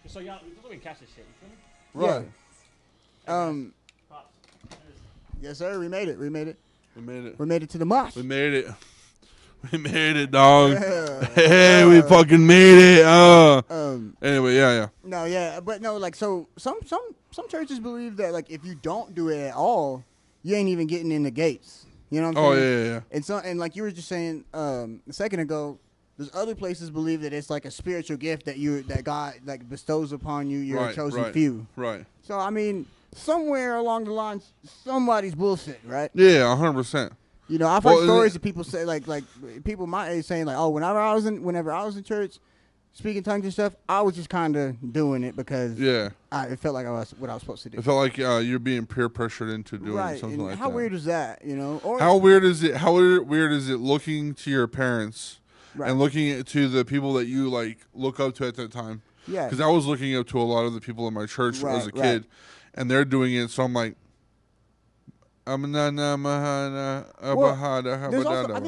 So y'all, we can catch this shit. You feel me? Right. Pops. Yes, sir. We made it. We made it. We made it to the mosque. We made it. We made it, dog. Yeah. Hey, we fucking made it. Anyway, yeah. No, yeah, but no, like so some churches believe that like if you don't do it at all, you ain't even getting in the gates. You know what I'm saying? Yeah. And like you were just saying a second ago, there's other places believe that it's like a spiritual gift that God like bestows upon you, your chosen few. Right. So I mean, somewhere along the lines, somebody's bullshit, right? Yeah, 100%. You know, I've heard stories of people say like people my age saying like, oh, whenever I was in church, speaking tongues and stuff, I was just kind of doing it because it felt like I was what I was supposed to do. It felt like you're being peer pressured into doing something and like that. How weird is that? You know, or how weird is it? How weird is it looking to your parents right. and looking to the people that you like look up to at that time? Yeah, because I was looking up to a lot of the people in my church as a kid, and they're doing it. So I'm like, I think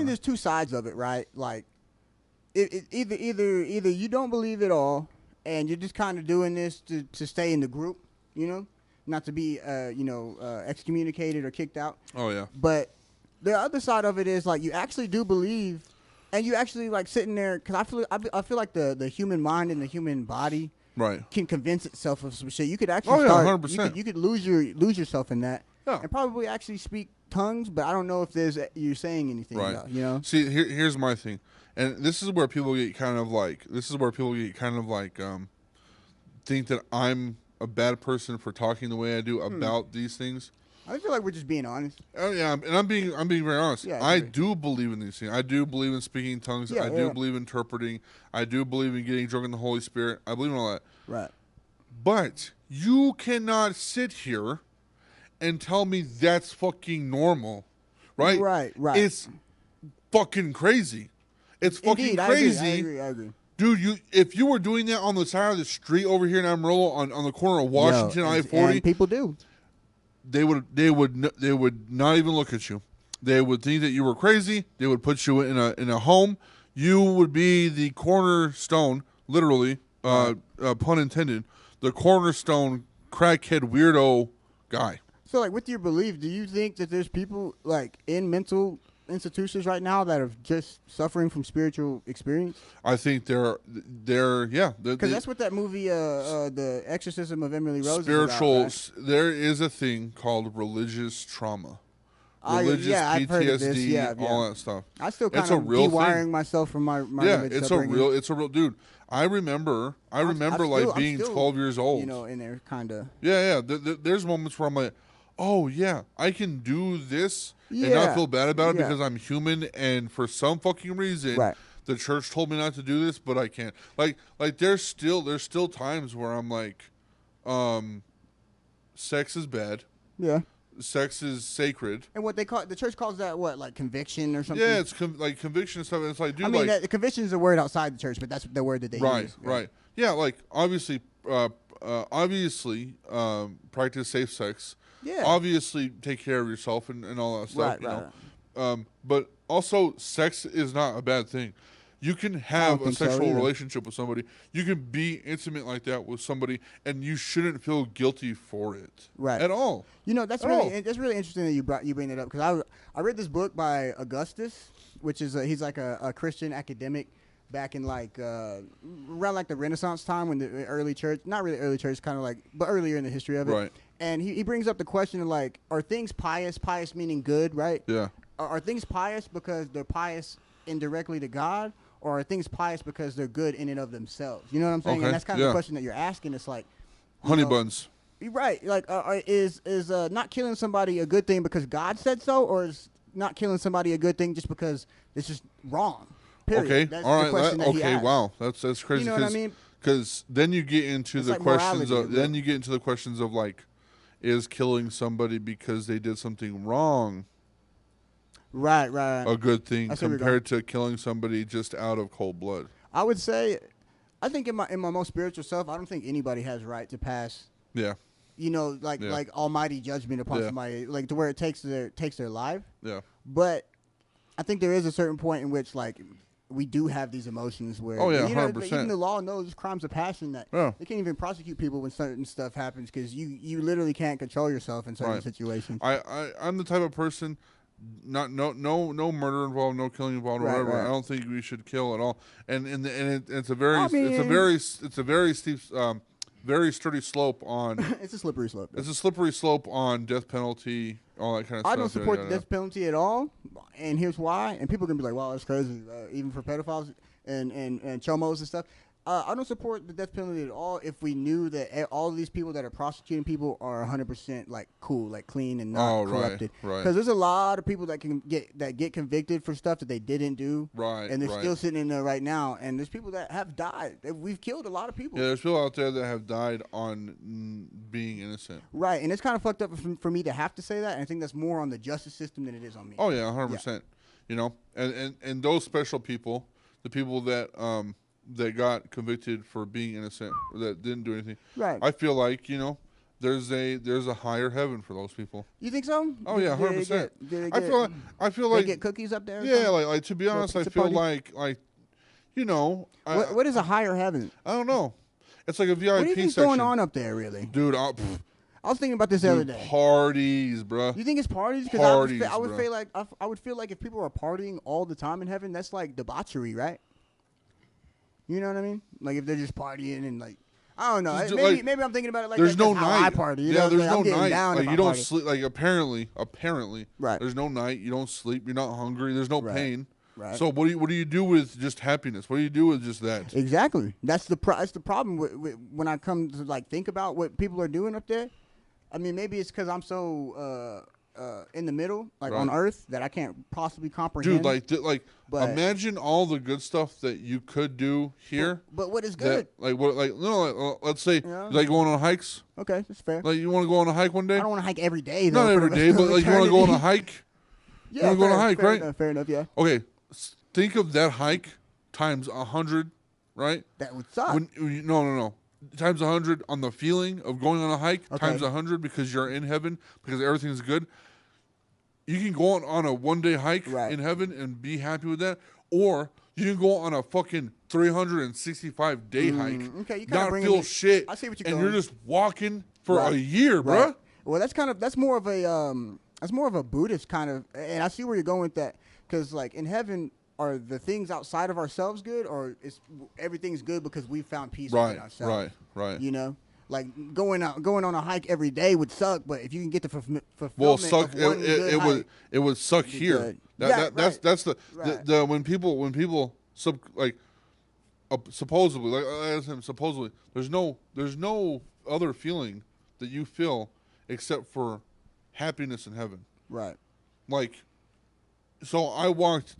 there's two sides of it, right? Like, either you don't believe at all, and you're just kind of doing this to stay in the group, you know, not to be excommunicated or kicked out. Oh yeah. But the other side of it is like you actually do believe, and you actually like sitting there because I feel like the human mind and the human body can convince itself of some shit. You could actually 100%. You could lose yourself in that. Yeah. And probably actually speak tongues, but I don't know if you're saying anything. Right. Though, you know. See, here's my thing, and this is where people get kind of like, think that I'm a bad person for talking the way I do about these things. I feel like we're just being honest. Oh yeah, and I'm being very honest. Yeah, I do believe in these things. I do believe in speaking tongues. Yeah, I do believe in interpreting. I do believe in getting drunk in the Holy Spirit. I believe in all that. Right. But you cannot sit here and tell me that's fucking normal, right? Right. It's fucking crazy. It's fucking crazy. I agree. Dude, if you were doing that on the side of the street over here in Amarillo on the corner of Washington I-40, and people do. They would not even look at you. They would think that you were crazy. They would put you in a home. You would be the cornerstone, literally, pun intended, the cornerstone crackhead weirdo guy. So, like, with your belief, do you think that there's people, like, in mental institutions right now that are just suffering from spiritual experience? I think they're because that's what that movie, The Exorcism of Emily Rose spiritual, is about, right? There is a thing called religious trauma. Religious I've heard of this. PTSD, all that stuff. I still kind of dewiring myself from my religious upbringing. It's a real dude. I remember being 12 years old. You know, in there kind of. Yeah. There's moments where I'm like, oh yeah, I can do this and not feel bad about it because I'm human, and for some fucking reason, the church told me not to do this, but I can't. Like there's still times where I'm like, sex is bad. Yeah. Sex is sacred. And what the church calls that what, like conviction or something? Yeah, it's like conviction and stuff. And it's like, dude, I mean, conviction is a word outside the church, but that's the word that they use. Right. Yeah, like obviously, practice safe sex. Yeah. Obviously, take care of yourself and all that stuff. Right. But also, sex is not a bad thing. You can have a sexual relationship with somebody. You can be intimate like that with somebody, and you shouldn't feel guilty for it, at all. You know, that's really interesting that you bring it up, because I read this book by Augustus, which is he's like a Christian academic back in like around like the Renaissance time, when the early church, not really early church, kind of like, but earlier in the history of it. Right. And he brings up the question of like, are things pious? Pious meaning good, right? Yeah. Are things pious because they're pious indirectly to God? Or are things pious because they're good in and of themselves? You know what I'm saying? Okay. And that's kind of the question that you're asking. It's like, honey buns. Right. Like, is not killing somebody a good thing because God said so, or is not killing somebody a good thing just because it's just wrong? Period. Okay. That's all the right. question that he asked. Wow. That's crazy. You know what I mean? Because then you get into it's the like questions morality, then you get into the questions of like, is killing somebody because they did something wrong? Right. A good thing compared to killing somebody just out of cold blood. I would say, I think in my most spiritual self, I don't think anybody has right to pass. Yeah. You know, like almighty judgment upon somebody, like to where it takes their life. Yeah. But I think there is a certain point in which, like, we do have these emotions where, Oh, yeah, you know, 100%. even the law knows crimes of passion that Yeah. they can't even prosecute people when certain stuff happens because you literally can't control yourself in certain Right. situations. I'm the type of person, no murder involved, no killing involved, or Right, whatever. right. I don't think we should kill at all. And it's a very I mean- steep, very sturdy slope on. It's a slippery slope. Though. It's a slippery slope on death penalty, all that kind of stuff. I don't support yada, the yada. death penalty at all, and here's why. And people are gonna be like, "Wow, that's crazy," even for pedophiles and chomos and stuff. I don't support the death penalty at all if we knew that all of these people that are prosecuting people are 100% like cool, like clean and not corrupted. Right. Because there's a lot of people that get convicted for stuff that they didn't do, Right. and they're right. still sitting in there right now. And there's people that have died. We've killed a lot of people. Yeah, there's people out there that have died on being innocent. Right, and it's kind of fucked up for me to have to say that. And I think that's more on the justice system than it is on me. Oh yeah, 100%. You know, and those special people, the people that that got convicted for being innocent, that didn't do anything. Right. I feel like, you know, there's a higher heaven for those people. You think so? Oh yeah, 100%. I feel They like get cookies up there. or yeah, something? like to be honest, I pizza feel party? like you know, What is a higher heaven? I don't know. It's like a VIP What do you think's section. going on up there, really? Dude, I was thinking about this the other dude, day. parties, bruh. You think it's parties? Because Parties, I would bro. feel like I would feel like if people are partying all the time in heaven, that's like debauchery, right? You know what I mean? Like if they're just partying and like I don't know. Just Maybe I'm thinking about it like there's that, no that's how night. I party. You yeah, know, there's like, no I'm getting night. down Like if you I don't party. sleep. Like apparently, Right. there's no night. You don't sleep. You're not hungry. There's no Right. pain. Right. So what do you do with just happiness? What do you do with just that? Exactly. That's the problem with when I come to like think about what people are doing up there. I mean, maybe it's because I'm so in the middle, like on Right. Earth, that I can't possibly comprehend. Dude, But- imagine all the good stuff that you could do here. But what is good? Let's say Yeah. like going on hikes. Okay, that's fair. Like you want to go on a hike one day? I don't want to hike every day, though. Not for the every day, rest but of like you want to go on a eternity. hike. Yeah, wanna go on a hike, fair right? Fair enough, yeah. Okay, think of that hike times 100, right? That would suck. No. Times 100 on the feeling of going on a hike. Okay. Times 100 because you're in heaven because everything's good. You can go on a one-day hike Right. in heaven and be happy with that, or you can go on a fucking 365-day hike. okay, you kinda not bringing feel me- shit. I see what you're and going. you're just walking for Right. a year, Right. bruh. Well, that's more of a Buddhist kind of, and I see where you're going with that, because like in heaven, are the things outside of ourselves good, or is everything's good because we found peace within ourselves? Right. You know, like going on a hike every day would suck, but if you can get the fulfillment Well, suck. of one good hike, It would suck be here. good. That's the Right. when people supposedly there's no other feeling that you feel except for happiness in heaven. right? Like, so I walked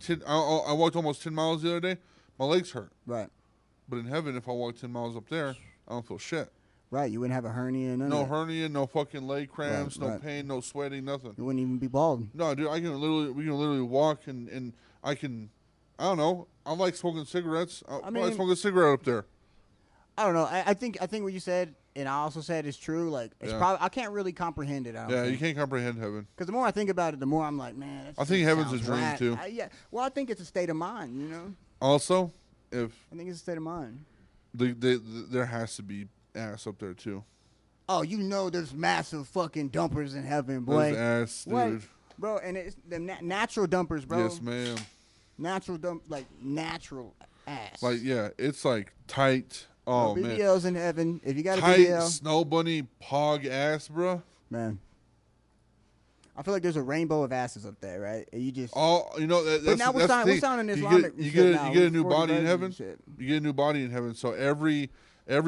almost 10 miles the other day. My legs hurt, Right. but in heaven, if I walk 10 miles up there, I don't feel shit. Right. You wouldn't have a hernia, none No of that. hernia, no fucking leg cramps, Right, no right. pain, no sweating, nothing. You wouldn't even be bald. No, dude, we can literally walk and I don't know. I like smoking cigarettes. I mean- like smoking a cigarette up there. I don't know. I think what you said, and I also said is true. Like it's Yeah. probably I can't really comprehend it. Yeah, you can't comprehend heaven. Because the more I think about it, the more I'm like, man. That I think shit heaven's a sounds dream, rad. too. Yeah. Well, I think it's a state of mind. You know. Also, if I think it's a state of mind. there has to be ass up there too. Oh, you know, there's massive fucking dumpers in heaven, boy. There's ass, What? dude. Bro, and it's the natural dumpers, bro. Yes, ma'am. Natural ass. Like, yeah, it's like tight. Oh man, BBL's in heaven. If you got a tight BBL, snow bunny pog ass, bro. man. I feel like there's a rainbow of asses up there, right? And you just. Oh, you know that's now we're that's the sounding thing. sounding You Islamic. get shit you now. get a new 40 body in virgins heaven. and shit. You get a new body in heaven. So every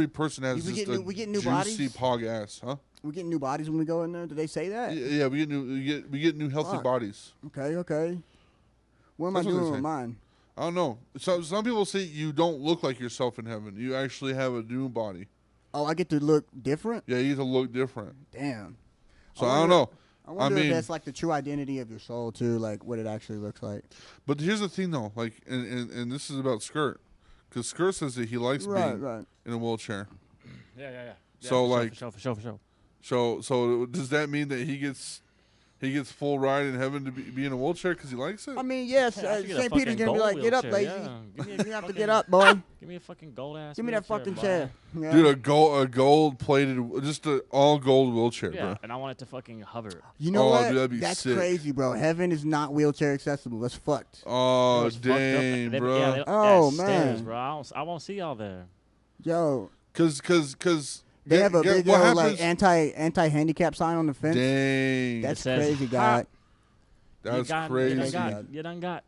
person has We just get we get new juicy bodies? pog ass, huh? We get new bodies when we go in there. Did they say that? Yeah, we get new healthy Fuck. bodies. Okay. What am I That's what they doing say. with mine? I don't know. Some people say you don't look like yourself in heaven. You actually have a new body. Oh, I get to look different? Yeah, you get to look different. Damn. So I don't know. I wonder mean, if that's like the true identity of your soul too, like what it actually looks like. but here's the thing though, like, and this is about Skirt, because Skirt says that he likes being Right. in a wheelchair. Yeah. So, for like- sure. So does that mean that he gets He gets full ride in heaven to be in a wheelchair because he likes it. I mean, yes, Yeah, I should get a St. Peter's fucking gonna be gold like, get up, wheelchair, lazy. yeah. Give me a You have to fucking- get up, boy. Give me a fucking gold ass. Give me that fucking chair. Yeah. Dude, a gold plated, just an all gold wheelchair, Yeah, bro. and I want it to fucking hover. You know Oh, what? dude, that'd be That's sick. crazy, bro. Heaven is not wheelchair accessible. That's fucked. Oh, It's fucked up. dang, They- bro. Yeah, they, Oh, stairs, man. bro. I won't see y'all there. Yo, Cause they have a big what old happens? like anti-handicap sign on the fence. Dang, That's It says, crazy, "Ha." God. that's You crazy. done got.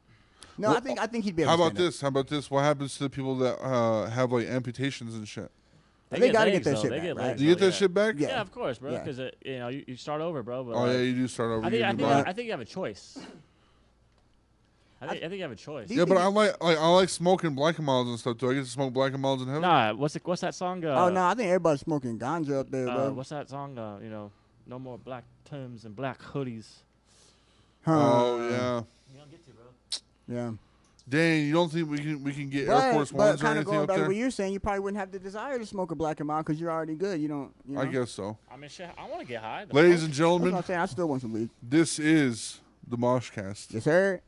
No, Well, I think he'd be able How to about stand up. this? How about this? What happens to the people that have like amputations and shit? They gotta legs, get their though. shit They back, get right? legs, Do you get though, that yeah. shit back? Yeah. Yeah, of course, bro. Yeah. Because you start over, bro. But Oh like, yeah, you do start over. I You think get a new body. I think you have a choice. I think you have a choice. These- Yeah, but I like smoking black and milds and stuff. Do I get to smoke black and milds in heaven? Nah, what's that song? Oh no, I think everybody's smoking ganja up there, bro. What's that song? No more black Timbs and black hoodies. Oh yeah. You don't get to, bro. Yeah. Dang, you don't think we can get Air Force but Ones or kind of anything going up back to there? what you're saying, you probably wouldn't have the desire to smoke a black and mild because you're already good. You don't. You know? I guess so. I mean, shit. I want to get high. Ladies and That's what gentlemen, I'm saying. I still want some weed. this is the MOSHCAST, Yes, sir.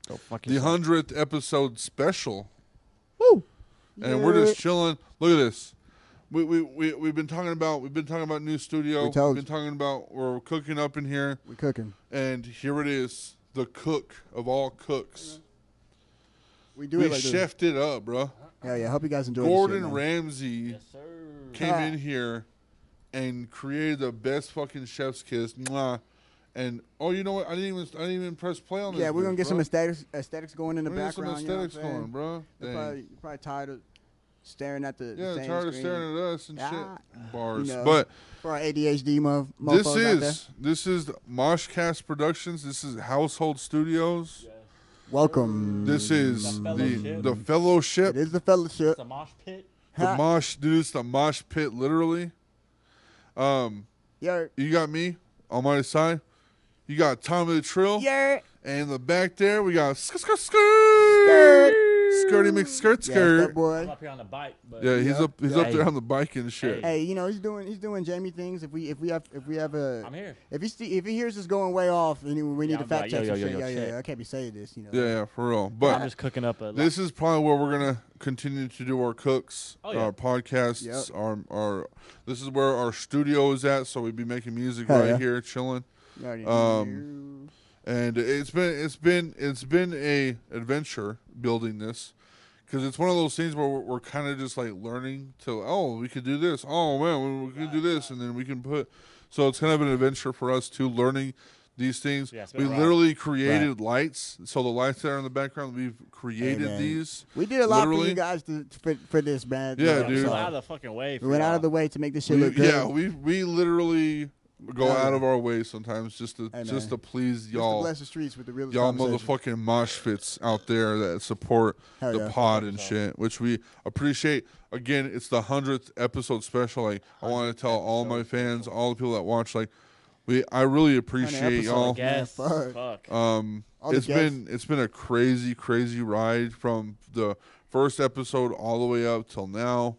Go fuck the yourself. 100th episode special, Woo. and we're just chilling. Look at this. We've been talking about new studio. We told We've been talking about we're cooking up in here, We cooking. and here it is, the cook of all cooks. We do We it like this. chefed it up, bro. Hell yeah. Hope you guys enjoy Gordon this shit, man. Ramsay Yes, sir. came in here and created the best fucking chef's kiss. Mwah. And you know what? I didn't even press play on this. Yeah, we're gonna bitch, get some bro. aesthetics going in the We're gonna get some background. You know what I'm aesthetics going, saying? bro. You're Dang. probably tired of staring at the Yeah, same tired of screen. staring at us and Ah, shit. Bars. you know, But for our ADHD mofos this out there. is the MOSHCAST Productions. This is Household Studios. Yes. Welcome. This is The fellowship. the fellowship. It is the fellowship. It's a mosh pit. The Ha. mosh, dude. It's the mosh pit, literally. Yeah. You got me on my side. You got Tommy the Trill. Yeah. And in the back there, we got Skirt. Skirty McSkirt Yeah, Skirt. that I'm boy. up here on the bike, but Yeah, he's Yeah. up there Hey. on the bike and shit. Hey, you know he's doing Jamie things. If we have a I'm here. if he hears us going way off, and we need Yeah, to I'm fact like, check yo, some yo, shit. yo, Yeah, check. yeah, I can't be saying this. You know. Yeah, for real. I'm But just cooking up a. this is probably where we're gonna continue to do our cooks, Oh, yeah. our podcasts, Yep. our. This is where our studio is at, so we'd be making music Hell right yeah. here, chilling. You already Um, And it's been a adventure building this, because it's one of those things where we're kind of just like learning to we could do this. Oh man, we could do this, and then we can put. So it's kind of an adventure for us too, learning these things. Yeah, it's been We a ride. literally created lights. So the lights that are in the background, we've created man. these. We did a lot for Literally. you guys for this, man. Yeah, You know, dude. We so went out of the fucking way. we went out of the way to make this shit look good. Yeah, we literally go Yeah. out of our way sometimes just to Hey, just man. to please Just to y'all. bless the streets with the realest Y'all conversation. motherfucking mosh fits out there that support Hell the yeah. pod and shit, which we appreciate. Again, it's the 100th episode special. Like, I want to tell all my fans, all the people that watch, like, I really appreciate episodes. y'all. Guess. fuck. Fuck. All the It's been a crazy ride from the first episode all the way up till now.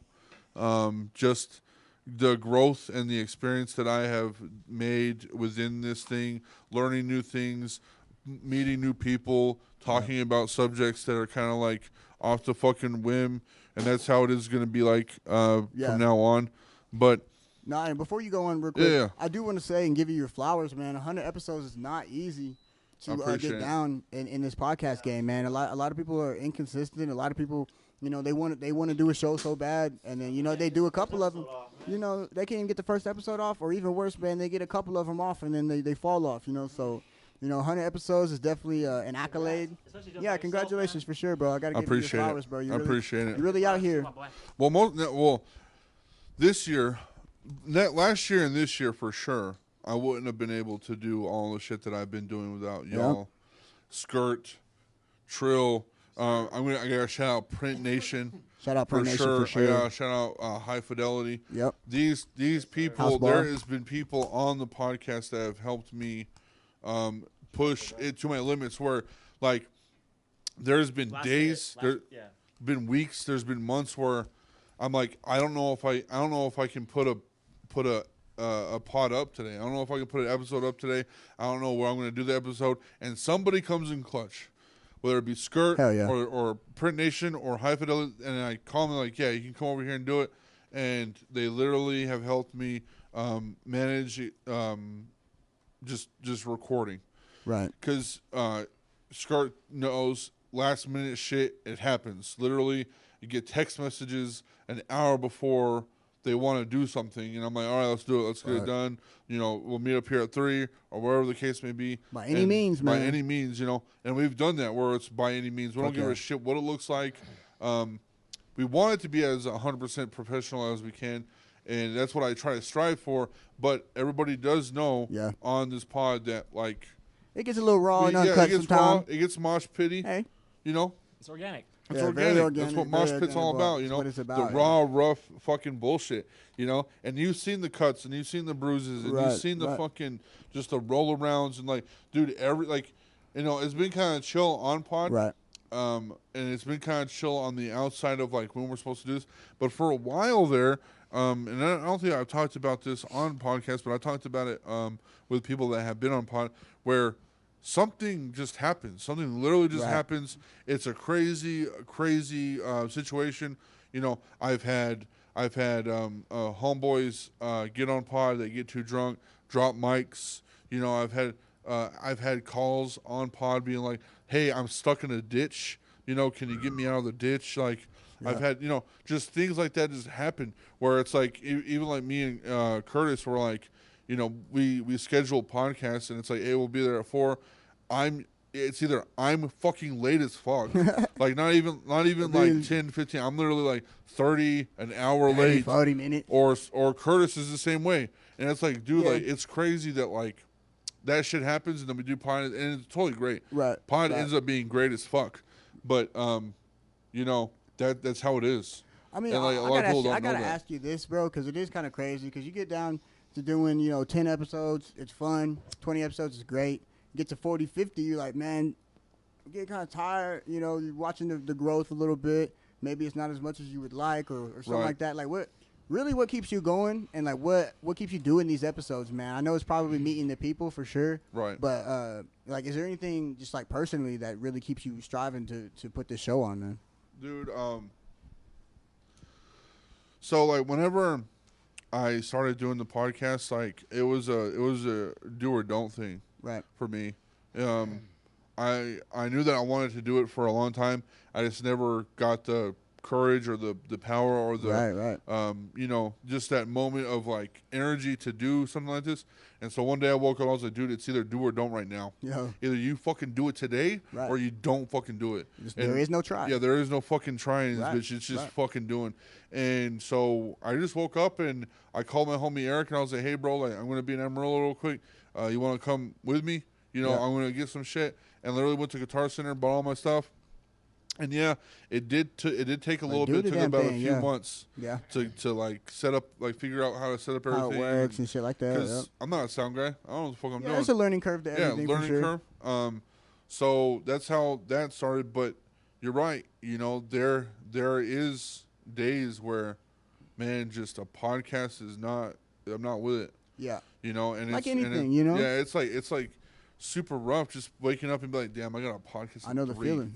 Just the growth and the experience that I have made within this thing, learning new things, meeting new people, talking about subjects that are kind of like off the fucking whim, and that's how it is going to be like Yeah. from now on. But Nah, and before you go on real quick, Yeah. I do want to say and give you your flowers, man. 100 episodes is not easy I to appreciate get it. down in this podcast game, man. A lot of people are inconsistent. A lot of people, you know, they want to do a show so bad, and then they do a couple of them. You know, they can't even get the first episode off, or even worse, man, they get a couple of them off, and then they fall off. You know, so 100 episodes is definitely an accolade. Yeah, congratulations for sure, bro. I gotta I give you your appreciate flowers, it. bro. I You're really, appreciate it. You're really out here. Well, this year, last year and this year for sure, I wouldn't have been able to do all the shit that I've been doing without y'all. Skirt, Trill. I gotta shout out Print Nation Shout out for Pro Nation sure. for sure. I gotta shout out High Fidelity. Yep. These people. House Bar. There has been people on the podcast that have helped me push it to my limits. Where like there's been days, there's been weeks, there's been months where I'm like, I don't know if I can put a a pod up today. I don't know if I can put an episode up today. I don't know where I'm going to do the episode. And somebody comes in clutch, whether it be Skirt Hell yeah. or Print Nation or High Fidelity, and I call them like, yeah, you can come over here and do it. And they literally have helped me manage just recording. Right. Because Skirt knows last minute shit, it happens. Literally, you get text messages an hour before they want to do something, and I'm like, all right, let's do it. Let's get it done. You know, we'll meet up here at 3 or wherever the case may be. By any means, man. By any means, you know. And we've done that where it's by any means. We don't give a shit what it looks like. We want it to be as 100% professional as we can, and that's what I try to strive for. But everybody does know on this pod that, like, it gets a little raw and uncut it gets sometimes. Raw, it gets mosh pitty. Hey. You know? It's organic. It's organic. That's what mosh pit's all about, you know? What it's about, the raw, rough fucking bullshit, you know? And you've seen the cuts, and you've seen the bruises, and you've seen the fucking, just the roll arounds, and like, dude, you know, it's been kind of chill on pod. Right. And it's been kind of chill on the outside of like when we're supposed to do this. But for a while there, and I don't think I've talked about this on podcast, but I talked about it with people that have been on pod, where something just happens. Something literally just happens. It's a crazy situation. You know, I've had homeboys get on pod, they get too drunk, drop mics. You know, I've had calls on pod being like, hey, I'm stuck in a ditch. You know, can you get me out of the ditch? Like, I've had, you know, just things like that just happen where it's like, even like me and Curtis were like, you know, we schedule podcasts and it's like, hey, we'll be there at 4. It's either I'm fucking late as fuck, like not even like 10, 15. I'm literally like 30 an hour late, 40 minutes. Or Curtis is the same way, and it's like, dude, like it's crazy that like that shit happens, and then we do pod, and it's totally great. Right. Pod ends up being great as fuck, but you know that's how it is. I mean, and, like, I gotta ask you this, bro, because it is kind of crazy. Because you get down to doing, you know, 10 episodes, it's fun. 20 episodes is great. Get to 40, 50, you're like, man, you get kind of tired. You know, you're watching the growth a little bit. Maybe it's not as much as you would like, or something like that. Like, what keeps you going, and like what keeps you doing these episodes, man? I know it's probably meeting the people for sure, right? But like, is there anything just like personally that really keeps you striving to put this show on, man? Dude, so like whenever I started doing the podcast, like it was a do or don't thing, right? For me, I knew that I wanted to do it for a long time. I just never got the courage or the power or the you know, just that moment of like energy to do something like this. And so one day I woke up, I was like, dude, it's either do or don't right now. Yeah. Either you fucking do it today or you don't fucking do it. There is no try. Yeah, there is no fucking trying, bitch. It's just fucking doing. And so I just woke up and I called my homie Eric and I was like, hey bro, like I'm gonna be in Amarillo real quick. You wanna come with me? You know, I'm gonna get some shit. And literally went to Guitar Center, bought all my stuff. And yeah, it did take a little bit. It took about a few months. Yeah. To like set up, like figure out how to set up everything. How it works and shit like that. Because I'm not a sound guy. I don't know what the fuck I'm doing. It's a learning curve to everything. Yeah, learning curve. So that's how that started. But you're right. You know, there is days where, man, just a podcast is not. I'm not with it. Yeah. You know, and like it's anything, you know. Yeah, it's like super rough just waking up and be like, damn, I got a podcast. I know the feeling.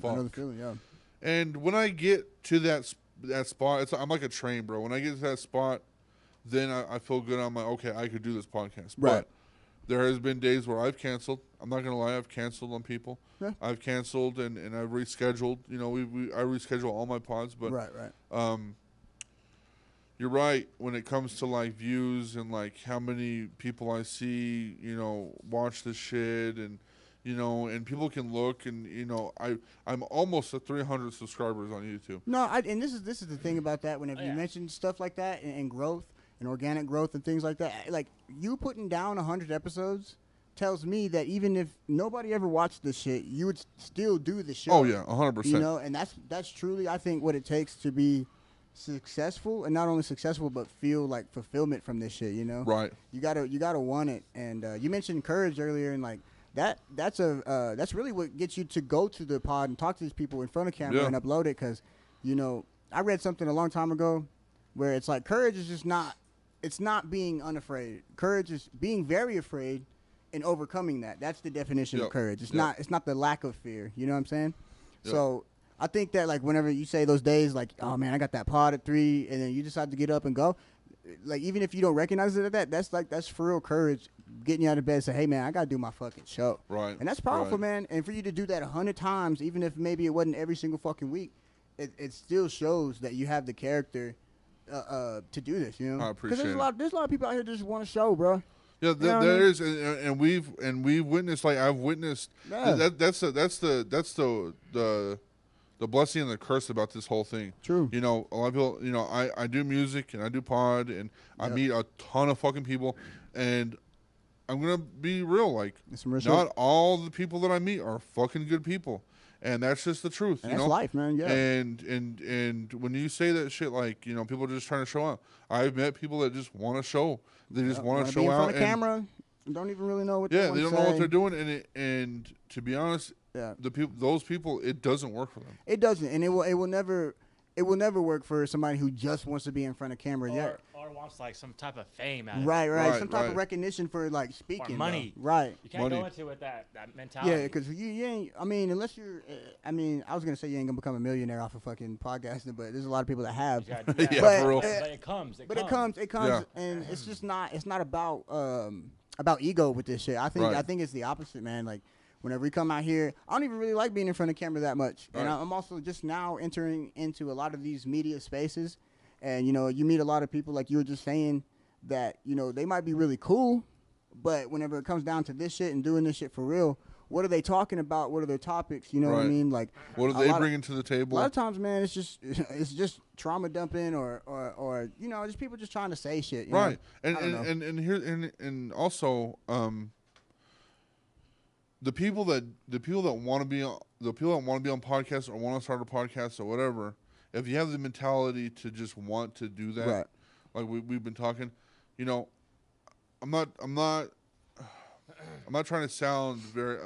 Yeah. And when I get to that spot, I'm like a train, bro. When I get to that spot, then I feel good. I'm like, okay, I could do this podcast. Right. But there has been days where I've canceled. I'm not gonna lie, I've canceled on people. Yeah. I've canceled and I've rescheduled. You know, I reschedule all my pods, but right. You're right when it comes to like views and like how many people I see, you know, watch this shit, and you know, and people can look, and you know, I'm almost at 300 subscribers on YouTube. No, and this is the thing about that. Whenever you mention stuff like that and growth and organic growth and things like that, like you putting down 100 episodes tells me that even if nobody ever watched this shit, you would still do the show. Oh yeah, 100%. You know, and that's truly, I think, what it takes to be successful, and not only successful but feel like fulfillment from this shit, you know. Right. You gotta want it. And you mentioned courage earlier, and like that's really what gets you to go to the pod and talk to these people in front of camera and upload it. Because, you know, I read something a long time ago where it's like courage is just not it's not being unafraid. Courage is being very afraid and overcoming that. That's the definition of courage. It's not the lack of fear. You know what I'm saying? So I think that like whenever you say those days like, oh man, I got that pod at 3, and then you decide to get up and go, like even if you don't recognize it at that's for real courage, getting you out of bed and say, hey man, I gotta do my fucking show. Right. And that's powerful, man. And for you to do that 100 times, even if maybe it wasn't every single fucking week, it still shows that you have the character to do this. You know, I appreciate there's a lot of people out here that just want to show, bro. Yeah, there is, and we've witnessed. Like I've witnessed. Yeah. That's the blessing and the curse about this whole thing. True. You know, a lot of people. You know, I do music and I do pod and I meet a ton of fucking people, and I'm gonna be real. Like, not all the people that I meet are fucking good people, and that's just the truth. And you that's know, life, man. Yeah. And when you say that shit, like, you know, people are just trying to show out. I've met people that just want to show. They just want to show be in out. front of camera. Don't even really know what. Yeah, they don't know what they're doing, and to be honest, those people, it doesn't work for them. It doesn't, and it will never work for somebody who just wants to be in front of camera. Or wants like some type of fame out of right, some type of recognition for like speaking, or money. Right. You can't go into it with that mentality. Yeah, because you ain't. I mean, unless you're. I mean, I was gonna say you ain't gonna become a millionaire off of fucking podcasting, but there's a lot of people that have. But it comes. It comes, and it's just not. It's not about ego with this shit. I think it's the opposite, man. Like, whenever we come out here, I don't even really like being in front of camera that much. And I'm also just now entering into a lot of these media spaces. And, you know, you meet a lot of people, like you were just saying, that, you know, they might be really cool, but whenever it comes down to this shit and doing this shit for real, what are they talking about? What are their topics? You know what I mean? Like, what are they bringing to the table? A lot of times, man, it's just trauma dumping or you know, just people just trying to say shit. You know? And also the people that want to be on podcasts or want to start a podcast or whatever, if you have the mentality to just want to do that, like we've been talking, you know, I'm not trying to sound very.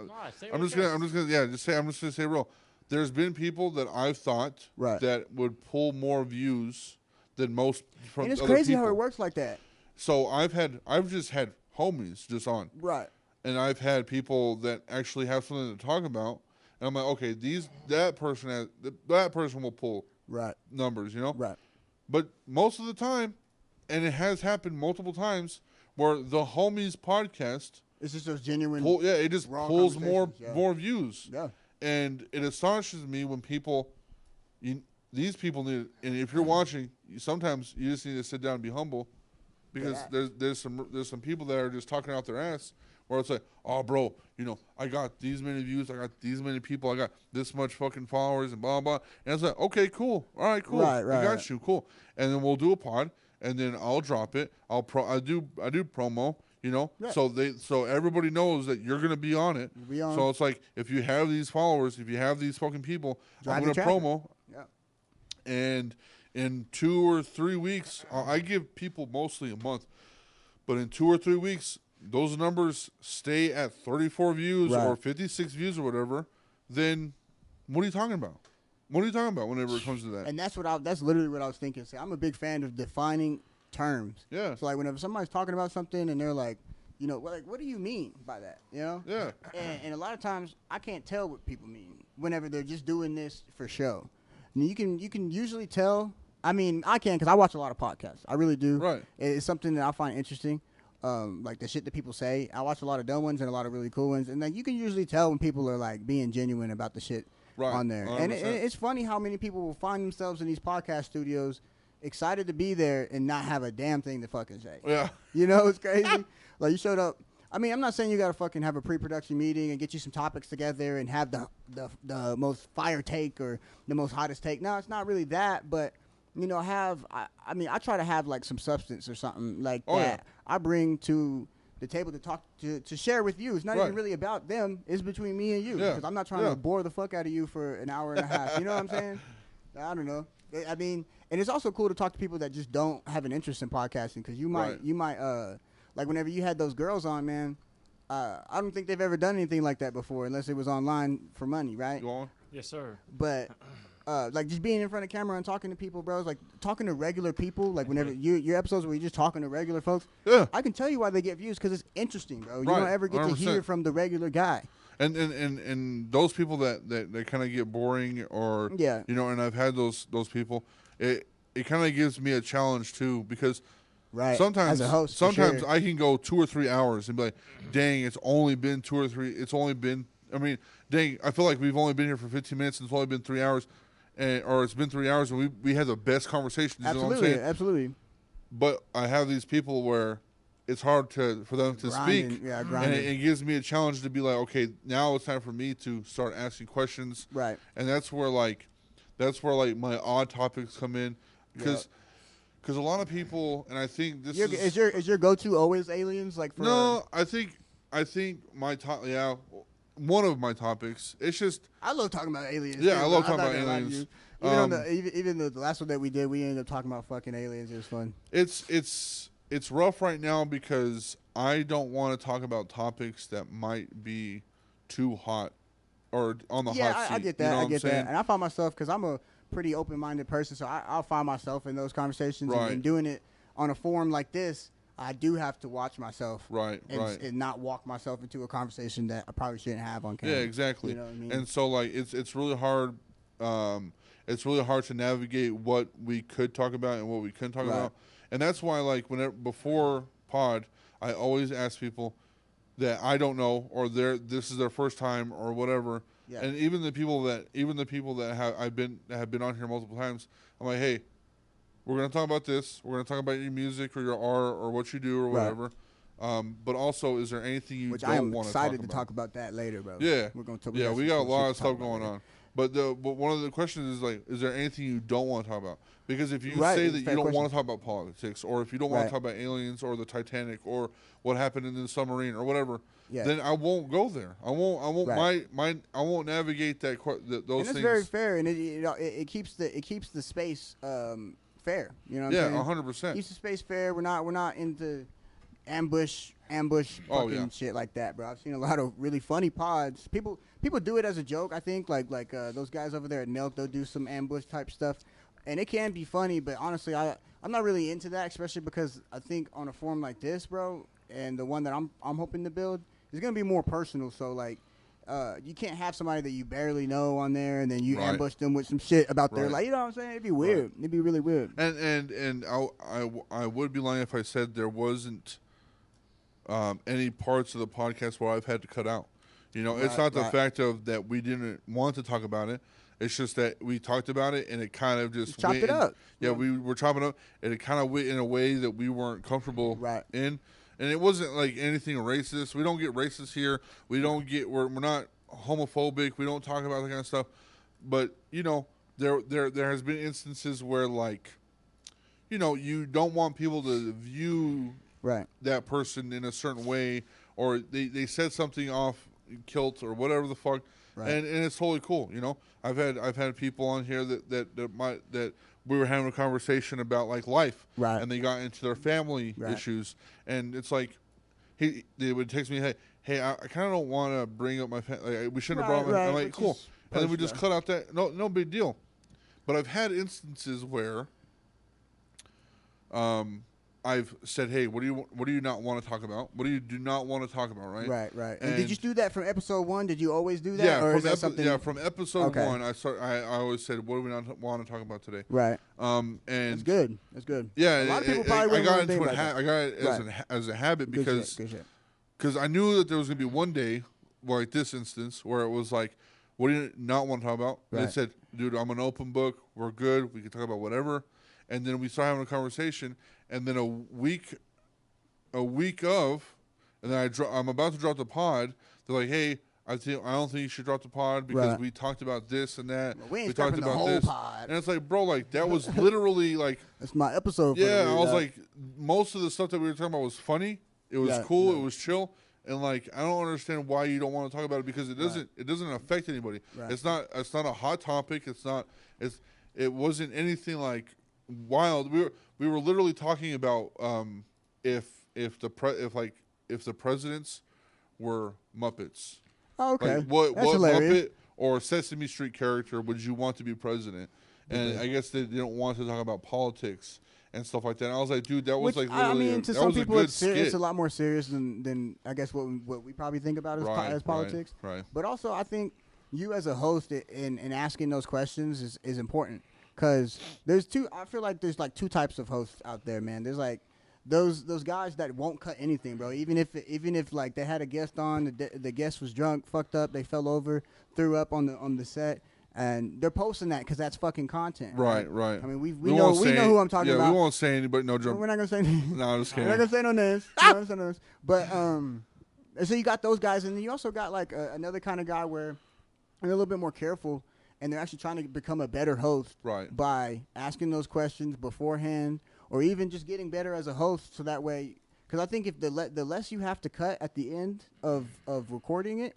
I'm just gonna say real. There's been people that I've thought that would pull more views than most from other people. And it's crazy how it works like that. So I've just had homies just on. Right. And I've had people that actually have something to talk about, and I'm like, okay, that person will pull numbers, you know. Right. But most of the time, and it has happened multiple times, where the homies podcast. It's just those genuine. It just pulls more views. Yeah. And it astonishes me when these people need. And if you're watching, sometimes you just need to sit down and be humble, because there's some people that are just talking out their ass. Where it's like, oh, bro, you know, I got these many views, I got these many people, I got this much fucking followers, and blah, blah. And it's like, okay, cool. All right, cool. I got you, cool. And then we'll do a pod, and then I'll drop it. I do promo, you know, so everybody knows that you're going to be on it. So it's like, if you have these followers, if you have these fucking people, I'm going to promo. Yeah. And in 2 or 3 weeks, I give people mostly a month, but in 2 or 3 weeks, those numbers stay at 34 views or 56 views or whatever, then what are you talking about? What are you talking about whenever it comes to that? And that's literally what I was thinking. See, I'm a big fan of defining terms. Yeah. So like whenever somebody's talking about something and they're like, you know, like, what do you mean by that? You know? Yeah. And a lot of times I can't tell what people mean whenever they're just doing this for show. I mean, you can usually tell. I mean, I can, because I watch a lot of podcasts. I really do. Right. It's something that I find interesting. Like the shit that people say. I watch a lot of dumb ones and a lot of really cool ones, and then you can usually tell when people are like being genuine about the shit on there. 100%. And it's funny how many people will find themselves in these podcast studios excited to be there and not have a damn thing to fucking say. Yeah. You know, it's crazy. Like, you showed up. I mean, I'm not saying you got to fucking have a pre-production meeting and get you some topics together and have the most fire take or the most hottest take. No, it's not really that, but you know, I mean, I try to have like some substance or something like that. Yeah. I bring to the table to talk to share with you. It's not even really about them. It's between me and you. Because I'm not trying to bore the fuck out of you for an hour and a half. You know what I'm saying? I don't know. I mean, and it's also cool to talk to people that just don't have an interest in podcasting, because you might like whenever you had those girls on, man. I don't think they've ever done anything like that before, unless it was online for money, right? Go on. Yes, sir. But like just being in front of camera and talking to people, bro. It's like talking to regular people. Like whenever your episodes where you're just talking to regular folks, Yeah. I can tell you why they get views because it's interesting, bro. You Right, don't ever get to 100%. hear from the regular guy. And those people that kind of get boring or Yeah. you know, and I've had those people. It kind of gives me a challenge too because Right. sometimes As a host, for sure. I can go 2 or 3 hours and be like, dang, it's only been 2 or 3. It's only been. I mean, dang, I feel like we've only been here for 15 minutes and it's only been 3 hours. Or it's been 3 hours and we had the best conversations. You know what I'm saying? Absolutely. But I have these people where it's hard for them to Grinding, speak. yeah, And grinding. it gives me a challenge to be like, okay, now it's time for me to start asking questions. Right. And that's where my odd topics come in because a lot of people, and I think this Is your go-to always aliens? Like for no, I think my top, one of my topics. It's just I love talking about aliens. Yeah, too, I love bro. talking I'm not about gonna lie to aliens. you. Even on even the last one that we did, we ended up talking about fucking aliens. It was fun. it's rough right now because I don't want to talk about topics that might be too hot or on the hot seat. I get that. You know I what I'm get saying? that. And I find myself because I'm a pretty open-minded person, so I'll find myself in those conversations Right. and doing it on a forum like this. I do have to watch myself, Right, right. and not walk myself into a conversation that I probably shouldn't have on camera. Yeah, exactly. You know what I mean? And so like it's really hard. It's really hard to navigate what we could talk about and what we couldn't talk Right. about. And that's why like before pod, I always ask people that I don't know or this is their first time or whatever. Yeah. And even the people that have been on here multiple times, I'm like, hey, we're gonna talk about this. We're gonna talk about your music or your art or what you do or Right. whatever. But also, is there anything you Which I am don't want to excited talk to talk about that later, bro. Yeah, we're gonna talk. yeah, we got a some lot shit of to talk stuff about going later. on. But one of the questions is like, is there anything you don't want to talk about? Because if you Right, say it's that a you fair don't question. want to talk about politics, or if you don't want Right. to talk about aliens or the Titanic or what happened in the submarine or whatever, Yeah. then I won't go there. I won't Right. I won't navigate those And things. it's very fair, and it keeps the space fair. You know what I'm saying? Yeah, 100%. Keeps the space fair. We're not into ambush Oh, fucking yeah. shit like that, bro. I've seen a lot of really funny pods. People do it as a joke. I think like those guys over there at Nelk, they'll do some ambush type stuff, and it can be funny. But honestly, I'm not really into that, especially because I think on a forum like this, bro, and the one that I'm hoping to build is gonna be more personal. So like. You can't have somebody that you barely know on there, and then you Right. ambush them with some shit about their Right. like, you know what I'm saying? It'd be weird. It'd be really weird. And I would be lying if I said there wasn't any parts of the podcast where I've had to cut out. You know, it's Right, not the right. fact of that we didn't want to talk about it. It's just that we talked about it and it kind of just Chopped went it up. Yeah, we were chopping up and it kind of went in a way that we weren't comfortable Right. in. And it wasn't like anything racist. We don't get racist here. We're not homophobic. We don't talk about that kind of stuff. But, you know, there has been instances where like, you know, you don't want people to view Right. that person in a certain way, or they said something off kilt or whatever the fuck, Right. and it's totally cool. You know, I've had people on here that we were having a conversation about like life, Right. and they got into their family Right. issues, and it's like they would text me, hey, I kind of don't want to bring up my family. Like, we shouldn't have brought up. I'm like, which cool, is and then we just personal. cut out that. No big deal. But I've had instances where I've said, hey, what do you not want to talk about? What do you do not want to talk about, right? Right. And did you do that from episode 1? Did you always do that? Yeah, or from is that something? from episode Okay. 1, I always said, what do we not want to talk about today? Right. And That's good. That's good. yeah, A lot of people probably I wouldn't got wanna into think it. about that. I got it Right. as a habit Good because shit, good shit. because I knew that there was gonna be one day, like this instance, where it was like, what do you not want to talk about? And they Right. said, dude, I'm an open book. We're good. We can talk about whatever. And then we started having a conversation. And then a week of, and then I'm about to drop the pod. They're like, hey, I don't think you should drop the pod because Right. we talked about this and that. We ain't talked scrapping the about whole this. pod. And it's like, bro, like that was literally like, That's my episode. For yeah. the I week, was dog. like, most of the stuff that we were talking about was funny. It was Yeah, cool. yeah. It was chill. And like, I don't understand why you don't want to talk about it because it Right. doesn't affect anybody. Right. It's not a hot topic. It wasn't anything like wild. We were literally talking about if the presidents were Muppets. Oh, okay. Like what That's what hilarious. Muppet or Sesame Street character would you want to be president? And I guess they didn't want to talk about politics and stuff like that. And I was like, dude, that was like literally to that some was a people good it's skit. a lot more serious than I guess what we probably think about as politics. Right. But also, I think you as a host in asking those questions is important, because I feel like there's like two types of hosts out there, man. There's like those guys that won't cut anything, bro. Even if like they had a guest on, the guest was drunk, fucked up, they fell over, threw up on the set. And they're posting that because that's fucking content. Right. I mean, we know who I'm talking about. Yeah, we won't say anybody. No jump. We're not gonna say names. No, I'm just kidding. We're not gonna say no names. We're not gonna say no names. But so you got those guys, and then you also got like another kind of guy where they're a little bit more careful, and they're actually trying to become a better host by asking those questions beforehand, or even just getting better as a host. So that way, because I think if the less you have to cut at the end of recording it,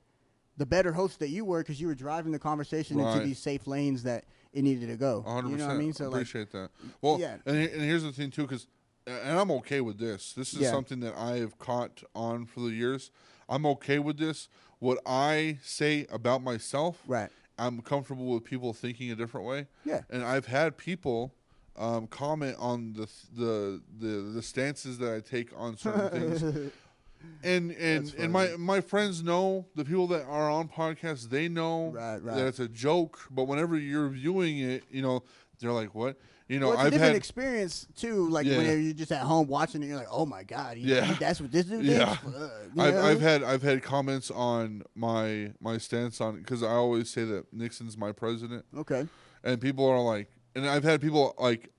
the better host that you were, because you were driving the conversation into these safe lanes that it needed to go. 100%. You know what I mean? So appreciate that. Well, yeah. and here's the thing too, because and I'm okay with this. This is something that I have caught on for the years. I'm okay with this. What I say about myself, I'm comfortable with people thinking a different way. Yeah. And I've had people comment on the stances that I take on certain things. And my friends know, the people that are on podcasts, they know that it's a joke. But whenever you're viewing it, they're like, "What?" Well, it's a different experience too. Like whenever you're just at home watching it, you're like, "Oh my god, that's what this dude thinks." I've had comments on my stance on, because I always say that Nixon's my president. Okay. And people are like, and I've had people like.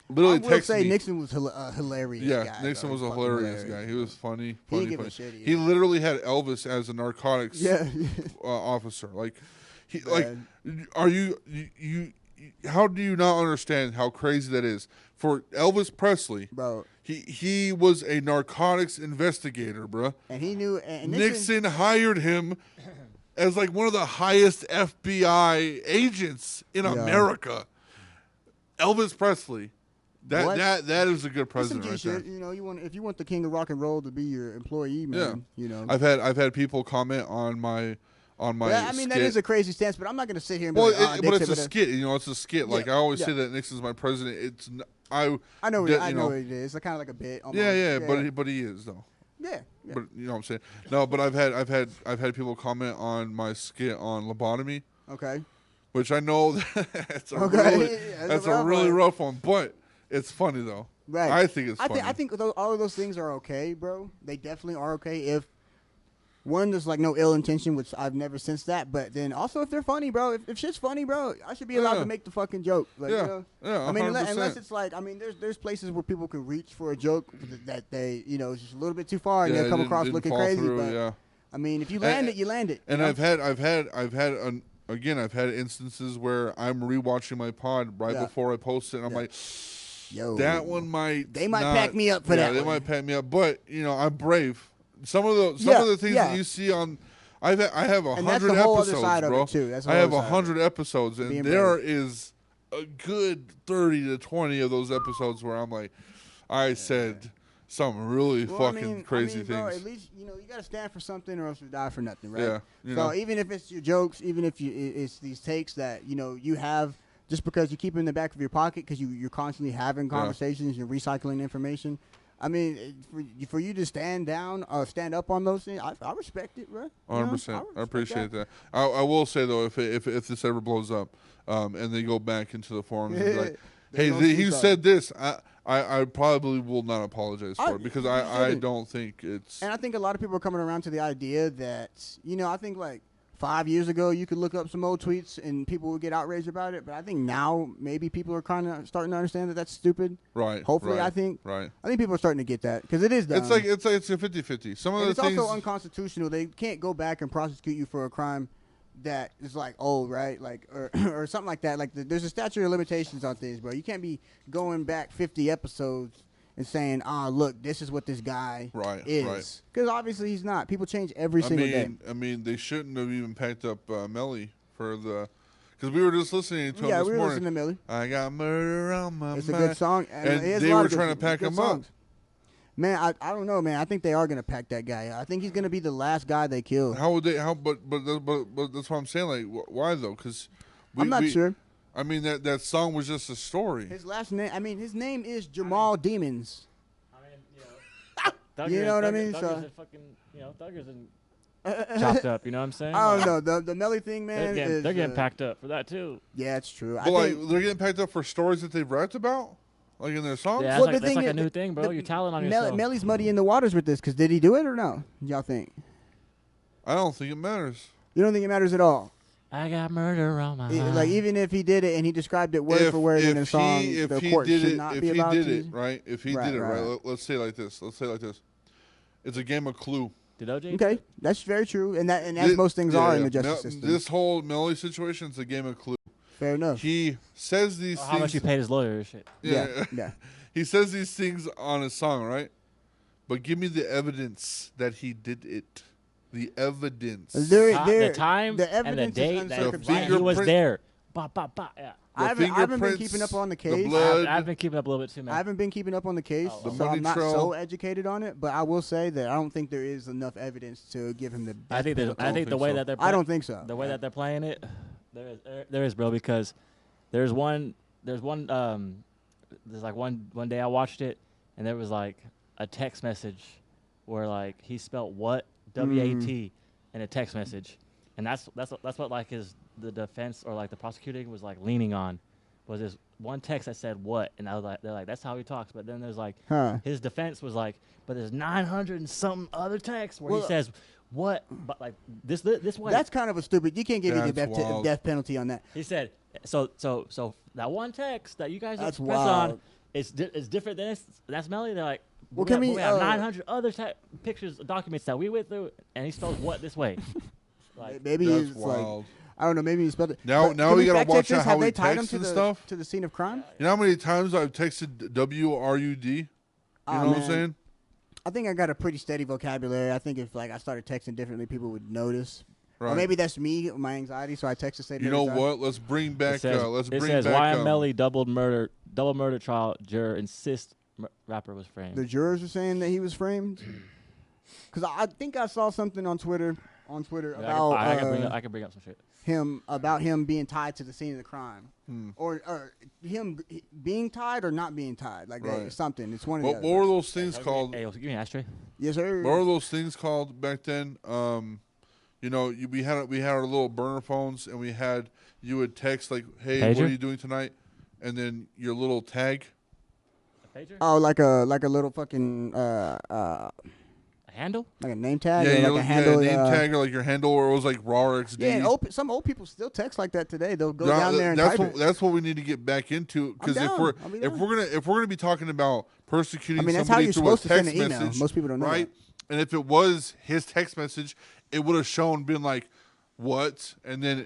Literally I will say Nixon was a hilarious guy. Yeah, Nixon was a hilarious guy. He was funny. He didn't give a shit. He literally had Elvis as a narcotics officer. Like, are you how do you not understand how crazy that is? For Elvis Presley, bro, he was a narcotics investigator, bro. And he knew. And Nixon hired him as like one of the highest FBI agents in America. Elvis Presley. That is a good president right there. If you want the king of rock and roll to be your employee, man. I've had people comment on my skit. That is a crazy stance, but I'm not going to sit here and be but it's a skit. It's a skit. Like I always say that Nixon's my president. I know what it is. It's kind of like a bit. Almost. Yeah. But he is though. Yeah. But you know what I'm saying? No, but I've had people comment on my skit on lobotomy. Okay. Which I know that's a really rough one, but it's funny though. Right. I think it's funny. I think all of those things are okay, bro. They definitely are okay if one, there's like no ill intention, which I've never sensed that. But then also if they're funny, bro, if shit's funny, bro, I should be allowed to make the fucking joke. Like, yeah. I mean, unless it's like, there's places where people can reach for a joke that they, it's just a little bit too far and they'll come across looking crazy. But I mean, if you land it, you land it. And I've had instances where I'm rewatching my pod before I post it, and I'm like, yo, that one they might pack me up for that. They might pack me up, but I'm brave. Some of the things that you see on, I have 100 episodes, bro. I have 100 episodes, and there is a good 30 to 20 of those episodes where I'm like, I said some really crazy things. Bro, at least you got to stand for something, or else you die for nothing, right? Yeah. So even if it's your jokes, even if it's these takes that you have, just because you keep it in the back of your pocket because you're constantly having conversations, you're recycling information. I mean, for you to stand up on those things, I respect it, bro. 100%. I appreciate that. I will say though, if this ever blows up, and they go back into the forums and be like, hey, he said this, I probably will not apologize for it, because I don't think it's. And I think a lot of people are coming around to the idea that I think like 5 years ago you could look up some old tweets and people would get outraged about it, but I think now maybe people are kind of starting to understand that that's stupid. Right. Hopefully, right, I think. Right. I think people are starting to get that, because it is dumb. It's like it's a 50-50. Some of the it's things. Also unconstitutional. They can't go back and prosecute you for a crime that is like old, right? Like or something like that. Like there's a statute of limitations on things, bro. You can't be going back 50 episodes and saying, look, this is what this guy is. Because obviously he's not. People change every single day. I mean, they shouldn't have even packed up Melly for the... Because we were just listening to him this morning. Yeah, we were listening to Melly. I got murder on my mind. It's a good song. And they were trying to pack him up. Man, I don't know, man. I think they are gonna pack that guy. I think he's gonna be the last guy they kill. How would they? But that's what I'm saying. Like, why though? Because I'm not sure. I mean, that song was just a story. His last name. I mean, his name is Jamal Demons. I mean, Thugger, You know what I Thugger- mean? Thugger's So- a fucking, Thugger's and chopped up. You know what I'm saying? I Like, don't know. The Melly thing, man. they're getting packed up for that too. Yeah, it's true. But like, they're getting packed up for stories that they've rapped about, like in their songs. Yeah, Well, that's the like thing a is- new thing, bro. You're talent on Mel- yourself. Melly's muddy in the waters with this, because did he do it or no? Y'all think? I don't think it matters. You don't think it matters at all? I got murder on my Like, mind. even if he did it and he described it word for word in the song, the court should not be allowed did to. it right, if he Right, did it right, right. let's say it like this. It's a game of Clue. Did OJ? Okay, that's very true, and as most things are in the justice system. This whole Melly situation is a game of Clue. Fair enough. He says these things. How much you paid his lawyer and shit? Yeah. He says these things on his song, right? But give me the evidence that he did it. The evidence. The time the and the evidence is date that uncircumcised. he was fingerprint- there. Bah, bah, bah. Yeah. I haven't been keeping up on the case. blood, I've been keeping up a little bit too, man. I haven't been keeping up on the case, The so money I'm not trail. so educated on it. But I will say that I don't think there is enough evidence to give him the. I think death penalty. the way so. that they're I don't think so. the way that they're playing it, there is, bro, because there's one there's like one day I watched it and there was like a text message where like he spelt what WAT in a text message, and that's what like the defense or like the prosecuting was like leaning on, was this one text that said what, and I was like, they're like, that's how he talks, but then there's like his defense was like, but there's 900 and something other texts where he says what, but like this way. That's kind of a stupid. You can't give me the That's wild. death penalty on that. He said, so that one text that you guys That's press on, wild. it's different than that's Melly. They're like, Well, we can have we, 900 other pictures, documents that we went through, and he spells what this way. Like, Maybe That's he's wild. like, I don't know. Maybe he spelled it. Now But can we gotta fact watch check this? out how Have he they tied him texts to and the stuff. to the scene of crime? You know how many times I've texted WRUD? You know what I'm man. saying? I think I got a pretty steady vocabulary. I think if like I started texting differently, people would notice. Or Right. maybe that's me, my anxiety. So I text to say. You know what? Let's bring back. it says, Let's bring says back. why Melly double murder trial juror insists rapper was framed. The jurors were saying that he was framed. Because I think I saw something on Twitter. Yeah, About I can bring up some shit. him being tied to the scene of the crime, or him being tied or not being tied, like Right. something. It's one of What the were other. those things called? Hey, give me an ashtray. Yes, sir. What were those things called back then? You know, we had our little burner phones, and you would text like, "Hey, what Pager? are you doing tonight?" And then your little tag. A pager? Oh, like a little fucking A handle? like a name tag, Yeah, or like a handle. name tag or like your handle, or it was like raw XD. Yeah, and some old people still text like that today. They'll go down there and that's type it. that's what we need to get back into, because I'm if down. we're I'll be if down. we're gonna be talking about persecuting I mean, that's how somebody you're through a supposed to send text an email. message, Most people don't know right? And if it was his text message, it would have been like what, and then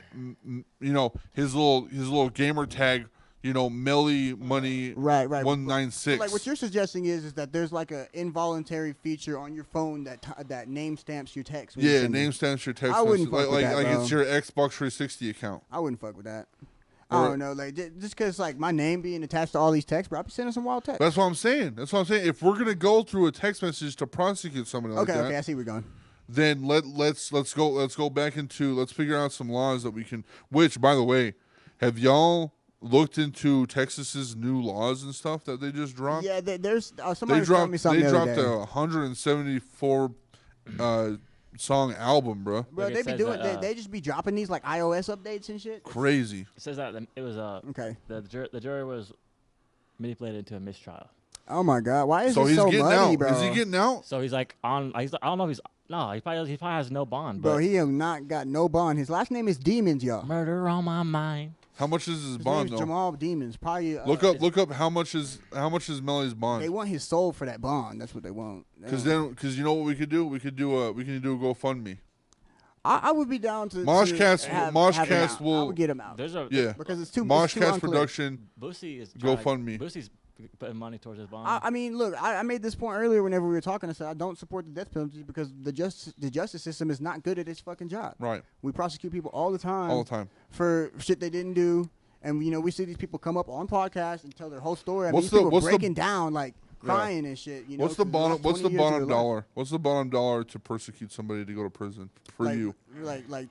you know his little gamer tag, you know, Melly Money Right. 196. Like what you're suggesting is that there's like an involuntary feature on your phone that name stamps your text. when you Yeah, send it. name stamps your text I wouldn't message. fuck with that, like bro. it's your Xbox 360 account. I wouldn't fuck with that. Or- I don't know, like just because like my name being attached to all these texts, bro, I'll be sending some wild texts. That's what I'm saying. If we're gonna go through a text message to prosecute somebody like that, Okay, I see where we're going. then let's go back into, let's figure out some laws that we can. Which, by the way, have y'all looked into Texas's new laws and stuff that they just dropped? Yeah, there's somebody was telling me They something the other dropped day. a 174 song album, bro. Bro, Like it they be says doing. that, They just be dropping these like iOS updates and shit. Crazy. It says that it was Okay. the jury was manipulated into a mistrial. Oh my God, why is So it he's so getting muddy, out. bro? Is he getting out? So he's like on. I don't know if he's no. He probably has no bond. Bro, But he have not got no bond. His last name is Demons, y'all. murder on my mind. How much is his His bond name's though? Jamal Demons. Probably. Look up how much is Melly's They bond? want his soul for that bond. That's what they want. Because you know what we could do? We could do a GoFundMe. I would be down to MOSHCAST to have MOSHCAST him out. I will- would get him out There's a Yeah. because it's too MOSHCAST unclear. production. Boosie is GoFundMe. Boosie's putting money towards his bond. I mean, look, I made this point earlier whenever we were talking. I said I don't support the death penalty because the justice system is not good at its fucking job. Right. We prosecute people all the time. All the time. For shit they didn't do, and we see these people come up on podcasts and tell their whole story. I mean, What's these the- people what's the- breaking down like crying and shit. You know, What's the 'cause bottom? last What's 20 the years of your bottom life. dollar? What's the bottom dollar to persecute somebody to go to prison for like, you? Like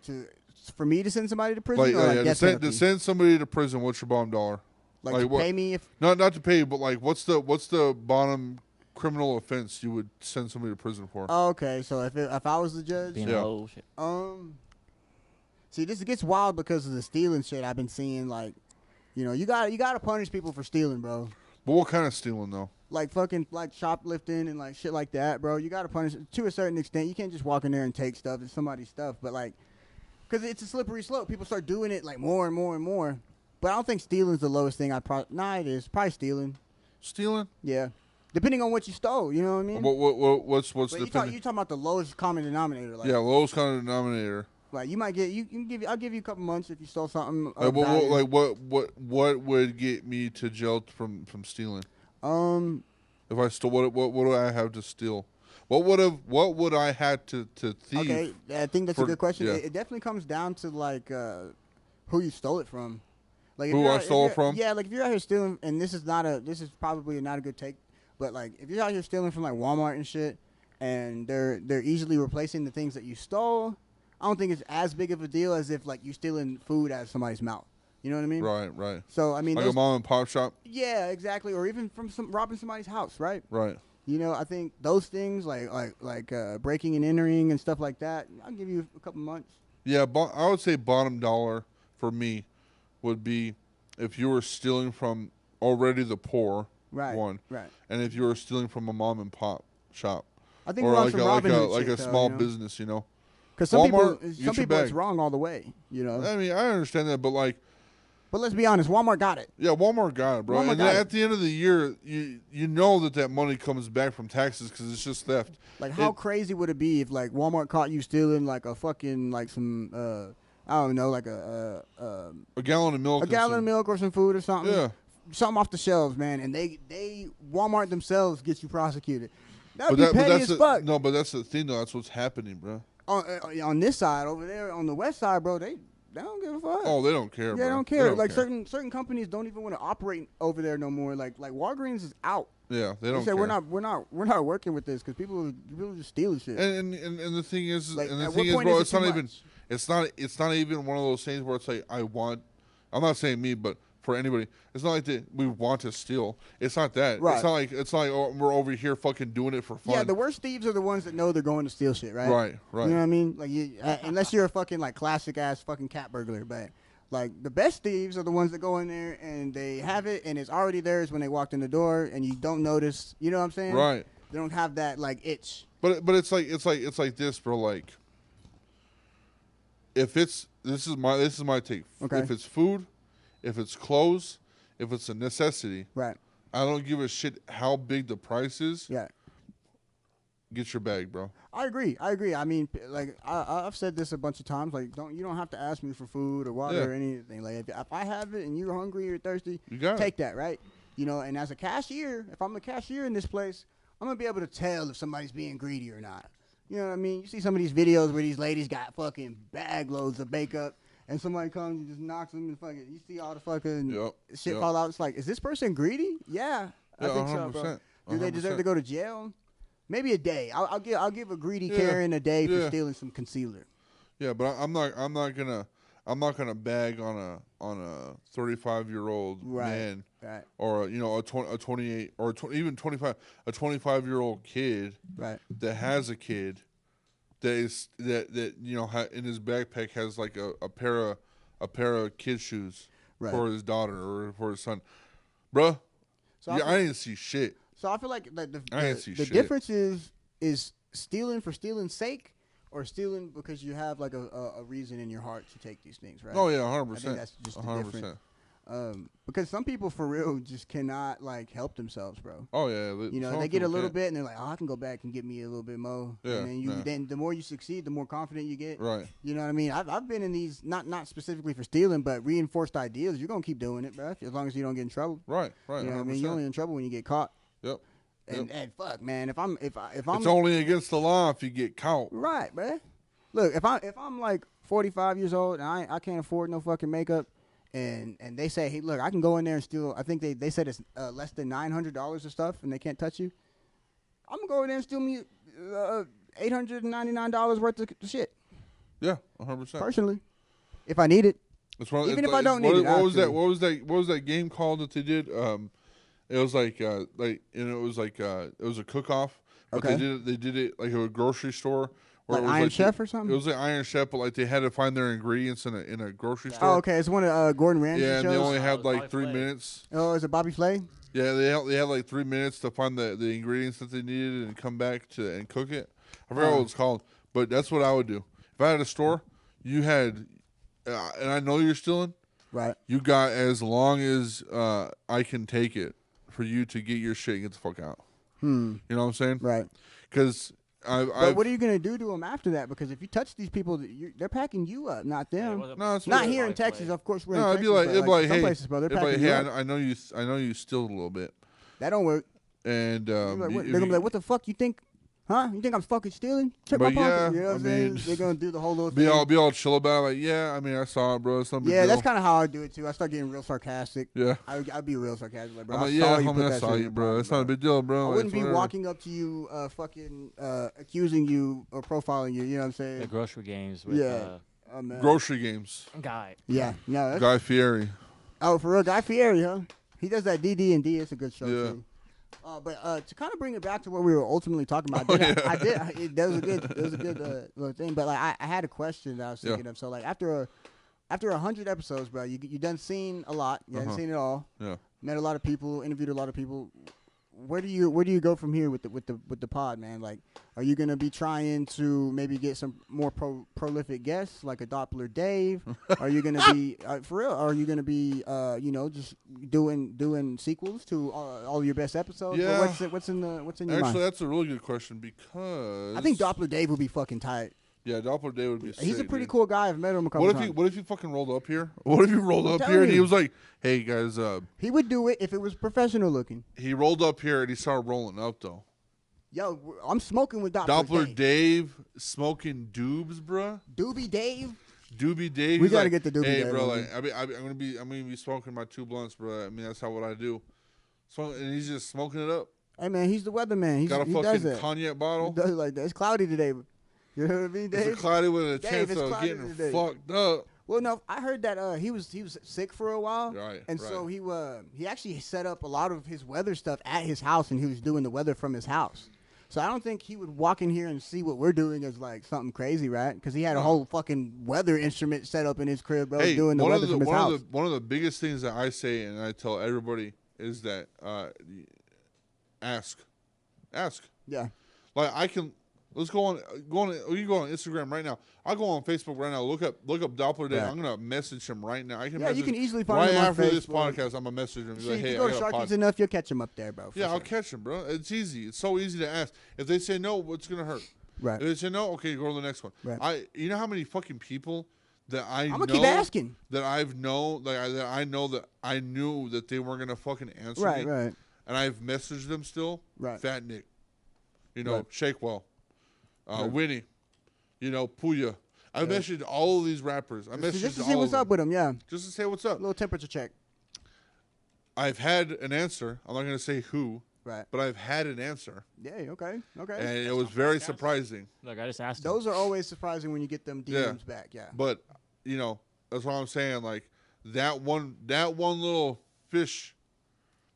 for me to send somebody to prison or Yeah, death to penalty? send somebody to prison. What's your bottom dollar? Like to what? pay me if Not to pay you, but like what's the bottom criminal offense you would send somebody to prison for? oh, okay. So if I was the judge, Being Yeah. a whole shit. see, this gets wild because of the stealing shit I've been seeing. Like, you know, you gotta punish people for stealing, bro. But what kind of stealing though? Like fucking like shoplifting and like shit like that, bro. You gotta punish it to a certain extent. You can't just walk in there and take stuff. It's somebody's stuff, but like, because it's a slippery slope. People start doing it like more and more and more. But I don't think stealing's the lowest thing. It is probably stealing. Stealing? Yeah, depending on what you stole. You know what I mean? What's But the you talking about the lowest common denominator? Like, yeah, lowest common denominator. Like you might get I'll give you a couple months if you stole something. Like what would get me to jail from stealing? If I stole, what do I have to steal? What would I have to thief? Okay, I think that's a good question. Yeah. It definitely comes down to like who you stole it from. Like if Who you're I out- if stole it you're- from? Yeah, like if you're out here stealing, and this is probably not a good take, but like if you're out here stealing from like Walmart and shit, and they're easily replacing the things that you stole, I don't think it's as big of a deal as if like you stealing food out of somebody's mouth. You know what I mean? Right. So I mean, Like a mom and pop shop. yeah, exactly, or even from robbing somebody's house, right? Right. You know, I think those things like breaking and entering and stuff like that, I'll give you a couple months. Yeah, I would say bottom dollar for me would be if you were stealing from already the poor, Right. one, Right. and if you were stealing from a mom and pop shop, I think or we're on like some a Robin Hood like shit, a though, small you know? business, you know. Because some Walmart, people, get your it's bag. wrong all the way, you know. I mean, I understand that, but like, But let's be honest, Walmart got it. yeah, Walmart got it, bro. Walmart And got then it. at the end of the year, you know that money comes back from taxes because it's just theft. Like, how crazy would it be if like Walmart caught you stealing like a fucking like some I don't know, like a gallon of milk. gallon of milk or some food or something. Yeah. Something off the shelves, man, and they Walmart themselves get you prosecuted. That would But be petty that's as fuck. No, but that's the thing, though. That's what's happening, bro. On this side over there, on the west side, bro, they don't give a fuck. Oh, they don't care, yeah, bro. they don't care. They Like certain companies don't even want to operate over there no more. Like Walgreens is out. Yeah, they don't They said care. we're not working with this because people just stealing shit. And the thing is, Like, and the at thing what is, point bro, is it it's not too even, much? it's not even one of those things where it's like I'm not saying me, but for anybody, it's not like that we want to steal. It's not that. Right. It's not like oh, we're over here fucking doing it for fun. Yeah, the worst thieves are the ones that know they're going to steal shit, right? Right. You know what I mean? Like, unless you're a fucking like classic ass fucking cat burglar, but like the best thieves are the ones that go in there and they have it and it's already theirs when they walked in the door and you don't notice. You know what I'm saying? Right. They don't have that like itch. But it's like this, bro. Like, if this is my take. Okay. If it's food, if it's clothes, if it's a necessity, Right. I don't give a shit how big the price is. Yeah. Get your bag, bro. I agree. I mean, like I've said this a bunch of times. Like, you don't have to ask me for food or water Yeah. or anything. Like, if I have it and you're hungry or thirsty, You got take that, right? You know. And as a cashier, if I'm the cashier in this place, I'm gonna be able to tell if somebody's being greedy or not. You know what I mean? You see some of these videos where these ladies got fucking bag loads of makeup, and somebody comes and just knocks them and fucking. You see all the fucking shit fall out. It's like, is this person greedy? Yeah, I think so, bro. 100%. Do they deserve to go to jail? Maybe a day. I'll give a greedy Yeah. Karen a day for Yeah. stealing some concealer. Yeah, but I'm not gonna bag on a 35-year-old Right. man Right. or a 28 or even 25 a 25-year-old kid Right. that has a kid that in his backpack has like a pair of kid shoes Right. for his daughter or for his son, bruh. So Yeah, I didn't see shit. So I feel like I didn't see the shit. difference is stealing for stealing's sake or stealing because you have like a reason in your heart to take these things, right? Oh yeah, I 100%. think that's just the 100%. difference. Because some people for real just cannot like help themselves, bro. Oh yeah, You know, some they get a people little can't. bit and they're like, oh, I can go back and get me a little bit more. Yeah, And then yeah. then the more you succeed, the more confident you get. Right. You know what I mean? I've been in these not specifically for stealing, but reinforced ideals. You're gonna keep doing it, bro, as long as you don't get in trouble. Right. You know what I 100%. mean? You're only in trouble when you get caught. Yep. And fuck, man, if I'm It's only against the law if you get caught. right, man. Look, if I'm like 45 years old and I can't afford no fucking makeup, and they say, hey, look, I can go in there and steal. I think they said it's less than $900 of stuff, and they can't touch you. I'm gonna go in there and steal me $899 worth of shit. Yeah, 100%. Personally, if I need it. Even if I don't need it. What was that? What was that game called that they did? It was like it was a cook-off, but Okay. they did it like a grocery store. Where Like it was Iron Chef or something? It was like Iron Chef, but like they had to find their ingredients in a grocery store. Oh, okay. It's one of Gordon Ramsay's Yeah, and shows. they only had Bobby like 3 Flay. minutes. Oh, is it Bobby Flay? Yeah, they had like 3 minutes to find the ingredients that they needed and come back and cook it. I forgot what it's called, but that's what I would do. If I had a store, you had, and I know you're stealing, Right. you got as long as I can take it for you to get your shit and get the fuck out. You know what I'm saying? Right. Because But what are you gonna do to them after that? Because if you touch these people, they're packing you up, not them. No, it's Not what- here in Texas, of course. We're No, in it'd be Texas, like, but it'd be like, some hey, places, bro, they're it'd be like, packing you hey, up. I know you steal a little bit, That don't work. and They're gonna be like, "What the fuck you think? Huh? You think I'm fucking stealing? Check my But pocket." yeah, You know what I'm I saying? mean, They're gonna do the whole little be thing. all chill about it. Like, yeah, I mean, I saw it, bro. It's no big Yeah, deal. that's kind of how I do it too. I start getting real sarcastic. Yeah. I'd be real sarcastic, like, bro. I'm like, I yeah, saw you put homie, I that saw shit in you, your bro. pocket, It's not a big deal, bro. I Like, wouldn't be whatever. walking up to you, fucking accusing you or profiling you. You know what I'm The saying? grocery games with Yeah. Oh man. Grocery games. Guy. Yeah. No. That's, Guy Fieri. oh, for real, Guy Fieri, huh? He does that DD&D. It's a good show Yeah. too. But to kind of bring it back to what we were ultimately talking about, that was a good little thing. But like, I had a question that I was thinking of. So like, after 100 episodes, bro, you done seen a lot. You haven't seen it all. Yeah. Met a lot of people, interviewed a lot of people. Where do you go from here with the pod, man? Like, are you gonna be trying to maybe get some more prolific guests like a Doppler Dave? Are you gonna be for real? Are you gonna be just doing sequels to all your best episodes? Yeah. What's in your Actually, mind? that's a really good question because I think Doppler Dave would be fucking tight. Yeah, Doppler Day would be. He's a sick, pretty dude. cool guy. I've met him a couple times. What if he fucking rolled up here? What if he rolled up telling here and he you. was like, "Hey guys, He would do it if it was professional looking. he rolled up here and he started rolling up though." Yo, I'm smoking with Doppler Dave smoking doobs, bruh. Doobie Dave. Doobie Dave. We he's gotta like, get the Doobie Hey, Dave, bro, man. like I'm gonna be smoking my 2 blunts, bro. I mean, that's what I do. So, and he's just smoking it up. Hey man, he's the weatherman. He Got a does fucking that. cognac bottle. He does it like that. It's cloudy today. You know what I mean, Dave? It's cloudy with a Dave, chance it's of cloudy getting today. fucked up. Well, no, I heard that he was sick for a while, Right, and right. so he actually set up a lot of his weather stuff at his house, and he was doing the weather from his house. So I don't think he would walk in here and see what we're doing as like something crazy, right? Because he had a whole fucking weather instrument set up in his crib, bro, Hey, doing the weather from his house. one of the biggest things that I say and I tell everybody is that ask. Yeah, Like I can. Let's go on. You go on Instagram right now. I'll go on Facebook right now. Look up Doppler Day. Right. I'm gonna message him right now. I can. Yeah, you message can easily find right him on after this Facebook. podcast. I'm gonna message him. Be see, like, if hey, you go I to got a Sharky's pod. enough, you'll catch him up there, bro. for Yeah, I'll sure. catch him, bro. It's easy. It's so easy to ask. If they say no, what's gonna hurt? Right. If they say no, okay, go to the next one. Right. You know how many fucking people that I'm gonna keep asking. that I know that I knew that they weren't gonna fucking answer Right, me, right. and I've messaged them still. Right. Fat Nick, Right. Shakewell, Winnie, Puya. I messaged all of these rappers. I messaged Just to all see of what's them. up with him, yeah. Just to say what's up. A little temperature check. I've had an answer. I'm not gonna say who, Right. but I've had an answer, Yeah, okay. and it was very surprising. Look, I just asked him. Those are always surprising when you get them DMs back, yeah. But that's what I'm saying. Like that one little fish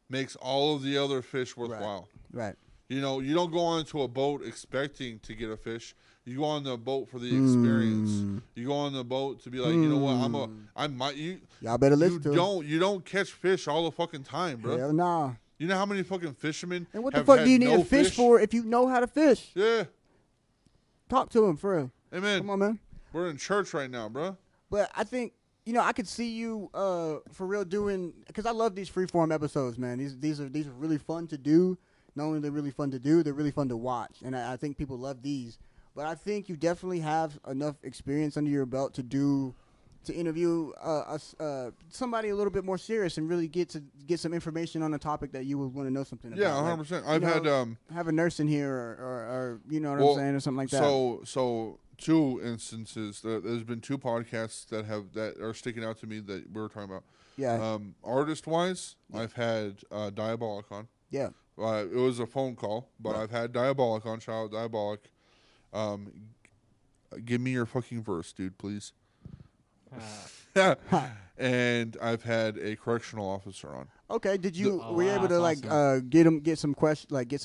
makes all of the other fish worthwhile. Right. You don't go onto a boat expecting to get a fish. You go on the boat for the experience. You go on the boat to be like, you know what, Y'all better listen to him. You don't catch fish all the fucking time, bro. Hell nah. You know how many fucking fishermen And what the have fuck had do you need no a fish for if you know how to fish? Yeah. Talk to him, for real. Hey, man. Come on, man. We're in church right now, bro. But I think, I could see you for real doing, because I love these freeform episodes, man. These are really fun to do. Not only are they really fun to do, they're really fun to watch. And I think people love these. But I think you definitely have enough experience under your belt to interview somebody a little bit more serious and really get some information on a topic that you would want to know something about. Yeah, 100%. I've had have a nurse in here or you know what Well, I'm saying, or something like that. So two instances. There's been two podcasts that are sticking out to me that we were talking about. Yeah. Artist wise, I've had Diabolic on. Yeah. It was a phone call, but Right. I've had Diabolic on. Shout out Diabolic. Give me your fucking verse, dude, please. And I've had a correctional officer on. Okay. Did you Oh, were you wow, able to that's like awesome. get some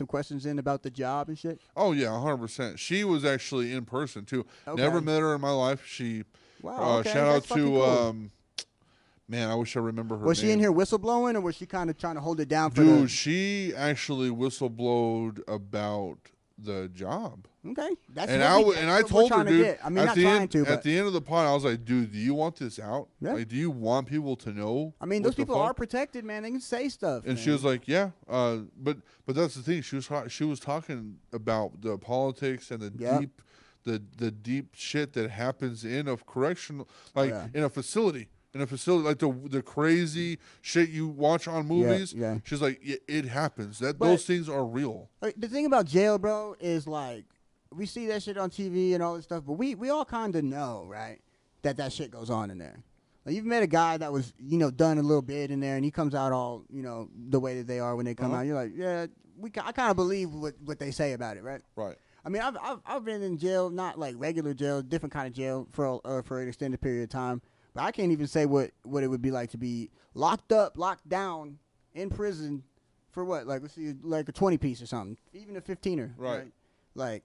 questions in about the job and shit? Oh yeah, 100%. She was actually in person too. Okay. Never met her in my life. She Wow. Okay. shout out That's fucking to cool. man, I wish I remember her Was name. she in here whistleblowing, or was she kind of trying to hold it down for Dude, she actually whistleblowed about the job. Okay. That's And what I we're told her, trying to dude, get. I mean, at not the trying end, to, at but the end of the pod, I was like, dude, do you want this out? Yeah. Like, do you want people to know? I mean, what those the people fuck? are protected, man. They can say stuff. And man. she was like, yeah, but that's the thing. She was talking about the politics and the Yep. deep, the deep shit that happens in a correctional, like Yeah. in a facility, like the crazy shit you watch on movies. yeah. She's like, it happens. But- Those things are real. Like, the thing about jail, bro, is like we see that shit on TV and all this stuff, but we all kind of know, right, that shit goes on in there. Like, you've met a guy that was, done a little bit in there, and he comes out all, the way that they are when they come Uh-huh. out. You're like, yeah, I kind of believe what they say about it, right? Right. I mean, I've been in jail, not like regular jail, different kind of jail for an extended period of time. But I can't even say what it would be like to be locked up, locked down in prison for what? Like, let's see, like a 20-piece or something, even a 15er. Right. Like,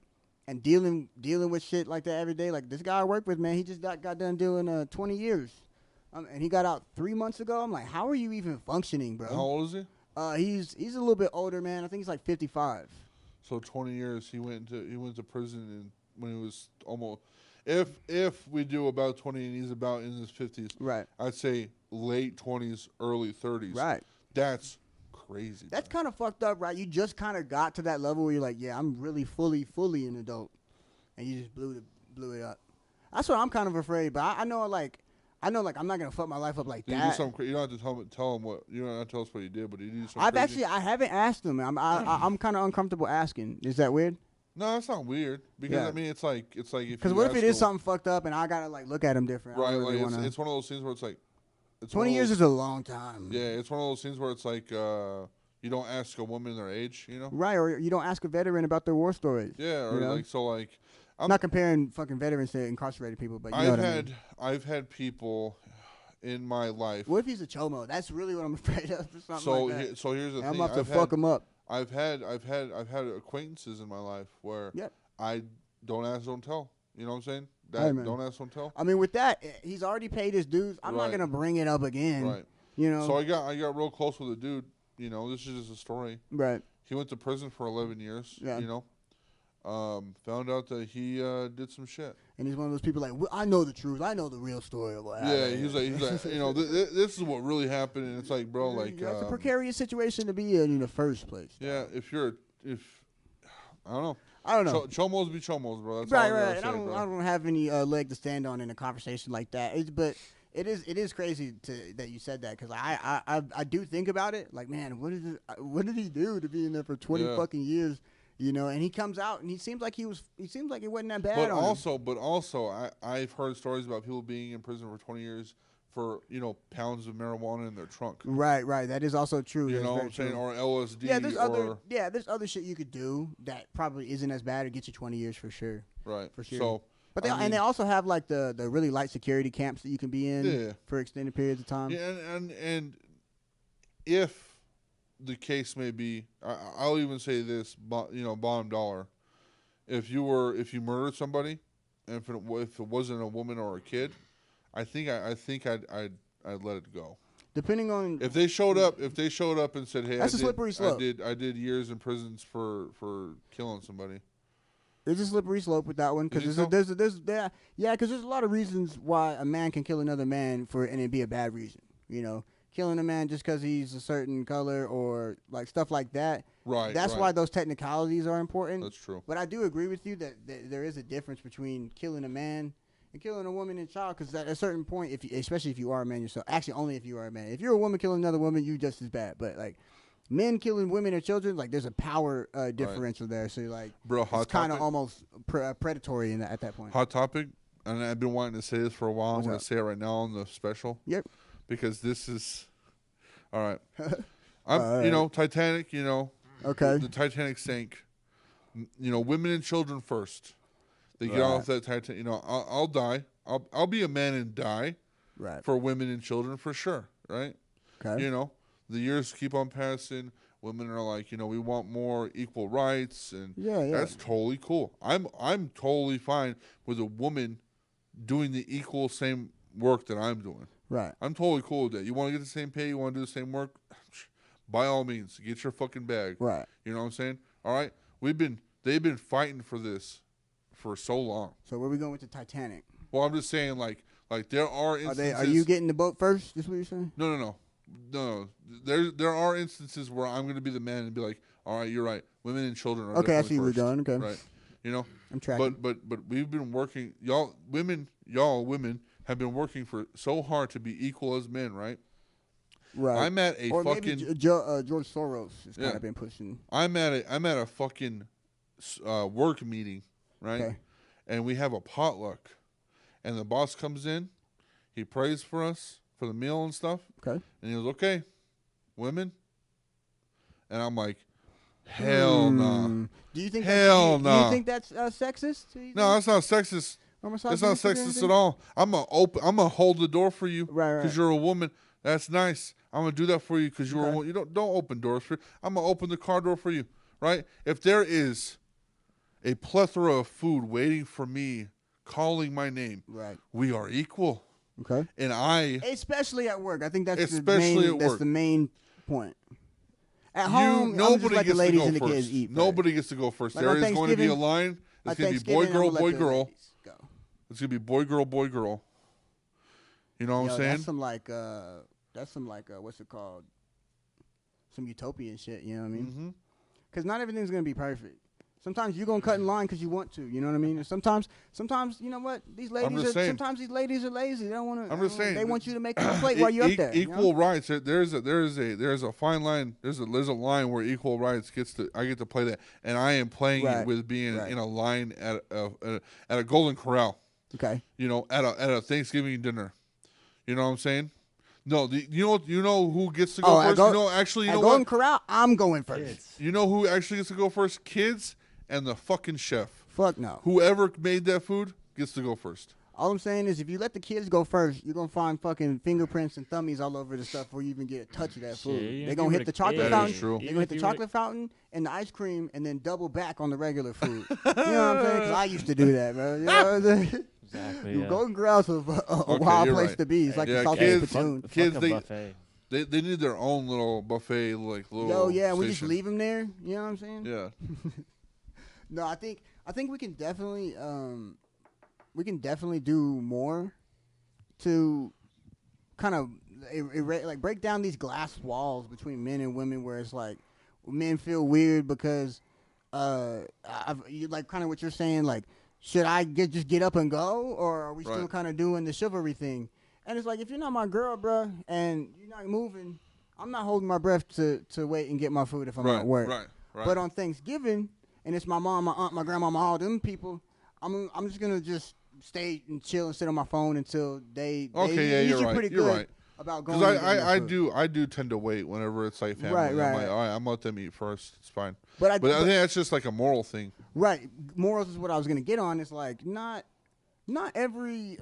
and dealing with shit like that every day. Like, this guy I work with, man, he just got done doing 20 years. And he got out 3 months ago. I'm like, how are you even functioning, bro? How old is he? He's a little bit older, man. I think he's like 55. So 20 years. He went to prison when he was almost. If we do about 20 and he's about in his 50s, Right. I'd say late 20s, early 30s. Right. That's crazy. That's man. kind of fucked up, right? You just kind of got to that level where you're like, yeah, I'm really fully an adult, and you just blew it up. That's what I'm kind of afraid. But I know, like, I'm not gonna fuck my life up like Did you do that. something you don't have to tell him what. You don't have to tell us what you did, but did you do something I've crazy? actually I haven't asked him. I'm kind of uncomfortable asking. Is that weird? No, that's not weird because Yeah. I mean it's like if Because you what if ask it is a- something fucked up and I gotta like look at him different? I right? don't Like really wanna- it's one of those things where it's like 20 years is a long time. yeah, it's one of those things where it's like you don't ask a woman their age, you know? Right, or you don't ask a veteran about their war stories. Yeah, or You know? like so like I'm not comparing fucking veterans to incarcerated people, but you know what I mean. I've had people in my life. What if he's a chomo? That's really what I'm afraid of. Or something So like that. so here's the And thing. I'm about to I've fuck had, him up. I've had acquaintances in my life where Yep. I don't ask, don't tell. You know what I'm saying? Hey, man. Don't ask, don't tell. I mean, with that, he's already paid his dues. I'm not Right. gonna bring it up again. Right. You know. So I got real close with a dude. You know, this is just a story. Right. He went to prison for 11 years. Yeah. You know, found out that he did some shit. And he's one of those people like, I know the truth. I know the real story of what Yeah, happened. he's like, you know, this is what really happened, and it's like, bro, like, That's a precarious situation to be in the first place. yeah, if I don't know. I don't know. Chomos be chomos, bro. That's Right, all I right. gotta And say, I don't, bro. I don't have any leg to stand on in a conversation like that. But it is crazy that you said that because I do think about it. Like, man, what did he do to be in there for 20 Yeah. fucking years? You know, and he comes out and he seems like it wasn't that bad. But on him. also, I've heard stories about people being in prison for 20 years for pounds of marijuana in their trunk. Right. That is also true. You That's know what very I'm saying? true. Or LSD. Yeah, there's or, other shit you could do that probably isn't as bad or get you 20 years for sure. right. For sure. So, But they, I mean, and they also have like the really light security camps that you can be in Yeah. for extended periods of time. yeah, and if the case may be, I'll even say this, bottom dollar. If you murdered somebody, and if it wasn't a woman or a kid, I think I'd let it go. Depending on If they showed up and said, "Hey, That's a slippery slope. I did years in prisons for killing somebody." there's a slippery slope with that one because You think because there's a lot of reasons why a man can kill another man and it be a bad reason. You know, killing a man just because he's a certain color or like stuff like that. Right. That's right. why those technicalities are important. That's true. But I do agree with you that there is a difference between killing a man and killing a woman and child. Because at a certain point, especially if you are a man yourself, actually only if you are a man. If you're a woman killing another woman, you just as bad. But like, men killing women and children, like there's a power differential there. So like, Bro, it's hot kind of topic. almost predatory at that point. Hot topic, and I've been wanting to say this for a while. What's I'm going up? to say it right now on the special. Yep. Because this is all right. All You right. know, Titanic. You know, Okay. the Titanic sank. You know, women and children first. They get Right. off that Titanic. You know, I'll die. I'll be a man and die Right. for women and children for sure. Right. Okay. You know, the years keep on passing. Women are like, you know, we want more equal rights, and Yeah. that's totally cool. I'm totally fine with a woman doing the equal same work that I'm doing. Right. I'm totally cool with that. You want to get the same pay, you want to do the same work, by all means, get your fucking bag. Right. You know what I'm saying? All right, they've been fighting for this for so long. So where we going with the Titanic? Well, I'm just saying, like there are Are instances. Are you getting the boat first? Is what you're saying? No. There are instances where I'm going to be the man and be like, all right, you're right. Women and children are Okay, I definitely see where you're first. going. Okay. Right. You know, I'm tracking. but we've been working. Y'all women have been working for so hard to be equal as men, right? Right. I'm at a or fucking. maybe George Soros has kind Yeah. of been pushing. I'm at a fucking work meeting, right? Okay. And we have a potluck, and the boss comes in, he prays for us for the meal and stuff, Okay. and he goes, "Okay, women," and I'm like, "Hell no, Do you think? Hell do nah. you think that's sexist? Do you no, think? that's not sexist. Or That's not misogynistic or sexist anything? at all. I'm gonna hold the door for you Right, right. because you're a woman. That's nice. I'm gonna do that for you because you're a Okay. woman. You don't open doors for. I'm gonna open the car door for you, right? If there is a plethora of food waiting for me, calling my name, Right. we are equal. Okay. And I, Especially at work. I think that's Especially the main. at That's work. the main point. At home, I'm nobody just let the gets ladies to and go the first. kids eat. Nobody gets to go first. Like There on is going to be a Thanksgiving- line. At It's going to be Thanksgiving, boy, girl, I'm gonna boy, let the girl. ladies go. It's going to be boy, girl, boy, girl. You know what Yo, I'm saying? that's some like what's it called? Some utopian shit. You know what I mean? Mm-hmm. Because not everything's gonna be perfect. Sometimes you're gonna cut in line because you want to. You know what I mean? And sometimes you know what? These ladies just saying. sometimes these ladies are lazy. They don't want to. I'm just saying. They want you to make them a plate while you're up there. Equal you know? rights. There's a fine line. There's a line where equal rights I get to play that, and I am playing Right. it with being Right. in a line at a Golden Corral. Okay. You know, at a Thanksgiving dinner. You know what I'm saying? No, you know who gets to go at first. Go- You know, actually, you At know Golden what? Corral, I'm going first. Kids. You know who actually gets to go first? Kids and the fucking chef. Fuck no. Whoever made that food gets to go first. All I'm saying is, if you let the kids go first, you're gonna find fucking fingerprints and thummies all over the stuff before you even get a touch of that food. Shit, They're gonna hit the chocolate That fountain. is true. They're gonna hit the chocolate fountain and the ice cream, and then double back on the regular food. You know what I'm saying? Because I used to do that, bro. You know what I'm saying? Exactly. Dude, Yeah. Golden Corral's a Okay, wild you're place right. to be. It's like Yeah, the South kids- Bay platoon. kids, Fuck a they- buffet. They need their own little buffet, like little. Yo, yeah, we just station. leave them there. You know what I'm saying? Yeah. No, I think we can definitely do more to kind of like break down these glass walls between men and women, where it's like men feel weird because you like kind of what you're saying, like, should I just get up and go, or are we still Right. kind of doing the chivalry thing? And it's like, if you're not my girl, bruh, and you're not moving, I'm not holding my breath to wait and get my food if I'm Right. at work. Right. Right. But on Thanksgiving, and it's my mom, my aunt, my grandma, all them people, I'm just gonna just stay and chill and sit on my phone until they Okay, yeah, usually you're right. pretty You're good right. about going. Because and getting their food. I do tend to wait whenever it's like family. Right, I'm right, like, right. all right, I'm gonna let them eat first. It's fine. But I But I think that's just like a moral thing. right, morals is what I was gonna get on. It's like not every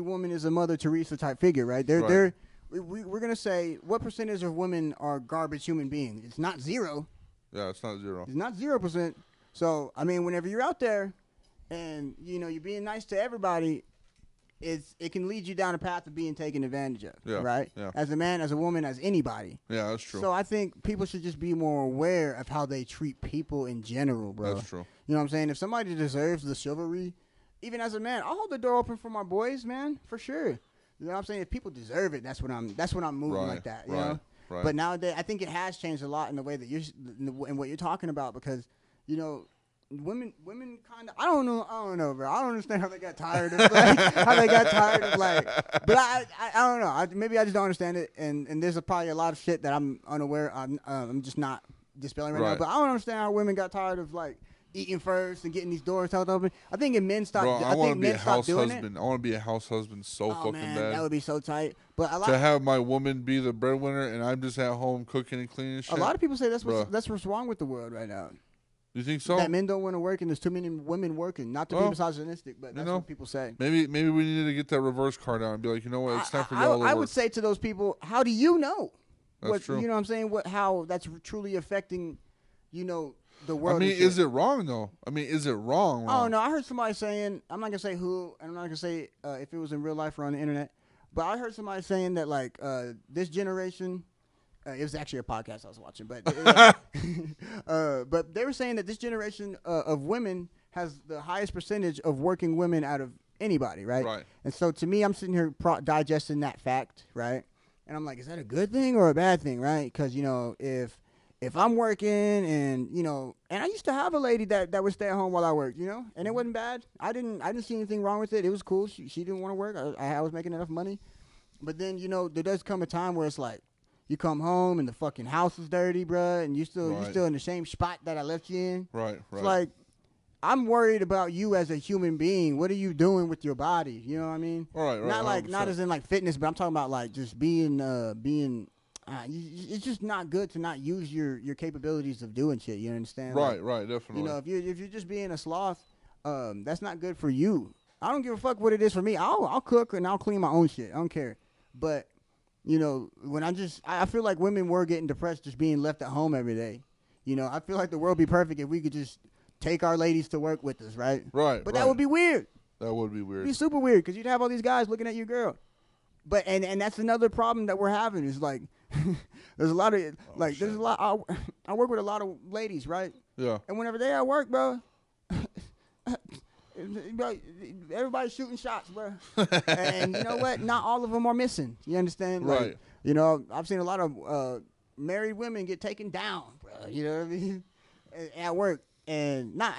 woman is a Mother Teresa type figure, right? Right. We're gonna say what percentage of women are garbage human beings? It's not zero. Yeah, it's not zero. It's not 0%. So I mean, whenever you're out there, and you're being nice to everybody, it can lead you down a path of being taken advantage of. Yeah, Right. yeah. As a man, as a woman, as anybody. Yeah, that's true. So I think people should just be more aware of how they treat people in general, bro. That's true. You know what I'm saying? If somebody deserves the chivalry, even as a man, I'll hold the door open for my boys, man, for sure. You know what I'm saying? If people deserve it, that's when I'm moving Right, like that. You right, know. right. But nowadays, I think it has changed a lot in the way that in what you're talking about, because women kind of. I don't know, bro. I don't understand how they got tired of but I don't know. Maybe I just don't understand it, and there's probably a lot of shit that I'm unaware. I'm just not dispelling right now. But I don't understand how women got tired of like eating first and getting these doors held open. I think if men stop, Bro, I want to be a house doing husband. I want to be a house husband so fucking bad. That would be so tight. But to have my woman be the breadwinner and I'm just at home cooking and cleaning shit. A lot of people say that's what's wrong with the world right now. You think so? That men don't want to work and there's too many women working. Not to be misogynistic, but that's what people say. Maybe we need to get that reverse card out and be like, you know what, it's time for y'all to work. I would say to those people, how do you know? That's true. You know what I'm saying? How that's truly affecting, the world. I mean, is it wrong though? I mean, is it wrong? Oh no, I heard somebody saying, I'm not gonna say who, and I'm not gonna say if it was in real life or on the internet, but I heard somebody saying that like this generation, it was actually a podcast I was watching, but but they were saying that this generation of women has the highest percentage of working women out of anybody, right? Right. And so to me, I'm sitting here digesting that fact, right? And I'm like, is that a good thing or a bad thing, right? Because if I'm working and and I used to have a lady that would stay at home while I worked, and it wasn't bad. I didn't see anything wrong with it. It was cool. She didn't want to work. I was making enough money, but then there does come a time where it's like you come home and the fucking house is dirty, bruh, and you're still in the same spot that I left you in. Right. It's like I'm worried about you as a human being. What are you doing with your body? You know what I mean? Right. Not as in like fitness, but I'm talking about like just being. It's just not good to not use your capabilities of doing shit. You understand? Right, definitely. If you're just being a sloth, that's not good for you. I don't give a fuck what it is for me. I'll cook and I'll clean my own shit. I don't care. But when I feel like women were getting depressed just being left at home every day. I feel like the world would be perfect if we could just take our ladies to work with us, right? Right. But that would be weird. That would be weird. It'd be super weird because you'd have all these guys looking at your girl. But and that's another problem that we're having is like there's a lot of there's a lot. I work with a lot of ladies, right? Yeah. And whenever they at work, bro, everybody's shooting shots, bro. And you know what? Not all of them are missing. You understand? Right. I've seen a lot of married women get taken down, bro. You know what I mean? At work, and not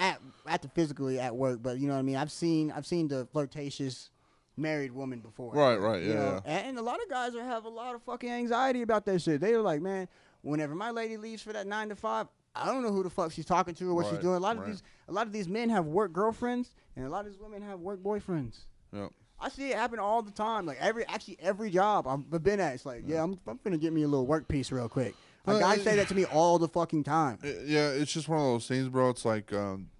at the physically at work, but you know what I mean. I've seen the flirtatious married woman before. Right, yeah. And a lot of guys have a lot of fucking anxiety about that shit. They're like, man, whenever my lady leaves for that 9 to 5, I don't know who the fuck she's talking to or what she's doing. A lot of these men have work girlfriends, and a lot of these women have work boyfriends. Yeah. I see it happen all the time. Like every job I've been at, it's like, I'm gonna get me a little work piece real quick. Guys say that to me all the fucking time. Yeah, it's just one of those things, bro. It's like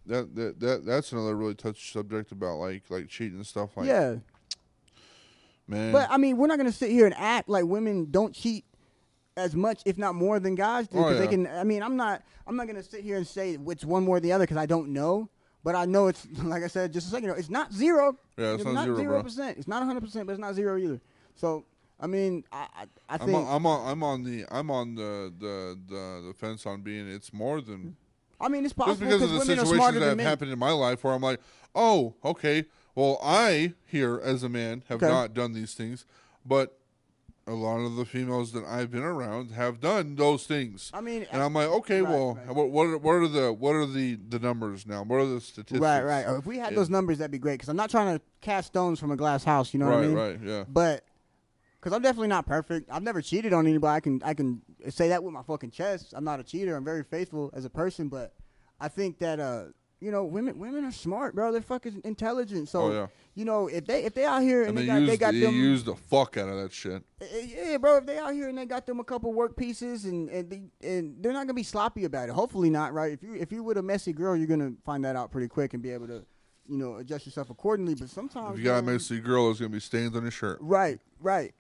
that's another really touchy subject about like cheating and stuff like. Yeah. Man. But I mean, we're not gonna sit here and act like women don't cheat as much, if not more, than guys do. Because they can. I mean, I'm not gonna sit here and say which one more than the other because I don't know. But I know it's like I said just a second ago. It's not zero. Yeah, it's not 0%. It's not 100%, but it's not zero either. So I mean, I think I'm on the fence on being it's more than. I mean, it's possible just because of the women are situations smarter that than have men. happened in my life where I'm like, oh, okay. Well, I here as a man have not done these things, but a lot of the females that I've been around have done those things. I mean, and I'm like, okay, what are the numbers now? What are the statistics? Right. If we had those numbers, that'd be great. Because I'm not trying to cast stones from a glass house. You know what I mean? Right. Yeah. But because I'm definitely not perfect. I've never cheated on anybody. I can say that with my fucking chest. I'm not a cheater. I'm very faithful as a person. But I think that women are smart, bro. They're fucking intelligent. So if they out here and they got them use the fuck out of that shit. Yeah, bro. If they out here and they got them a couple work pieces and they're not gonna be sloppy about it. Hopefully not, right? If you with a messy girl, you're gonna find that out pretty quick and be able to, adjust yourself accordingly. But sometimes if you got a messy girl, there's gonna be stains on your shirt. Right.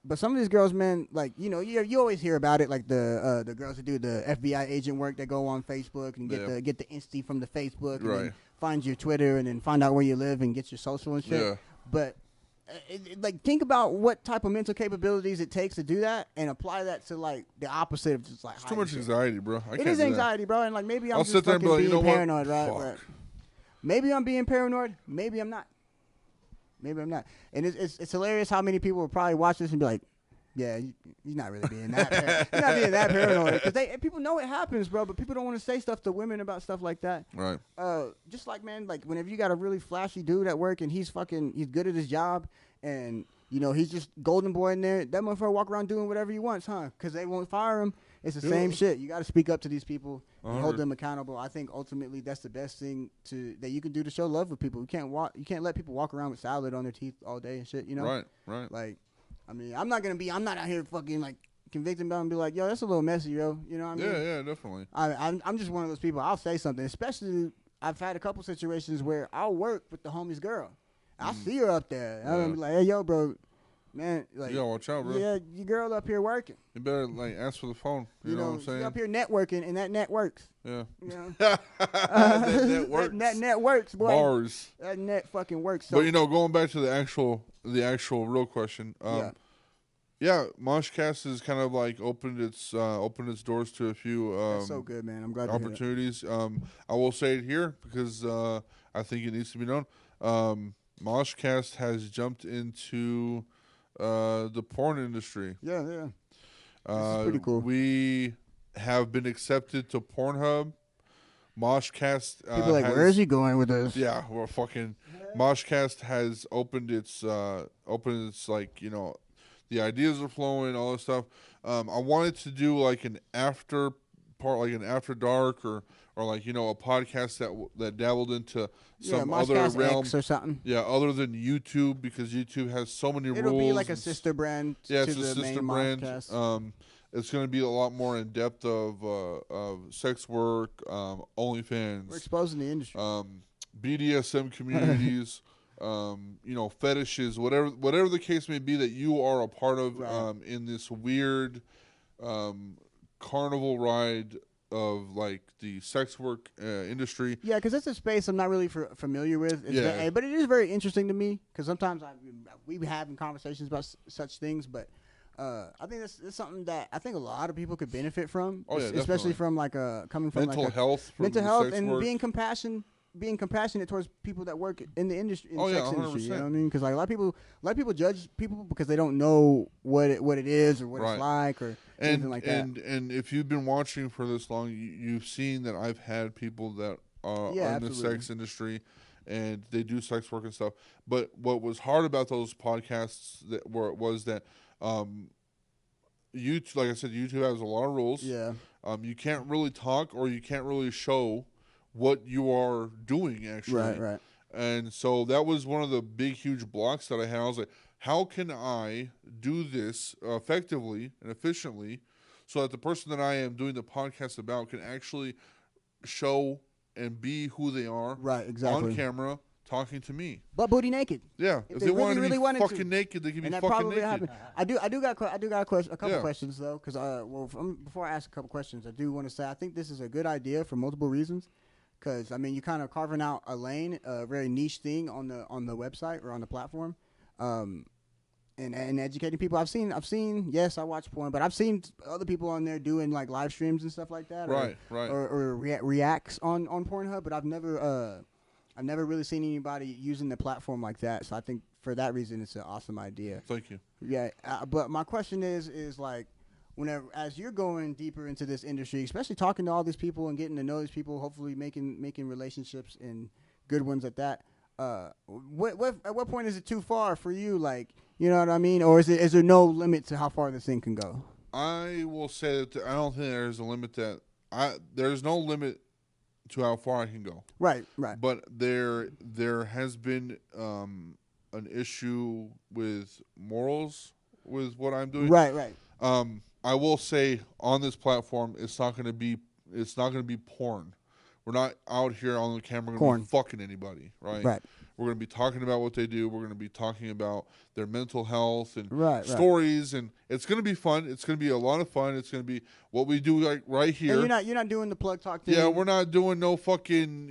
But some of these girls, man, like you always hear about it, like the girls that do the FBI agent work that go on Facebook and get the Insta from the Facebook and then find your Twitter and then find out where you live and get your social and shit. Yeah. But like think about what type of mental capabilities it takes to do that and apply that to like the opposite of just like it's too much anxiety, bro. It is anxiety, bro, and like maybe I'm I'll just sit there and fucking be like, being paranoid, right? Fuck. But maybe I'm being paranoid. Maybe I'm not. And it's hilarious how many people will probably watch this and be like, Yeah, you're not really being that. You're not being that paranoid because people know it happens, bro. But people don't want to say stuff to women about stuff like that. Right. Just like man, like whenever you got a really flashy dude at work and he's good at his job and he's just golden boy in there. That motherfucker walk around doing whatever he wants, huh? Because they won't fire him. It's the same shit. You got to speak up to these people and hold them accountable. I think ultimately that's the best thing that you can do to show love with people. You can't let people walk around with salad on their teeth all day and shit. Right. Like, I mean, I'm not out here fucking like convicting about and be like, yo, that's a little messy, yo. You know what I mean? Yeah, definitely. I'm just one of those people. I'll say something, especially I've had a couple situations where I'll work with the homie's girl. I'll see her up there. And I'll be like, hey, yo, bro. Man, like, yeah, watch out, bro. Yeah, your girl up here working. You better like ask for the phone. You know what I'm saying? She up here networking, and that net works. Yeah. that net works. That net works, boy. Bars. That net fucking works. So. But going back to the actual real question. MOSHCAST has kind of like opened its doors to a few. That's so good, man. I'm glad opportunities. To hear that. I will say it here because I think it needs to be known. MOSHCAST has jumped into the porn industry. Yeah. This is pretty cool. We have been accepted to Pornhub. MOSHCAST. People are like, where is he going with this? Yeah, we're fucking. MOSHCAST has opened its like the ideas are flowing, all this stuff. I wanted to do like an after part, like an after dark or like a podcast that dabbled into some other realm or something. Yeah, other than YouTube because YouTube has so many rules. It'll be like a sister brand. Yeah, to it's a sister brand. It's going to be a lot more in depth of sex work, OnlyFans. We're exposing the industry. BDSM communities. Fetishes, whatever the case may be that you are a part of, in this weird carnival ride of like the sex work industry. Yeah, because that's a space I'm not really familiar with. But it is very interesting to me because sometimes we be having conversations about such things, but I think that's something that I think a lot of people could benefit from. Oh, yeah, especially from like coming from mental health, and work. being compassionate towards people that work in the industry, in the sex industry. You know what I mean? Because like a lot of people judge people because they don't know what it is or what it's like or anything like that. And if you've been watching for this long, you've seen that I've had people that are in the sex industry, and they do sex work and stuff. But what was hard about those podcasts was that YouTube, like I said, YouTube has a lot of rules. Yeah. You can't really talk or you can't really show what you are doing, actually. Right. And so that was one of the big, huge blocks that I had. I was like, how can I do this effectively and efficiently so that the person that I am doing the podcast about can actually show and be who they are on camera talking to me. But booty naked. Yeah. If they wanted to be fucking naked, they can be fucking naked. Happened. I do got a couple questions, though, because before I ask a couple questions, I do want to say I think this is a good idea for multiple reasons. Because I mean, you're kind of carving out a lane, a very niche thing on the website or on the platform, and educating people. I've seen. Yes, I watch porn, but I've seen other people on there doing like live streams and stuff like that, or reacts on Pornhub. But I've never really seen anybody using the platform like that. So I think for that reason, it's an awesome idea. Thank you. Yeah, but my question is like, whenever as you're going deeper into this industry, especially talking to all these people and getting to know these people, hopefully making relationships and good ones at that. At what point is it too far for you? Like, you know what I mean? Or is there no limit to how far this thing can go? I will say that I don't think there's a limit there's no limit to how far I can go. Right. But there has been an issue with morals with what I'm doing. Right. I will say on this platform, it's not going to be porn. We're not out here on the camera going to be fucking anybody, right? Right. We're going to be talking about what they do. We're going to be talking about their mental health and stories, and it's going to be fun. It's going to be a lot of fun. It's going to be what we do like right here. And you're not doing the plug talk thing. Yeah, we're not doing no fucking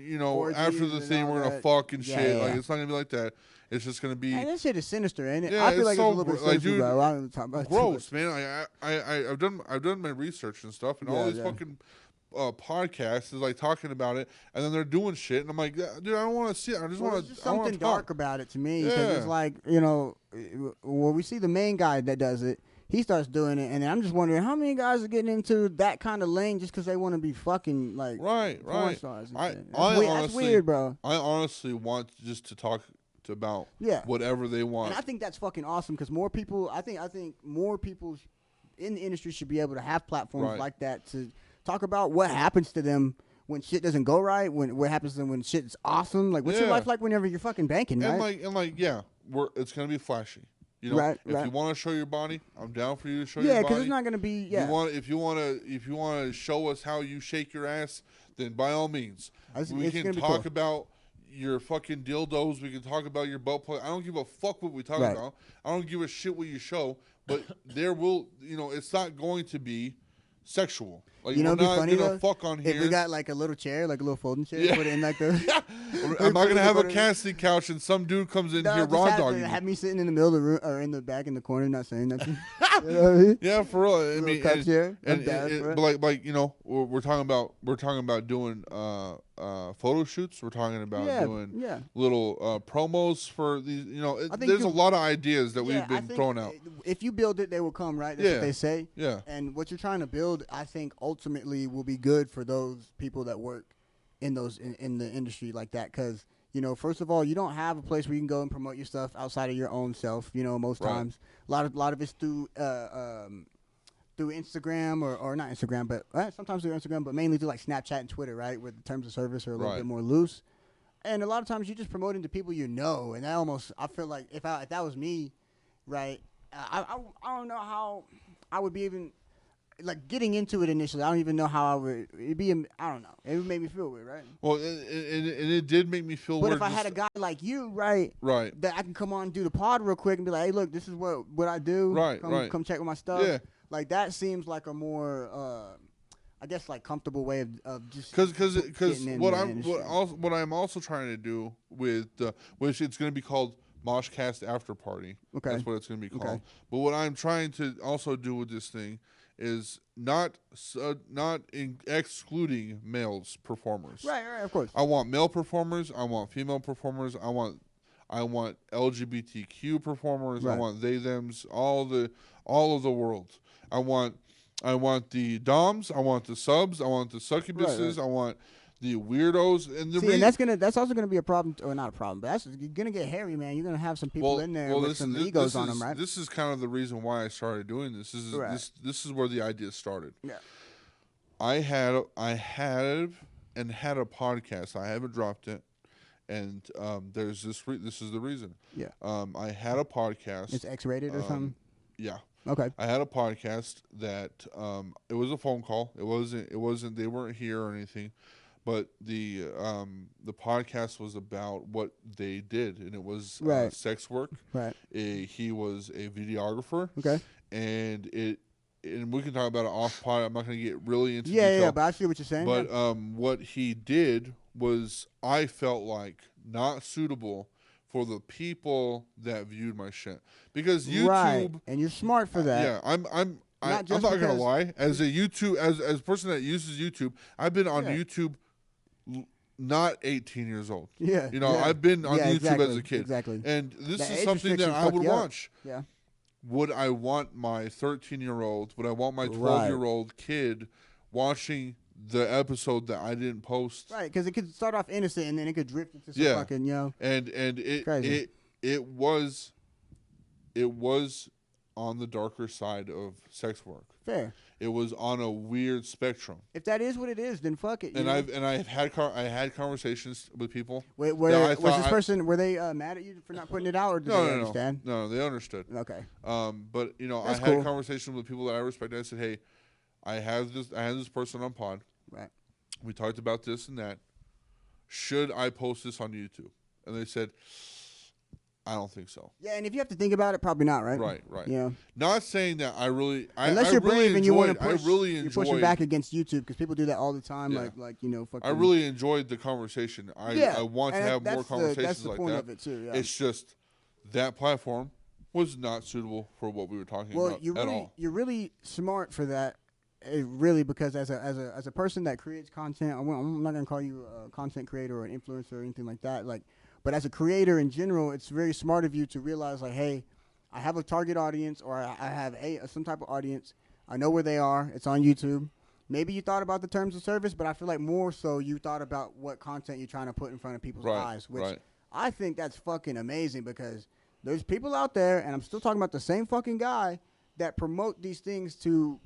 after the thing we're going to fuck and shit. Yeah. Like it's not going to be like that. It's just going to be. And that shit is sinister, ain't it? Yeah, I feel like so, it's a little bit sinister, bro. I don't talk about gross, man. I've done my research and stuff, and all these fucking podcasts is like talking about it, and then they're doing shit, and I'm like, dude, I don't want to see it. I just want to. Something dark about it to me because it's like, we see the main guy that does it. he starts doing it, and then I'm just wondering how many guys are getting into that kind of lane just because they want to be fucking like porn stars. And shit. That's weird, bro. I honestly want just to talk about whatever they want, and I think that's fucking awesome because more people. I think more people in the industry should be able to have platforms like that to talk about what happens to them when shit doesn't go right. What happens to them when shit's awesome? Like, what's your life like whenever you're fucking banking, right? It's gonna be flashy. You know, if you want to show your body, I'm down for you to show your body. Yeah, because it's not gonna be. Yeah. If you want to show us how you shake your ass, then by all means, we can talk about your fucking dildos. We can talk about your butt plug. I don't give a fuck what we talk about. I don't give a shit what you show. But there will, it's not going to be sexual. Like, we're not funny gonna fuck on here. If we got like a little chair, like a little folding chair, put it in like the. I'm not gonna have a casting couch and some dude comes in here raw dogging. Have me sitting in the middle of the room or in the back in the corner, not saying nothing. You know what I mean? Yeah, for real. I mean, but we're talking about doing photo shoots. We're talking about doing little promos for these. There's a lot of ideas that we've been throwing out. If you build it, they will come. Right? That's what they say. Yeah. And what you're trying to build, I think, ultimately will be good for those people that work in the industry like that. Because first of all, you don't have a place where you can go and promote your stuff outside of your own self. Most times, a lot of it's through Instagram or not Instagram, but sometimes through Instagram, but mainly through like Snapchat and Twitter, right? Where the terms of service are a little bit more loose. And a lot of times you just promoting to people and I feel like if that was me, right? I don't know how I would be even. Like getting into it initially, I don't even know how I would. I don't know. It would make me feel weird, right? Well, it did make me feel weird. But if I had a guy like you, right, that I can come on and do the pod real quick and be like, hey, look, this is what I do. Come check with my stuff. Yeah. Like that seems like a more, I guess, like comfortable way of just because what I'm also trying to do with which it's going to be called MOSHCAST After Party. Okay, that's what it's going to be called. Okay. But what I'm trying to also do with this thing is not excluding males performers. Right, of course. I want male performers. I want female performers. I want LGBTQ performers. Right. I want they thems all of the world. I want the doms. I want the subs. I want the succubuses. Right. I want the weirdos and that's also gonna be a problem, or not a problem, but that's gonna get hairy, man. You're gonna have some people in there with some egos on them, right? This is kind of the reason why I started doing this. This is where the idea started. Yeah, I had a podcast. I haven't dropped it, and there's this. This is the reason. Yeah. I had a podcast. It's X-rated or something. Yeah. Okay. I had a podcast that it was a phone call. It wasn't. They weren't here or anything. But the podcast was about what they did, and it was sex work. Right. He was a videographer. Okay. And we can talk about it off pod. I'm not going to get really into detail. Yeah, but I see what you're saying. But what he did was, I felt like, not suitable for the people that viewed my shit, because YouTube. And you're smart for that. Yeah, I'm not gonna lie. As a person that uses YouTube, I've been on YouTube. Not 18 years old. Yeah. I've been on YouTube as a kid. Exactly. And this is something that I would watch. Yeah. Would I want my 13-year-old, would I want my 12-year-old kid watching the episode that I didn't post? Right, because it could start off innocent and then it could drift into some fucking, And it was on the darker side of sex work. Fair. It was on a weird spectrum. If that is what it is, then fuck it. I had conversations with people. Wait, was this person? Were they mad at you for not putting it out, or did they understand? No, they understood. Okay. But I had conversations with people that I respect. I said, hey, I had this person on pod. Right. We talked about this and that. Should I post this on YouTube? And they said, I don't think so. Yeah, and if you have to think about it, probably not, right? Right. Yeah. Not saying that I really. Unless you're brave and you want to push. You're pushing back against YouTube because people do that all the time. Yeah. Like fucking. I really enjoyed the conversation. I want to have more conversations like that. That's the point of it too. Yeah. It's just that platform was not suitable for what we were talking about at all. You're really smart for that. Really, because as a person that creates content, I'm not gonna call you a content creator or an influencer or anything like that. But as a creator in general, it's very smart of you to realize, like, hey, I have a target audience, or I have some type of audience. I know where they are. It's on YouTube. Maybe you thought about the terms of service, but I feel like more so you thought about what content you're trying to put in front of people's eyes, which I think that's fucking amazing because there's people out there, and I'm still talking about the same fucking guy that promote these things to,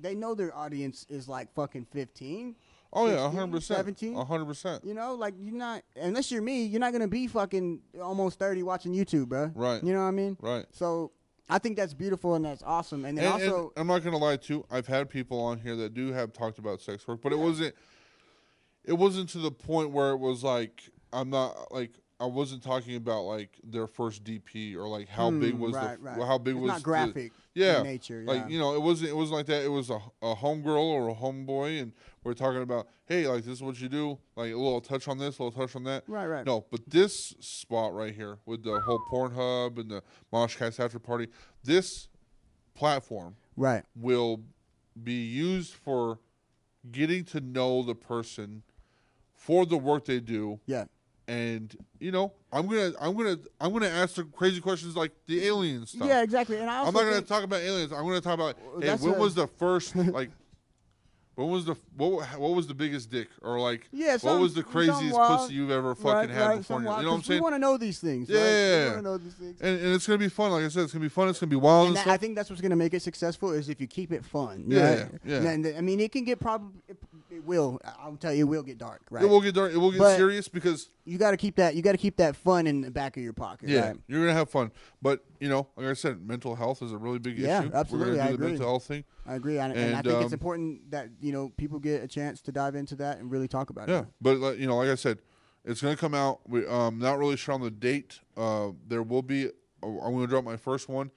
they know their audience is like fucking 15. Oh, 16, yeah, 100%. 17. 100%. Like you're not, unless you're me, you're not going to be fucking almost 30 watching YouTube, bro. Right. You know what I mean? Right. So I think that's beautiful and that's awesome. And then also, I'm not going to lie, too. I've had people on here that do have talked about sex work, but it wasn't to the point where it was like, I wasn't talking about like their first DP or like how big was how big it's was not graphic in nature. Like it wasn't like that. It was a homegirl or a homeboy, and we're talking about, hey, like this is what you do, like a little touch on this, a little touch on that. Right. No, but this spot right here with the whole Pornhub and the MOSHCAST after party, this platform will be used for getting to know the person for the work they do. Yeah. And I'm gonna ask the crazy questions like the alien stuff. Yeah, exactly. And I'm not gonna talk about aliens. I'm gonna talk about when was the first like what was the biggest dick or like what was the craziest pussy you've ever fucking had before? You know what I'm saying? We want to know these things. Yeah, we want to know these things. And it's gonna be fun. Like I said, it's gonna be fun. It's gonna be wild. And I think that's what's gonna make it successful is if you keep it fun. Yeah. And, I mean, it can get it will. I'll tell you, it will get dark. Right. It will get dark. It will get serious because you got to keep that. You got to keep that fun in the back of your pocket. Yeah, right? You're gonna have fun. But like I said, mental health is a really big issue. Yeah, absolutely. We're gonna do I the agree. mental health thing. I agree, and I think it's important that people get a chance to dive into that and really talk about it. Yeah, but like I said, it's gonna come out. Not really sure on the date. There will be. I'm gonna drop my first one.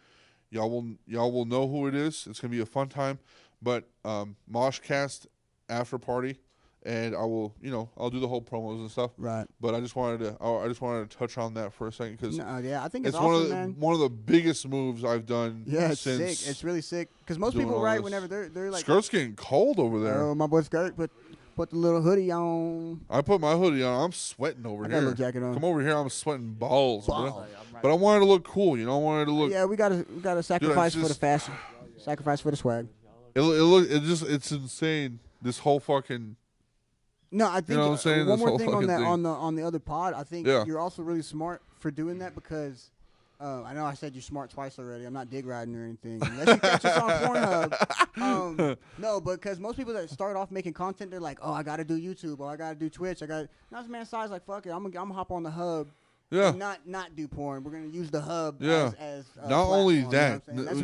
Y'all will know who it is. It's gonna be a fun time. But MOSHCAST after party. And I will, I'll do the whole promos and stuff. Right. But I just wanted to touch on that for a second because I think it's awesome, one of the biggest moves I've done. Yeah, it's since sick. It's really sick because most people, whenever they're like, skirt's getting cold over there. Oh, my boy Skirt put the little hoodie on. I put my hoodie on. I'm sweating over here. I got a little jacket on. Come over here. I'm sweating balls. But I wanted to look cool. I wanted to look. Yeah, we gotta sacrifice for the fashion, sacrifice for the swag. It's insane. This whole fucking. No, I think you know what I'm saying? One more thing on that on the other pod. I think you're also really smart for doing that because I know I said you're smart twice already. I'm not dig riding or anything. Unless you catch us on Pornhub. No, because most people that start off making content, they're like, oh, I got to do YouTube or I got to do Twitch. Now this man size like, fuck it, I'm gonna hop on the hub. Yeah. And not do porn. We're gonna use the hub. As not only that. That's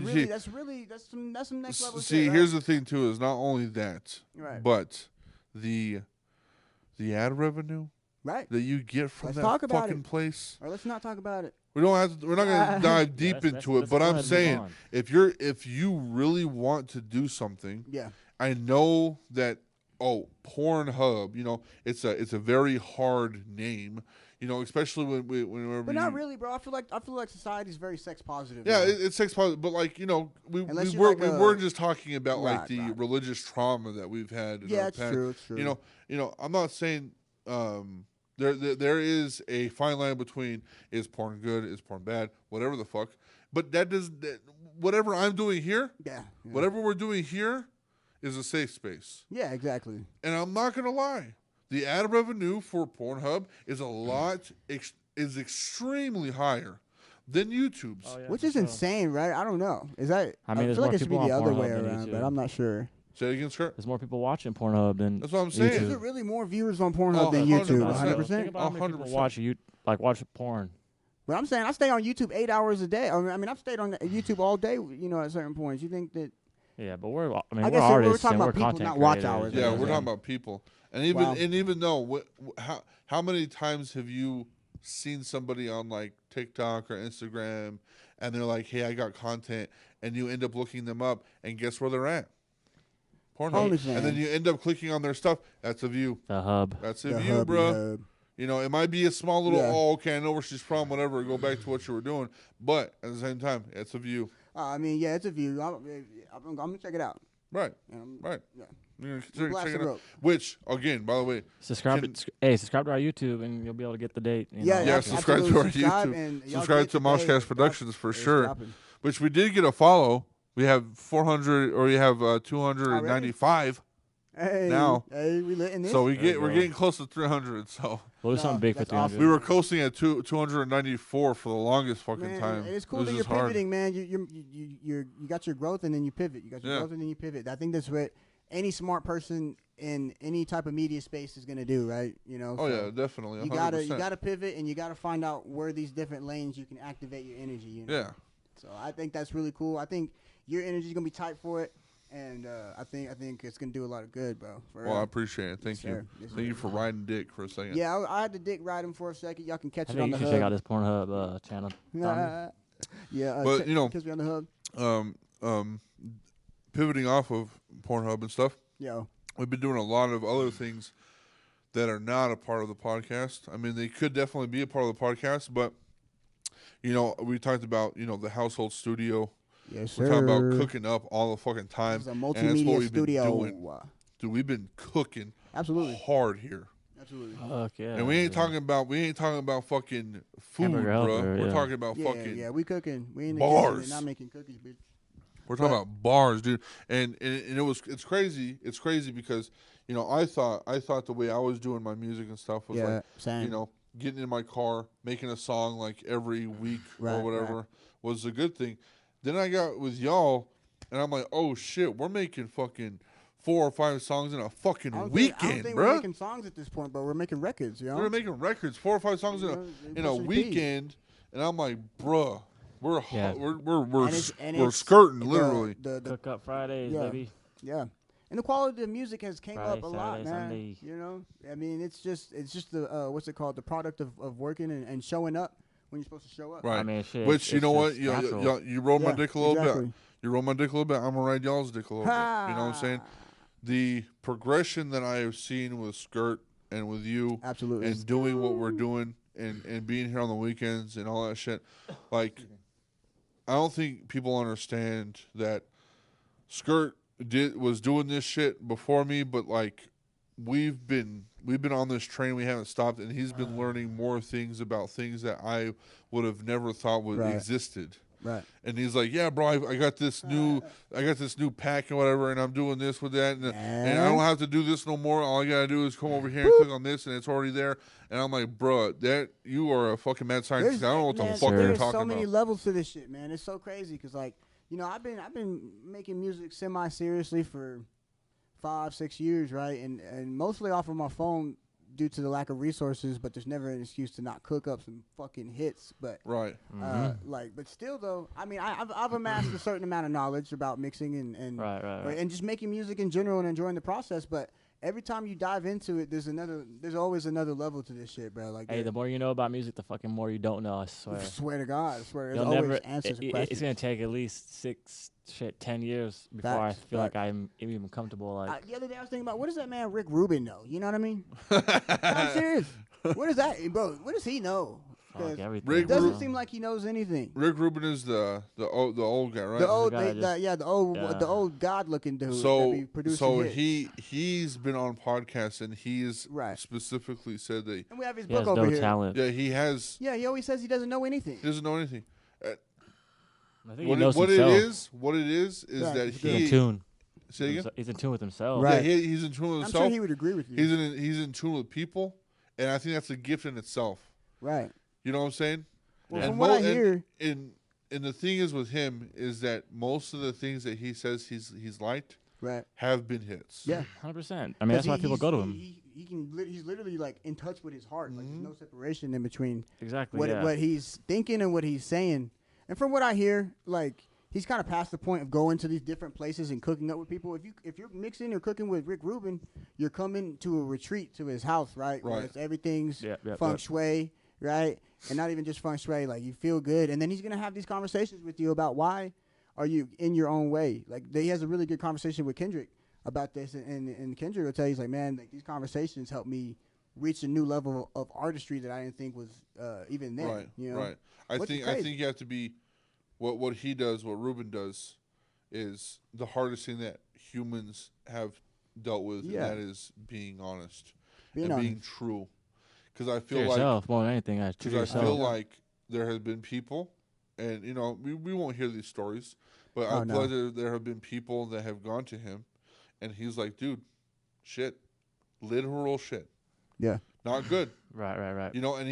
some next level. See, shit, here's the thing too: is not only that, but the ad revenue that you get from that fucking place. Or let's not talk about it. We don't have to, we're not going to dive deep into it, but I'm saying if you really want to do something, I know that Pornhub, it's a very hard name, especially whenever. But not really, bro. I feel like society's very sex positive. Yeah, it's sex positive, but we weren't just talking about the religious trauma that we've had. In our past. It's true. I'm not saying there is a fine line between is porn good, is porn bad, whatever the fuck. But whatever I'm doing here, whatever we're doing here, is a safe space. Yeah, exactly. And I'm not gonna lie. The ad revenue for Pornhub is extremely higher than YouTube's. Oh, yeah, which is insane, right? I don't know. Is that? I mean, feel like it should be the other way Pornhub around, but I'm not sure. Say it again, Skirt. There's more people watching Pornhub than that's what I'm saying. YouTube. Is there really more viewers on Pornhub than YouTube? 100%. Think about how many people watch porn. But I'm saying I stay on YouTube 8 hours a day. I mean, I've stayed on YouTube all day. At certain points. You think that? Yeah, but we're I we're guess artists we're talking and about we're people, content not watch creators. hours. Yeah, we're talking about people. And even though how many times have you seen somebody on like TikTok or Instagram and they're like, "Hey, I got content," and you end up looking them up and guess where they're at? Pornhub. And then you end up clicking on their stuff. That's a view. The hub. That's a view, bro. It might be a small little, okay, I know where she's from, whatever, go back to what you were doing. But at the same time, it's a view. I mean, yeah, it's a view. I'm going to check it out. Right. Right. Yeah. You're going to check it out. Which, again, by the way. Subscribe to our YouTube and you'll be able to get the date. Yeah, subscribe to our YouTube. Subscribe to MOSHCAST Productions for sure. which we did get a follow. We have 400, or we have 295 Hey, now. hey, we lit in this. So we're go. getting close to 300. So We'll do No, something big for that's 300. awesome. we were coasting at 294 for the longest fucking Man, time. and it's It cool was that you're just hard. pivoting, man. You got your growth and then you pivot. You got your Yeah. growth and then you pivot. I think that's what any smart person in any type of media space is gonna do, right? You know. Oh so yeah, definitely. 100%. you gotta pivot and you gotta find out where these different lanes you can activate your energy. You know? Yeah. So I think that's really cool. I think your energy is gonna be tight for it, and I think it's gonna do a lot of good, bro. For Well, I real. appreciate it. Thank Yes, you. sir. Yes, Thank you sir. for riding dick for a second. Yeah, I had to dick ride him for a second. Y'all can catch I it on think the you should check out hub. this Pornhub channel. Yeah, But, you know, catch me on the hub. Pivoting off of Pornhub and stuff, Yo, we've been doing a lot of other things that are not a part of the podcast. I mean, they could definitely be a part of the podcast, but you know, we talked about, you know, the household studio. yes, We're sir. talking about cooking up all the fucking time. This is a and that's multimedia what we've studio. been doing. Dude, we've been cooking Absolutely, hard here. absolutely. Fuck yeah. And we ain't yeah. talking about fucking food, Hamburger bro. Helper, We're yeah. talking about Yeah, fucking yeah, we cooking. We in the bars. kitchen and not making cookies, bitch. We're talking about bars, dude, and it's crazy. It's crazy because, you know, I thought the way I was doing my music and stuff was like, same. you know, getting in my car, making a song like every week Right, or whatever right. was a good thing. Then I got with y'all, and I'm like, oh shit, we're making fucking 4 or 5 songs in a fucking I don't weekend, think bro. we're making songs at this point, but we're making records, you know. We're making records, 4 or 5 songs You in know, in a pushing P. weekend, and I'm like, bruh, we're Yeah. we're And we're it's skirting the- literally. The Cook up Fridays, Yeah. baby. yeah, and the quality of the music has came Friday, up a lot, Saturday, man. Sunday. You know, I mean, it's just the what's it called? The product of working and showing up when you're supposed to show up. Right. I mean, shit. Which, you it's know what? just You natural. roll my Yeah, dick a little exactly. bit. You roll my dick a little bit. I'm gonna ride y'all's dick a little bit. You know what I'm saying? The progression that I have seen with Skirt and with you, Absolutely. and doing what we're doing, and being here on the weekends and all that shit, like, I don't think people understand that Skirt was doing this shit before me, but like, we've been on this train, we haven't stopped, and he's been learning more things about things that I would have never thought would Right. existed. Right. And he's like, yeah, bro, I got this new pack and whatever, and I'm doing this with that, and I don't have to do this no more. All I gotta do is come over here and click on this, and it's already there. And I'm like, bro, that you are a fucking mad scientist. I don't know what the man, fuck you're there's talking so many about. levels to this shit, man. It's so crazy because, like, you know, I've been making music semi-seriously for 5-6 years, right? And mostly off of my phone due to the lack of resources. But there's never an excuse to not cook up some fucking hits. But Right. but still though, I mean, I've amassed a certain amount of knowledge about mixing and Right. and just making music in general and enjoying the process. But every time you dive into it, there's always another level to this shit, bro. Like, Hey, the more you know about music, the fucking more you don't know. I swear. I swear to God, I swear. There's You'll always never. answers to It's questions. gonna take at least 10 years before Facts, I feel like facts. I'm even comfortable. Like, The other day I was thinking about, what does that man Rick Rubin know? You know what I mean? I'm serious. What is that, bro? What does he know? 'Cause fuck everything. Rick it doesn't bro. seem like he knows anything. Rick Rubin is the old guy, right? The old, guy the old god-looking dude that be producing hits. he's been on podcasts, and he's Right. specifically said that And we have his He book has over no here. talent. he has. Yeah, he always says he doesn't know anything. He doesn't know anything. I think What he knows it himself. is Right, that he's He's in he. tune. Say again. He's in tune with himself. Right. Yeah, he's in tune with I'm himself. sure he would agree with you. He's in tune with people, and I think that's a gift in itself. Right. You know what I'm saying? Well, And from what I hear, and the thing is with him is that most of the things that he says he's liked right. have been hits. Yeah. 100%. I mean, that's why people go to him. He's literally like in touch with his heart. Like there's no separation in between Exactly. what he's thinking and what he's saying. And from what I hear, like he's kind of past the point of going to these different places and cooking up with people. If you're mixing or cooking with Rick Rubin, you're coming to a retreat to his house, right? Where Right. it's everything's Yep, feng yep. shui, right? And not even just feng shui. Like you feel good, and then he's gonna have these conversations with you about why are you in your own way. Like he has a really good conversation with Kendrick about this, and Kendrick will tell you, he's like, man, like these conversations helped me reach a new level of artistry that I didn't think was even there. Right. You know? Right. I Which is think crazy. you have to be what he does, what Ruben does, is the hardest thing that humans have dealt with, Yeah. and that is being honest Being and being honest. true. Because I To feel like yourself more than anything. To because I yourself. feel like there has been people, and you know we won't hear these stories, but Oh, I'm no. glad that there have been people that have gone to him, and he's like, dude, shit, literal shit, Yeah. not good. Right. You know, and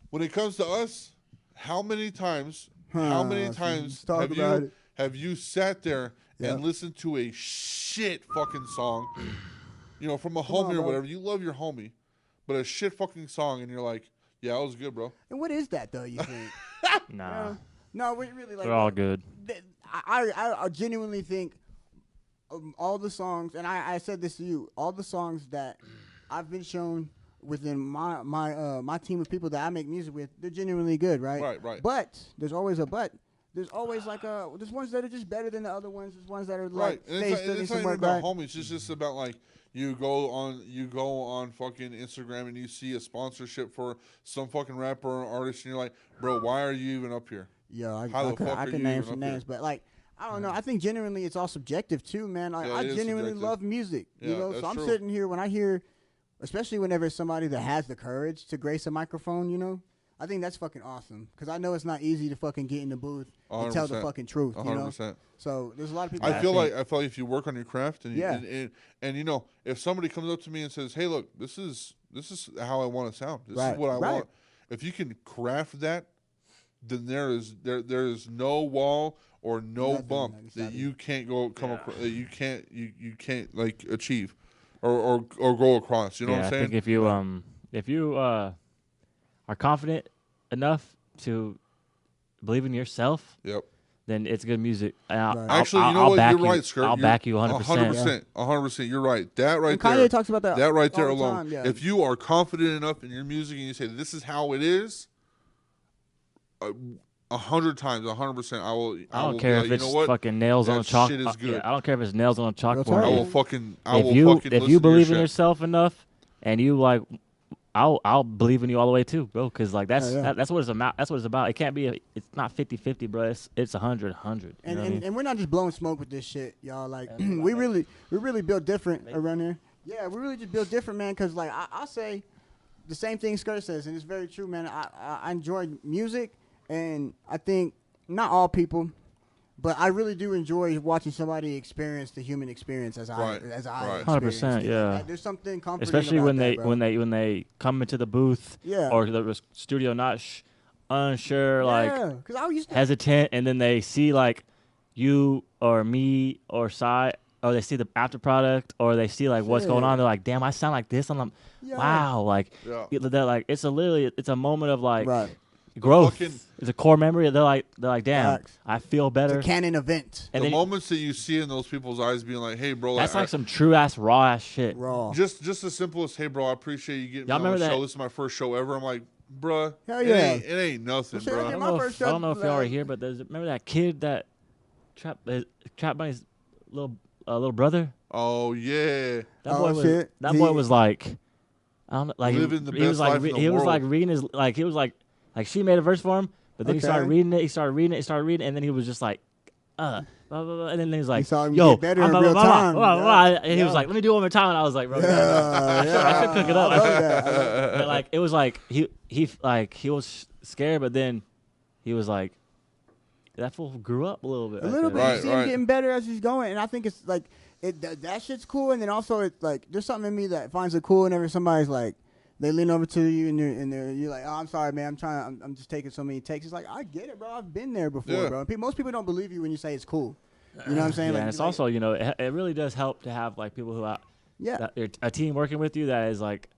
when it comes to us, how many times Let's talk about it. have you sat there Yeah. and listened to a shit fucking song, you know, from a Come on, homie or bro. whatever? You love your homie, but a shit fucking song, and you're like, yeah, that was good, bro. And what is that though? You think? Nah, Yeah. No, we really like. they're all good. I genuinely think all the songs, and I said this to you, all the songs that I've been shown within my team of people that I make music with, they're genuinely good, right? Right. But there's always a but. There's always like there's ones that are just better than the other ones. There's ones that are like Right, and they it's still need not some even work, about right? homies. It's just about like you go on fucking Instagram and you see a sponsorship for some fucking rapper or artist, and you're like, bro, why are you even up here? Yeah, I How the fuck I are can you name even some up names, here? but like I don't know. I think genuinely it's all subjective too, man. Like, Yeah, I it is genuinely subjective. love music, you Yeah, know. that's So I'm true. sitting here when I hear, especially whenever it's somebody that has the courage to grace a microphone, you know. I think that's fucking awesome because I know it's not easy to fucking get in the booth and tell the 100%. fucking truth, you know. 100%. So there's a lot of people. I that feel think- like if you work on your craft and Yeah. and you know, if somebody comes up to me and says, "Hey, look, this is how I want to sound. This Right, is what I right. want." If you can craft that, then there is no wall or no Nothing bump that can that stop you can't go come Yeah. across, that you can't like achieve or go across. You know what I'm I saying? think if you are confident enough to believe in yourself, Yep. then it's good music. And Right. Actually, you know I'll what? back You're right, Skirt. I'll back you 100%. 100%. You're right. That right And Kanye there. talks about that. That right there all the alone. time, yeah. If you are confident enough in your music and you say this is how it is, 100 times, 100%, I will. I don't will care be if like, you it's know what? fucking nails on a That chalk. shit is good. I don't care if it's nails on a talk. chalkboard. I will Yeah. fucking. I If will you fucking. if listen you to your believe in shit. yourself enough and you like, I'll believe in you all the way too, bro. Because like that's Yeah. that's what it's about. That's what it's about. It can't be. It's not 50-50, bro. It's 100-100. You And, know what I and, mean? and we're not just blowing smoke with this shit, y'all. Like Yeah, we really built different around here. Yeah, we really just built different, man. Cause like I say the same thing Skirt says, and it's very true, man. I enjoy music, and I think not all people, but I really do enjoy watching somebody experience the human experience as I Right. experienced 100%, it. yeah. Like, there's something comforting Especially about when that, they bro. when they come into the booth Yeah. or the studio not unsure, like yeah, cause I used to. hesitant, and then they see like you or me or Sai, or they see the after product, or they see like what's going Shit. on. They're like, "Damn, I sound like this." I'm like, Yeah. "Wow!" Like, Yeah. they're like, it's a moment of like Right. growth. fucking- It's a core memory. They're like, "Damn, Facts. I feel It's better." a canon event. And the then moments that you see in those people's eyes, being like, "Hey, bro," that's like some true ass raw ass shit. Raw. just as simple as, "Hey, bro, I appreciate you getting me Y'all on the remember show. that- This is my first show ever." I'm like, "Bruh, Hell yeah. it ain't nothing, Well, shit, I bruh." did I my don't know first if, I don't know if show, y'all are like- here, but remember that kid that Trap Bunny's little brother. Oh yeah. That Oh, boy was shit. that He- boy was like, I don't know, like Living the he was best like life in the he was like world. reading his like he was like she made a verse for him, but then he started Okay. reading it. He started reading it. He started reading it, and then he was just like, blah, blah, blah, and then he was like, saw him yo, get better I'm in blah, real blah, blah, time. blah, blah, blah. Yeah. And he was Yeah. like, let me do it one more time, and I was like, bro, I should cook it up. I love that. I love that. but like it was like he was scared, but then he was like, that fool grew up a little bit. A little bit. Right, You see him right. getting better as he's going, and I think it's like that shit's cool. And then also it's like there's something in me that finds it cool whenever somebody's like they lean over to you and you're like, oh, I'm sorry, man, I'm just taking so many takes. It's like I get it, bro. I've been there before, Yeah. bro. And most people don't believe you when you say it's cool. You know what I'm saying? Yeah, Like, and it's like- also it really does help to have like people who yeah. a team working with you that is like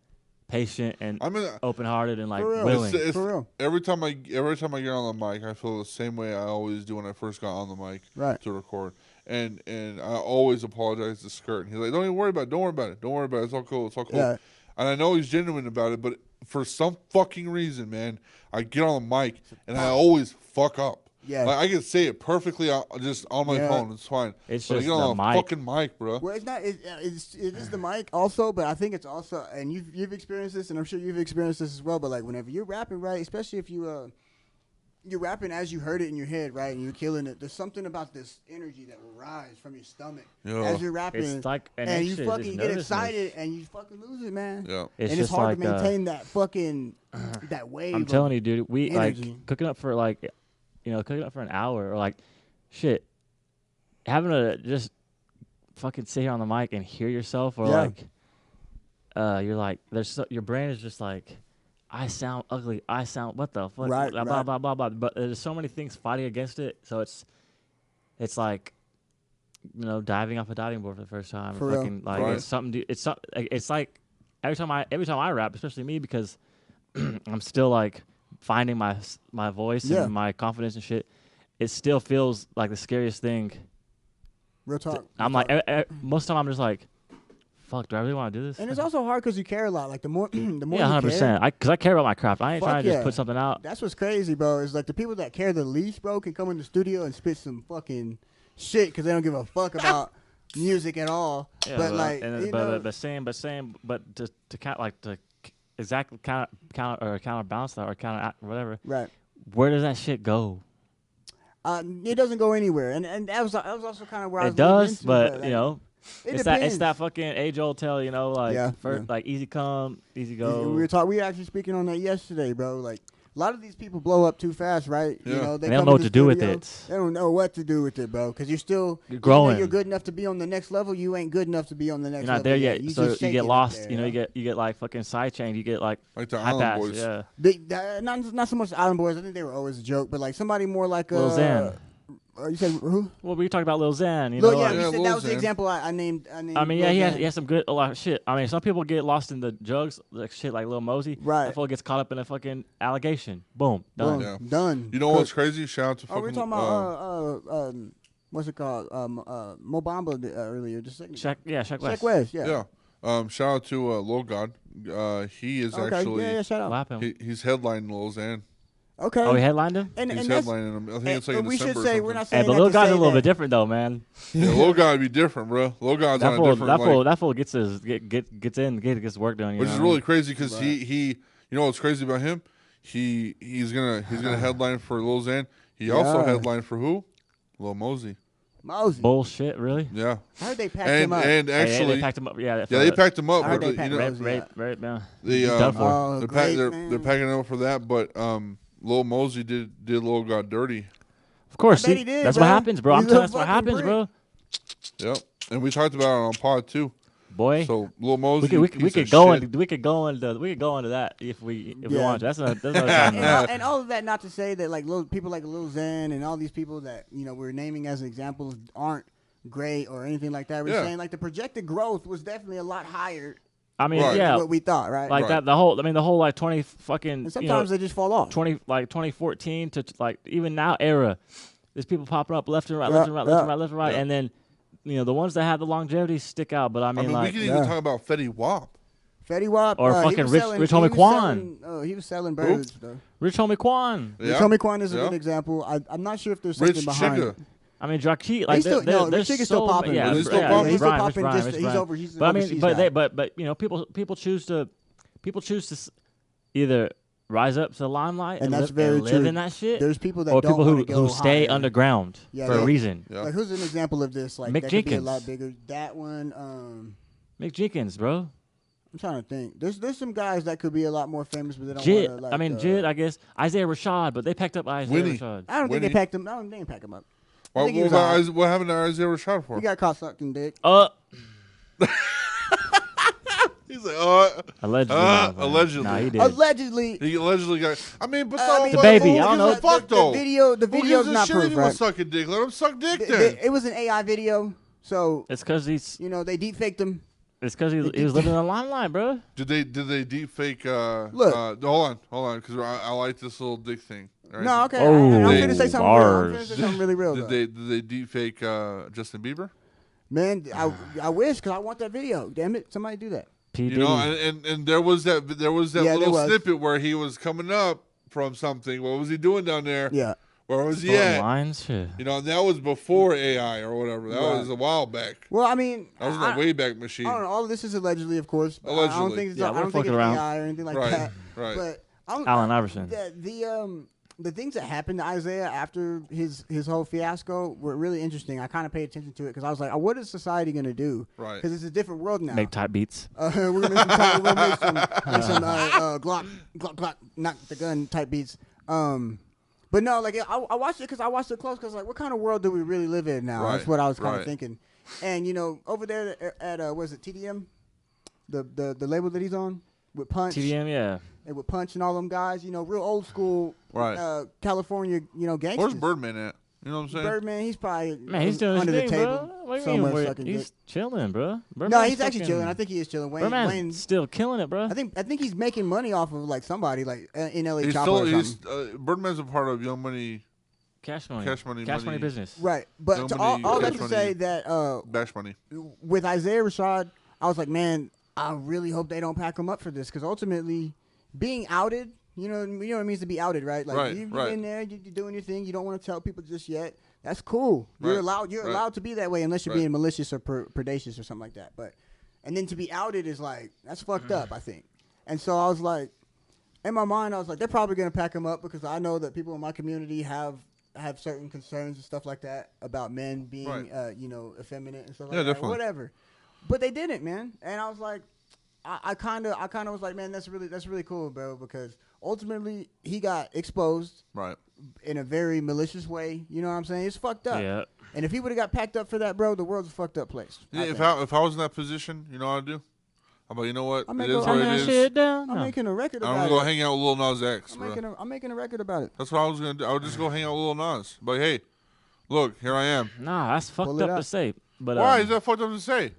patient and I mean, open hearted and like For real. willing. it's, For real. every time I get on the mic, I feel the same way I always do when I first got on the mic Right. to record. And I always apologize to Skirt. And he's like, "Don't even worry about it. Don't worry about it. Don't worry about it. It's all cool. It's all cool." Yeah. And I know he's genuine about it, but for some fucking reason, man, I get on the mic and I always fuck up. Yeah. Like, I can say it perfectly just on my Yeah. phone. It's fine. It's but I just get on the a mic. fucking mic, bro. Well, it's not. It is the mic also, but I think it's also, and you've experienced this, and I'm sure you've experienced this as well. But like whenever you're rapping, right, especially if you you're rapping as you heard it in your head, right? And you're killing it. There's something about this energy that will rise from your stomach as you're rapping. It's like and you shit, fucking get excited and you fucking lose it, man. Yeah. And it's hard to maintain that fucking that wave. I'm telling you, dude. We energy. like cooking up for like, cooking up for an hour or like, shit, having to just fucking sit here on the mic and hear yourself or like, you're like, your brain is just like, I sound ugly. I sound what the fuck? Right, blah, blah, blah, blah. But there's so many things fighting against it. So it's like, diving off a diving board for the first time. For fucking, real. like Right. it's something. It's like every time I rap, especially me, because I'm still like finding my voice and my confidence and shit. It still feels like the scariest thing. Real talk. I'm like most of the time I'm just like, fuck, do I really want to do this? And it's also hard because you care a lot. Like the more, the more. Yeah, 100%. Because I care about my craft. I ain't Fuck trying to just yeah. put something out. That's what's crazy, bro. Is like the people that care the least, bro, can come in the studio and spit some fucking shit because they don't give a fuck about music at all. Yeah, but like, but to count like to exactly counterbalance that or counter whatever. right. Where does that shit go? It doesn't go anywhere, and that was also kind of where I was It does, into, but like, it it's depends. that fucking age old tale, like Yeah, first, yeah. like easy come, easy go. We were actually speaking on that yesterday, bro. Like a lot of these people blow up too fast, right? Yeah. They don't come know in what the to do with studio, it. They don't know what to do with it, bro. Because you're growing. even though you're good enough to be on the next level. You ain't good enough to be on the next You're level. not there yet, so just you shaking get it lost. there, You get like fucking sidechained. You get like the high Island pass. Boys. Yeah, not so much the Island Boys. I think they were always a joke, but like somebody more like Lil Xan. You said who? Well, we talked about Lil Xan. Lil, like- we Yeah, said Lil that was the Xan. example I named. I mean, Lil he Xan. has some good a lot of shit. I mean, some people get lost in the drugs, like shit, like Lil Mosey. Right. That fool gets caught up in a fucking allegation. Boom, done. Boom, Yeah. done. You know what's crazy? Shout out to Oh, we fucking. were talking about what's it called? Mo Bamba earlier. Just a second. Shaq West. Shaq West. yeah. Shout out to Lil God. He is Okay. actually Yeah. Shout What out. happened? he's headlining Lil Xan. Okay. Oh, he headlined him. and He's that's, headlining him. I think it's like in we December. should say or we're not something. saying Hey, but that Lil to God's say a little that- bit different though, man. Yeah, Lil God be different, bro. Lil God's That on a fool, different like, that fool gets his gets in, gets work done. which is really crazy because Right. he you know what's crazy about him? He's gonna headline for Lil Xan. He also Yeah. headlined for who? Lil Mosey. Mosey. bullshit. Really? Yeah, I heard they packed him up. and Hey, actually they packed him up. Yeah, they packed him up. I heard But they you packed know, Mosey. right, man. they He's done for. Oh, great, man. they're packing him up for that. But Lil Mosey did Lil God dirty. Of course, I bet see, he did, that's bro. what happens, bro. I'm He's telling a you, that's what fucking happens, prick. bro. Yep, and we talked about it on pod too. Boy, So Lil Mosey, we piece could of go shit. into we could go into that if we Yeah. want to. That's another time. and all of that, not to say that like people like Lil Xan and all these people that we're naming as examples aren't great or anything like that. We're Yeah. saying like the projected growth was definitely a lot higher I mean, Right. yeah, than what we thought, right? like Right. that. The whole like 20 fucking and sometimes they just fall off. 2014 to like even now era. There's people popping up left and right, Yeah, left and right, left and yeah. right, left and right, Yeah. and then the ones that have the longevity stick out. But I I mean, mean, like we can even talk about Fetty Wap. Fetty Wap Or he fucking was Rich- selling- Rich he Homie was Quan. selling- he was selling birds, though. Rich Homie Quan. Yeah. Rich Homie Quan is a Yeah. good example. I'm not sure if there's Rich something behind Chigga. it. I mean, Jackie, like He's still- no, there's Rich Chigga's still so popping. Yeah, He's still yeah, popping? Rich He's still Brian, Rich popping, Brian, just- Rich he's Brian. over- he's an But I mean, overseas but guy. people choose to either rise up to the limelight And that's live, very live true. in that shit, There's people that or don't people wanna go who stay higher. underground Yeah, for yeah. a reason. Yeah. Like who's an example of this? Like Mick that could be a Jenkins. lot bigger. That one. Mick Jenkins, bro. I'm trying to think. There's some guys that could be a lot more famous, but they don't Jid. want to. Like, I mean, Jid. I guess Isaiah Rashad, but they packed up Isaiah Winnie. Rashad. I don't think Winnie. they packed him. I don't think they didn't pack him up. I What, think he what, was about alright. what happened to Isaiah Rashad for? He got caught sucking dick. He's like, Allegedly. man. allegedly. Nah, he did. Allegedly. he allegedly got. I mean, but I mean, The baby, I don't know. Who gives a fuck though? The Who video's gives a not shit proof, if he was right? sucking dick? Let him suck dick then. It was an AI video, so It's because he's. they deep faked him. It's because he was living in the limelight, bro. Did they deep fake? Look. Hold on, because I like this little dick thing. All right? No, okay. Oh, I'm gonna say something real. I'm gonna bars. say something really real. Did though. they deep fake Justin Bieber? Man, I wish because I want that video. Damn it, somebody do that. P. You know, Diddy. and there was that Yeah, there little was. snippet where he was coming up from something. What was he doing down there? Yeah. Where was he Sporting at? lines, shit. You know, and that was before AI or whatever. That Right. was a while back. Well, I mean, That was in I the Wayback Machine. I don't know. All of this is allegedly, of course. But I don't Allegedly. think it's, Yeah, I we're don't think it's fucking around. AI or anything like Right, that. right. But Allen Iverson. the things that happened to Isaiah after his whole fiasco were really interesting. I kind of paid attention to it because I was like, what is society going to do? Right. Because it's a different world now. Make type beats. We're going to make some Glock, knock the gun type beats. But no, like I watched it because I watched it close because like, what kind of world do we really live in now? Right. That's what I was kind of thinking. And over there at what is it, TDM, the label that he's on with Punch. TDM, yeah. And with Punch and all them guys, real old school, California, gangsters. Where's Birdman at? You know what I'm saying? Birdman, he's probably he's doing under his the thing, table. Bro. What do you somewhere mean? sucking He's dick. chilling, bro. No, he's actually chilling. I think he is chilling. Wayne's still killing it, bro. I think he's making money off of like somebody like in LA He's Chopper or still something. Birdman's a part of Young Money. Cash money business. Right, but Young to Money, all that Cash to say Money, that Bash Money. with Isaiah Rashad, I was like, man, I really hope they don't pack him up for this because ultimately, being outed, you know what it means to be outed, right? Like you're in there, you're doing your thing. You don't want to tell people just yet. That's cool. You're allowed. You're allowed to be that way unless you're being malicious or predacious or something like that. And then to be outed is like that's fucked up. I think. And so I was like, in my mind, I was like, they're probably gonna pack him up because I know that people in my community have certain concerns and stuff like that about men being, effeminate and stuff like that. Definitely. Or whatever. But they didn't, man. And I was like, I kind of was like, man, that's really cool, bro, because ultimately he got exposed, right, in a very malicious way. You know what I'm saying? It's fucked up. Yeah. And if he would have got packed up for that, bro, the world's a fucked up place. Yeah, if I was in that position, you know what I'd do? I'm like, you know what? It is what it is. Shit down. I'm making a record about it. I'm gonna go hang out with Lil Nas X, bro. I'm making a record about it. That's what I was gonna do. I would just go hang out with Lil Nas. But hey, look, here I am. Nah, that's fucked up to say. But why is that fucked up to say?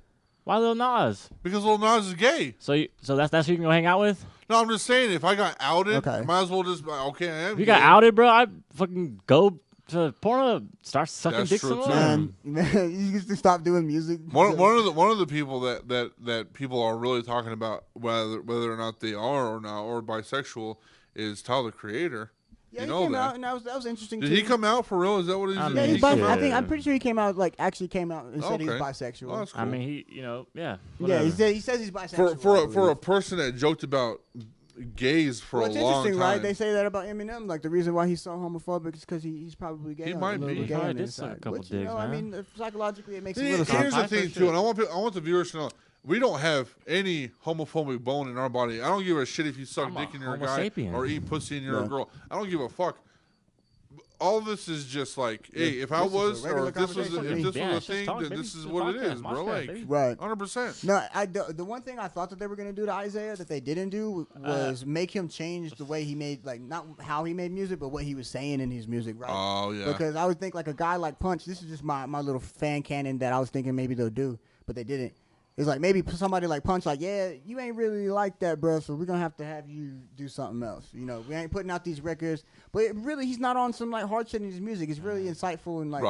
Why Lil Nas? Because Lil Nas is gay. So that's who you can go hang out with? No, I'm just saying, if I got outed, I might as well just, okay, I am If you gay. got outed, bro, I'd fucking go to porno, start sucking dick some more. Man, you used to stop doing music. One of the people that people are really talking about whether or not they are or not or bisexual is Tyler, the Creator. Yeah, you he know came that. out, and that was interesting. Did too. he come out for real? Is that what he's? Yeah, he's I'm pretty sure he came out actually came out and said Okay. he's bisexual. Well, that's cool. I mean, he, yeah. Yeah, he says he's bisexual. For a person that joked about gays for a it's long interesting, time, right? They say that about Eminem. Like the reason why he's so homophobic is because he's probably gay. He might be. He probably did suck a couple Which, dicks, I man. mean, psychologically, it makes a Here's little sense. the thing too, and I want the viewers to know. We don't have any homophobic bone in our body. I don't give a shit if you suck I'm dick a in your homo guy sapien. or eat pussy and you're a girl. I don't give a fuck. All this is just like, hey, if I was or if this was a thing, then this is what it is, bro. Like, Right. 100%. No, the one thing I thought that they were gonna do to Isaiah that they didn't do was make him change the way he made, like not how he made music, but what he was saying in his music, right? Oh yeah. Because I would think like a guy like Punch. This is just my little fan canon that I was thinking maybe they'll do, but they didn't. It's like maybe somebody like Punch, like, yeah, you ain't really like that, bro, so we're going to have you do something else. You know, we ain't putting out these records. But really, he's not on some, like, hard shit in his music. It's really insightful and, like,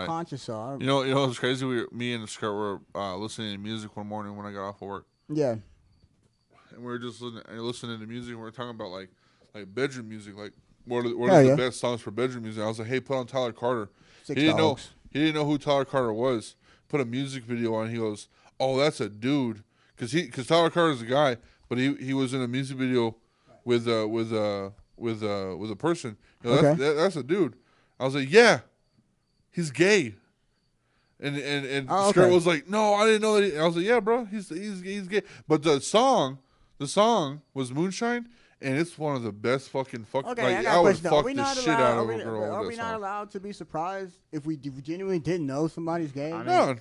conscious. So you know what's crazy? Me and Skirt were listening to music one morning when I got off of work. Yeah. And we were just listening to music, and we were talking about, like bedroom music, like, what are the best songs for bedroom music? I was like, hey, put on Tyler Carter. He didn't know who Tyler Carter was. Put a music video on, he goes, oh, that's a dude, because Tyler Carter's a guy, but he was in a music video with a person. You know, that's a dude. I was like, yeah, he's gay. And Skirt was like, no, I didn't know that. I was like, yeah, bro, he's gay. But the song was Moonshine. And it's one of the best fucking Okay, I would fuck the shit out of a girl. Are we not allowed to be surprised if we genuinely didn't know somebody's gay? No.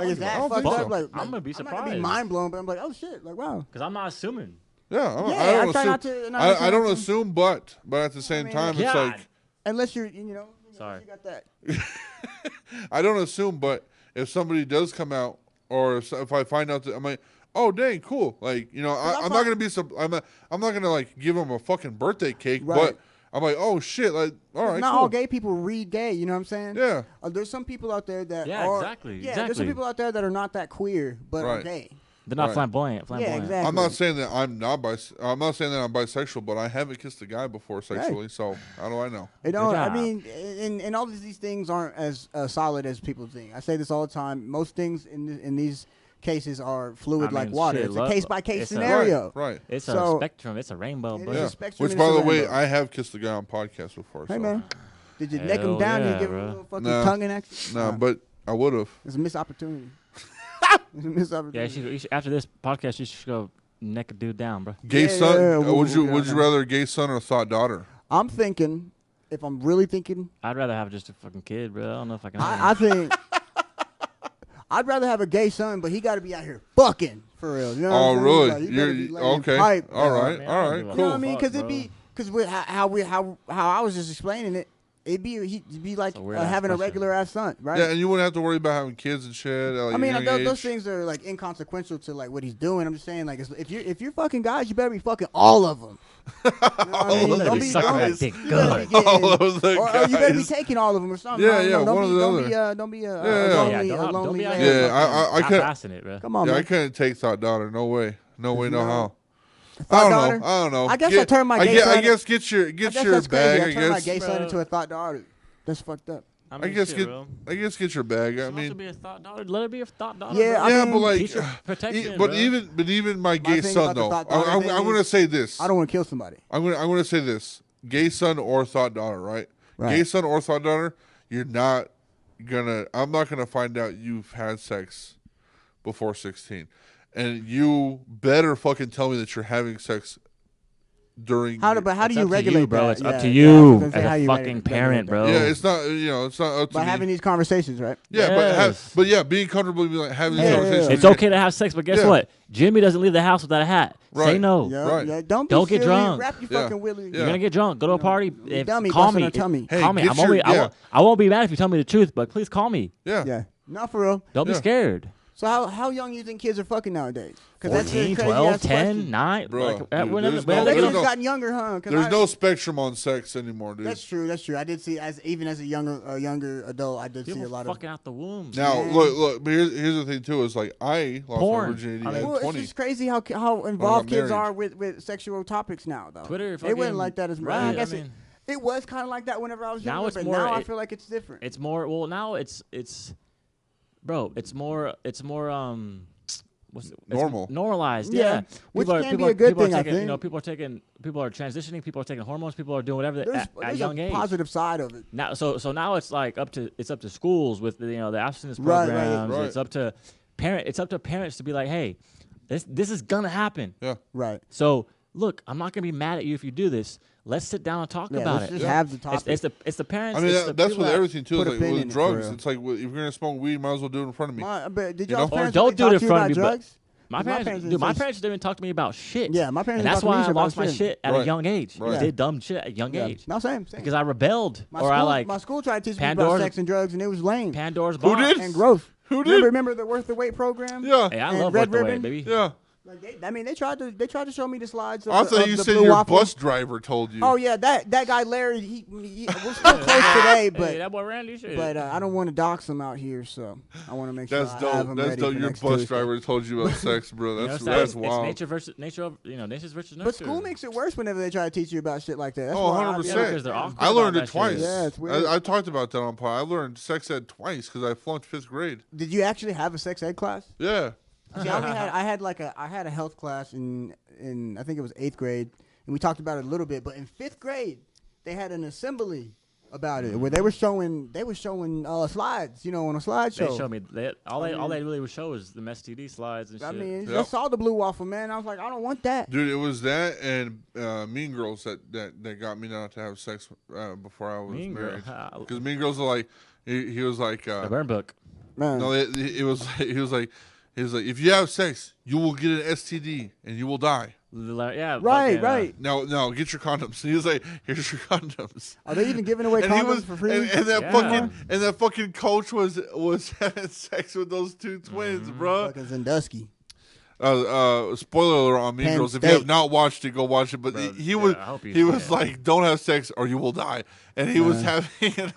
Is that fucked up? Like, I'm gonna be surprised. I'm not gonna be mind blown, but I'm like, oh shit, like wow. Because I'm not assuming. Yeah, I try not to. I don't assume, but at the same time, it's like unless you're, Sorry. you got that. I don't assume, but if somebody does come out, or if I find out that I'm like, oh dang, cool. Like, I'm not gonna be I'm not gonna like give them a fucking birthday cake, but I'm like, oh shit, like, all right. Not cool. all gay people read gay. You know what I'm saying? Yeah. There's some people out there that Yeah, are. exactly. Yeah, there's some people out there that are not that queer, but are gay. They're not flamboyant. Yeah, exactly. I'm not saying that I'm bisexual, but I haven't kissed a guy before sexually, so how do I know? I mean, and all these things aren't as solid as people think. I say this all the time. Most things in these cases are fluid I like mean, water. shit, It's a case by case it's a- scenario. Right. It's So- a spectrum. It's a rainbow, It bro. is Yeah. a spectrum Which, and by it's a the way, rainbow. I have kissed the guy on podcast before. Hey so. man, did you neck him Hell down yeah, and give him bro. a little fucking Nah. tongue in action? No, but I would have. it's a missed opportunity. It's a missed Yeah, opportunity. you should, after this podcast, you should go neck a dude down, bro. Gay Yeah, son? yeah, we'll would get you on that. rather a gay son or a thought daughter? I'm thinking, if I'm really thinking, I'd rather have just a fucking kid, bro. I don't know if I can. I think I'd rather have a gay son, but he got to be out here fucking for real. You know what Oh, I'm saying? really? Like, he gotta be laying Okay. pipe, All dog. right. Man, All I don't right. give a You know Cool. what I mean? Fuck, Because it'd bro. be because how I was just explaining it. It'd be like It's a weird-ass having a question. regular ass son, right? Yeah, and you wouldn't have to worry about having kids and shit. I mean, those things are like inconsequential to like what he's doing. I'm just saying, like, if you're fucking guys, you better be fucking all of them. You know what I mean? You better Don't be be sucking don't that be- dick you better good. be getting- All of the or you better be guys. taking all of them or something. Yeah, I don't yeah, know. one or the other. Don't be a Yeah, lonely, yeah, a don't lonely be out man. here Yeah, I could. half-assing it, bro. Come on, Yeah, I man. couldn't take thought daughter. No way. No way. No No. how. Thought I daughter? don't know. I don't know. I guess I turned my gay I son- guess get I your guess your that's crazy. bag. I turned my guess. gay son Bro. into a thought daughter. That's fucked up. I I mean, guess shit, get. bro. I guess get your bag. I She wants to mean, be a thought daughter. Let her be a thought daughter. Yeah, bro. I yeah, mean, but like, teacher protection, but bro. even my gay thing son about the though. thought daughter I'm thing going to is- say this. I don't want to kill somebody. I'm going to say this. Gay son or thought daughter, right? Right. Gay son or thought daughter, you're not gonna. I'm not gonna find out you've had sex before 16, and you better fucking tell me that you're having sex during. How do you It's up to regulate you, bro. that? It's up Yeah, to yeah, I you was gonna say as how a you fucking regulate parent, that. bro. Yeah, it's not. It's not up to By me. having these conversations, right? Yeah, Yes. but being comfortable with like having these Yeah, conversations. yeah. It's okay to have sex, but guess Yeah. what? Jimmy doesn't leave the house without a hat. Say Right. no. Yeah, Right. yeah. Don't Don't get silly. drunk. Wrap your Yeah. fucking willy. Yeah. You're gonna get drunk. Go to a party. If, dummy call busting me. her tummy. Hey, Call me. get I'm only. your- I, yeah. won't be mad if you tell me the truth, but please call me. Yeah. Yeah. Not for real. Don't be Yeah. scared. So how young you think kids are fucking nowadays? 'Cause that's a 14, crazy 12, ass 10, question. 9. Bro, like, dude, whenever, there's whenever no- they They get there's just no- gotten younger, huh? 'Cause There's I- no spectrum on sex anymore, dude. That's true. That's true. I did see even as a younger adult, I did see people a lot fucking out the womb. Now, Man. look. But here's the thing too. Is like I lost Porn. my virginity I mean- at Well, it's 20. just crazy how involved kids married. are with sexual topics now, though. Twitter, It wasn't fucking- like that as much. right, I I guess mean- it was kind of like that whenever I was Now younger, it's but more- now I it- feel like it's different. It's more. Well, now it's. Bro, it's more. What's it? It's Normal. normalized, Yeah, yeah. which People are- can people be a are- good people are thing, I taking, You think. know, people are transitioning. People are taking hormones. People are doing whatever there's at there's young a age. positive side of it. Now, so now it's like up to schools with the abstinence Right, right. programs. Right. It's up to parents to be like, hey, this is gonna happen. Yeah. Right. So look, I'm not gonna be mad at you if you do this. Let's sit down and talk Yeah, about let's it. just have the topic. It's the parents. I mean, it's the that's people with that- everything too. put It's a like pin with in it, for drugs. real. It's like if you're gonna smoke weed, might as well do it in front of me. But did You y'all know? parents Or don't really do talk it in to you front about of me, but- drugs? My parents didn't say- didn't even talk to me about shit. Yeah, my parents And that's didn't talk to me why I about lost my shit at Right. a young age. Right. I did dumb shit at a young Yeah. age No, same. because I rebelled My or school, I like my school tried to teach me about Pandora's- sex and drugs, and it was lame Pandora's Who box. did? and growth. Who did? Remember the Worth the Wait program? Yeah. Hey, I And love Red Worth the Wait, Ribbon? baby. Yeah. Like they tried to show me the slides. Of I the, thought of you the said blue your waffle. bus driver told you. Oh yeah, that guy Larry. We're still close today, but Hey, that boy Randy shit. I don't want to dox him out here, so I want to make sure That's I have dope. him That's ready dope. for Your next bus Tuesday. driver told you about sex, bro. You know, That's it's wild. nature versus nature. Nature's versus nurture. But school makes it worse whenever they try to teach you about shit like that. That's Oh, why I- 100%. Yeah, because they're awkward I learned about it that twice. shit. Yeah, it's weird. I talked about that on pod. I learned sex ed twice because I flunked 5th grade. Did you actually have a sex ed class? Yeah. See, I had a health class in I think it was 8th grade, and we talked about it a little bit. But in 5th grade, they had an assembly about it where they were showing slides, on a slideshow. They showed me all they really would show is the STD slides and shit. I mean, Yep. I saw the blue waffle, man. I was like, I don't want that. Dude, it was that and Mean Girls that got me not to have sex before I was Mean Girl. married. Because Mean Girls are like, he was like, The burn book. Man. no, it was he was like, if you have sex, you will get an STD and you will die. Yeah. Right, fucking, No, get your condoms. And he was like, here's your condoms. Are they even giving away And condoms he was for free? and that Yeah. fucking coach was having sex with those two twins, bro. Fucking Sandusky. Spoiler alert on Mean Penn Girls. If you State. have not watched it, go watch it. But Bro, he yeah, was I hope you he see was it. like, "Don't have sex or you will die," and he was having an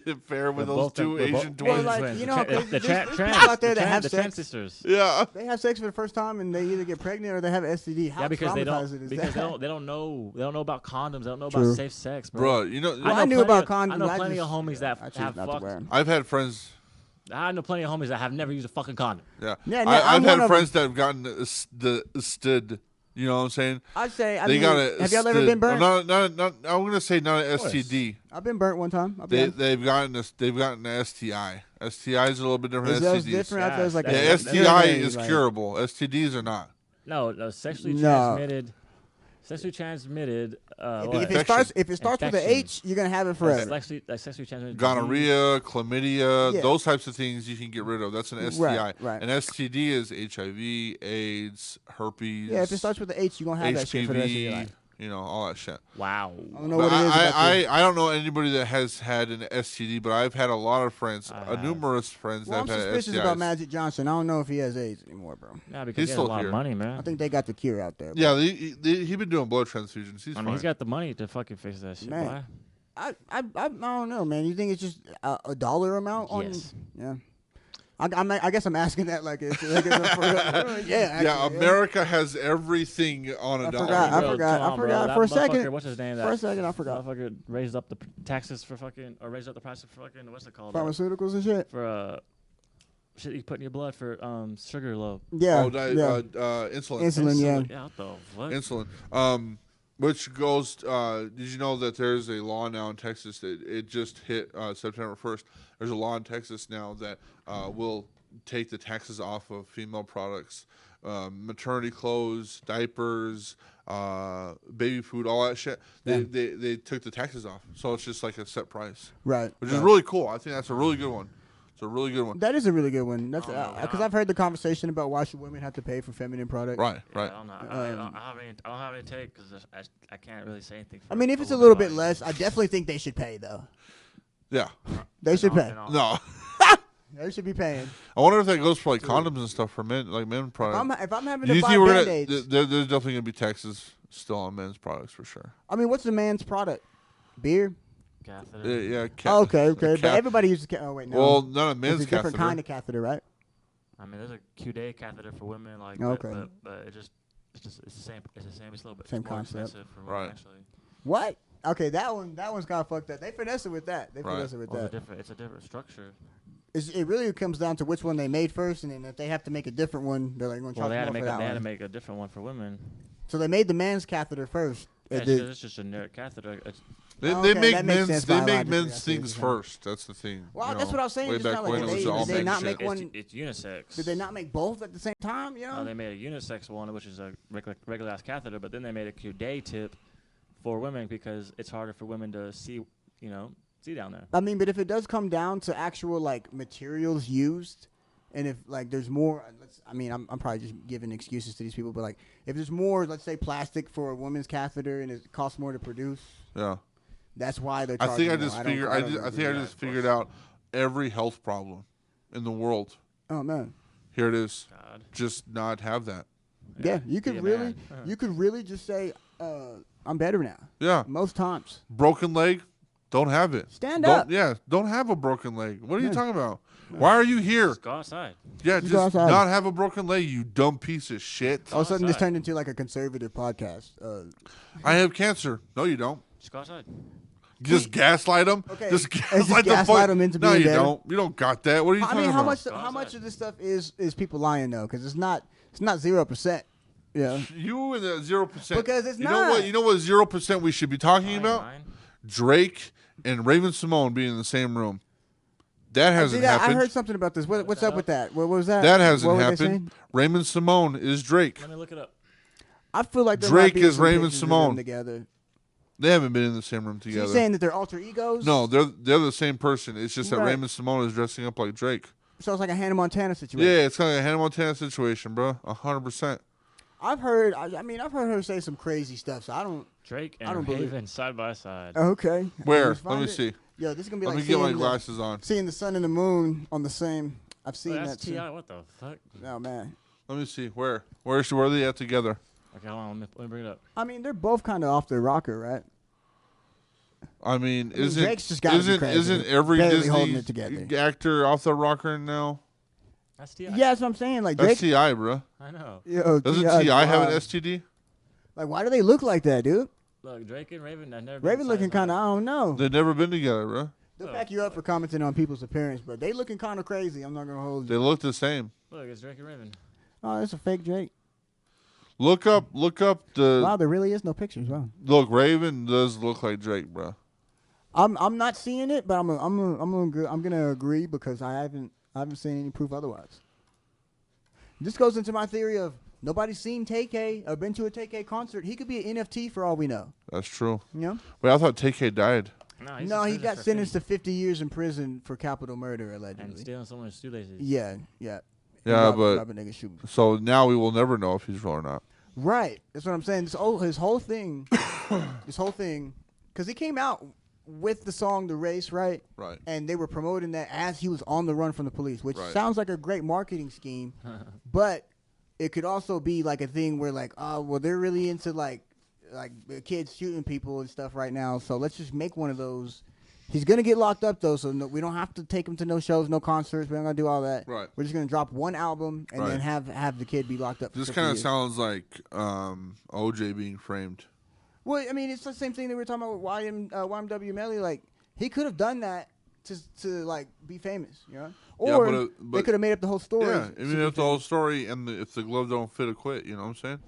affair with those two Asian Well, twins. like, you know, the there's trans people out there that have the sex. trans sisters. Yeah, They have sex for the first time and they either get pregnant or they have STD. How Yeah, because they don't traumatizing is because that? they don't know about condoms. They don't know True. about safe sex, bro. bro. You know, I knew plenty about of- I know condoms, I plenty just- of homies that I choose have not to fucked. wear 'em. I've had friends I know plenty of homies that have never used a fucking condom. Yeah. Yeah, no, I've I'm had one of friends that have gotten the STD. You know what I'm saying? I'd say. I They mean, got a have y'all ever been burnt? Not. I'm gonna say not an course. STD. I've been burnt one time. I'll be honest. They've gotten an STI. STIs are a little bit different Is than those STDs. different? I thought it was like Yeah, The a STI urinary, is like- curable. STDs are not. No, sexually No. transmitted. Sexually transmitted. If it starts with an Infection. H, you're gonna have it forever. Sexually transmitted. disease. Gonorrhea, chlamydia, Yeah. those types of things you can get rid of. That's an STI. right. An STD is HIV, AIDS, herpes. Yeah, if it starts with an H, you're gonna have that shit for the rest of your HPV, life. all that shit. Wow. I don't know But what it is. about this. I don't know anybody that has had an STD, but I've had a lot of friends, I have. numerous friends Well, I'm that have had suspicious STIs. about Magic Johnson. I don't know if he has AIDS anymore, bro. Yeah, because He's he has a still lot here. of money, man. I think they got the cure out there. Bro. Yeah, he been doing blood transfusions. He's I mean, fine. he's got the money to fucking fix that shit. Man. Boy. I don't know, man. You think it's just a dollar amount? Yes. Yeah. I guess I'm asking that like it's yeah. Yeah, America has everything on a I dollar. forgot. I Bro, forgot. come I on, bro. forgot That for a second. motherfucker, What's his name? For a second, I forgot. Motherfucker raised up the taxes for fucking, or raised up the prices for fucking, what's it called? Pharmaceuticals and shit. For shit you put in your blood for sugar low. Yeah. Oh, yeah. insulin. Insulin, yeah. Yeah, what the fuck? Insulin. Which goes, did you know that there's a law now in Texas that it just hit September 1st? There's a law in Texas now that will take the taxes off of female products, maternity clothes, diapers, baby food, all that shit. They took the taxes off. So it's just like a set price, Right. which is really cool. I think that's a really good one. It's a really good one. That is a really good one. That's Oh, because I've heard the conversation about why should women have to pay for feminine products. Right, Yeah, right. I don't know. I don't have any take because I can't really say anything. For I mean, if a it's a woman little bit body. less, I definitely think they should pay though. Yeah. They should pay. No. They should be paying. I wonder if that goes for like condoms and stuff for men, like men products. If I'm having Do to you buy think we're Band-Aids, gonna? There's definitely gonna be taxes still on men's products for sure. I mean, what's the man's product? Beer. Catheter. Yeah. Oh, okay. But everybody uses. Oh wait, no. Well, not a It's men's a different catheter. kind of catheter, right? I mean, there's a Q-Day catheter for women, like, Okay. but it's the same. It's the same. It's a little bit Same more concept. expensive for women, Right. actually. What? Okay, that one's kind of fucked up. They finessing with that. They Right. finessing with Well, that. it's a different structure. It really comes down to which one they made first, and then if they have to make a different one, they're like going to Well, charge they had more to for make that they had one. to make a different one for women. So they made the man's catheter first. Yeah, and then- it's just a generic catheter. It's, They, Oh, they okay, make that makes men's sense they make biologically. I men's see what things you're saying. first. That's the thing. Well, you that's know, what I was saying Way just back now, like, when did it was they- all did they men not shit. make one- it's unisex. Did they not make both at the same time? You know? They made a unisex one, which is a regular ass catheter, but then they made a Q-Day tip for women because it's harder for women to see down there. I mean, but if it does come down to actual like materials used, and if like there's more, I'm probably just giving excuses to these people, but like if there's more, let's say plastic for a woman's catheter and it costs more to produce, Yeah. that's why they're. I Charging think I more. just don't- figured. I I don't just agree with that. figured out every health problem in the world. Oh man, Here it is. God. Just not have that. yeah, you be could a really, man. you could really just say, I'm better now. Yeah. Most times, Broken leg. Don't have it. Stand Don't, up. Yeah. Don't have a broken leg. What are you Yeah. talking about? Why are you here? Just go outside. Yeah. Just go Just outside. not have a broken leg. You dumb piece of shit. all of a sudden this outside. turned into like a conservative podcast. I have cancer. No, you don't. Just go outside. Just gaslight them. Okay, Just just gaslight the gaslight fuck. 'em into No, being you better. don't. You don't got that. What are you I talking mean, how about? much? Go How much outside. of this stuff is people lying though? Because it's not 0%. Yeah. You and the 0%. Because it's you not. Know what? You know what 0% we should be talking Fine, about? fine. Drake and Raven Simone being in the same room. That hasn't I happened. heard something about this. What's that up with that? What was that? That hasn't What were they happened. saying? Raymond Simone is Drake. Let me look it up. I feel like there Drake might be is some Raven pictures of them Simone. together. They haven't been in the same room So together. you saying that they're alter egos? No, they're the same person. It's just that Right. Raymond Simone is dressing up like Drake. So it's like a Hannah Montana situation. Yeah, it's kind of like a Hannah Montana situation, bro. 100%. I've heard. I've heard her say some crazy stuff. So I don't. Drake I don't and believe- Raven side by side. Okay. Where? Let's Let find me it. see. Yo, this is gonna be Let like me get my seeing glasses on. seeing the sun and the moon on the same. I've Oh, seen that's that. too. T.I. What the fuck? Oh man. Let me see. Where are they at together? Okay, hold on. Let me bring it up. I mean, they're both kind of off their rocker, right? I mean, isn't Drake's just gotta be crazy. isn't every Barely holding Disney it together. actor off the rocker now? That's T.I. Yeah, that's what I'm saying. Like That's Drake. Ti, bro. I know. Yo, Doesn't T.I. 's Ti have an wild. STD? Like, why do they look like that, dude? Look, Drake and Raven. I've never been Raven side looking by kind of. side. I don't know. They've never been together, bro. They'll back you up for commenting on people's appearance, but they looking kind of crazy. I'm not gonna hold They you. look the same. Look, it's Drake and Raven. Oh, it's a fake Drake. Look up the. Wow, there really is no pictures. Wow. Look, Raven does look like Drake, bro. I'm not seeing it, but I'm gonna agree because I haven't seen any proof otherwise. This goes into my theory of nobody's seen TK or been to a TK concert. He could be an NFT for all we know. That's true. You know? Wait, I thought TK died. No, He got sentenced to 50 years in prison for capital murder allegedly. and stealing someone's shoelaces. Yeah. Yeah, Rob but a nigga shoe. so now we will never know if he's real or not. Right. That's what I'm saying. His whole thing, because he came out with the song "The Race," right? Right. And they were promoting that as he was on the run from the police, which Right. sounds like a great marketing scheme, but it could also be like a thing where like, oh, well, they're really into like kids shooting people and stuff right now, so let's just make one of those. He's gonna get locked up though, so we don't have to take him to no shows, no concerts. We're not gonna do all that. Right. We're just gonna drop one album and then have the kid be locked up. This kind kind of sounds like OJ being framed. Well, I mean, it's the same thing that we were talking about with YMW Melly. Like, he could have done that to like be famous, you know? Yeah, Or but they could have made up the whole story. Yeah, I mean, if the whole story and if the glove don't fit, acquit. You know what I'm saying?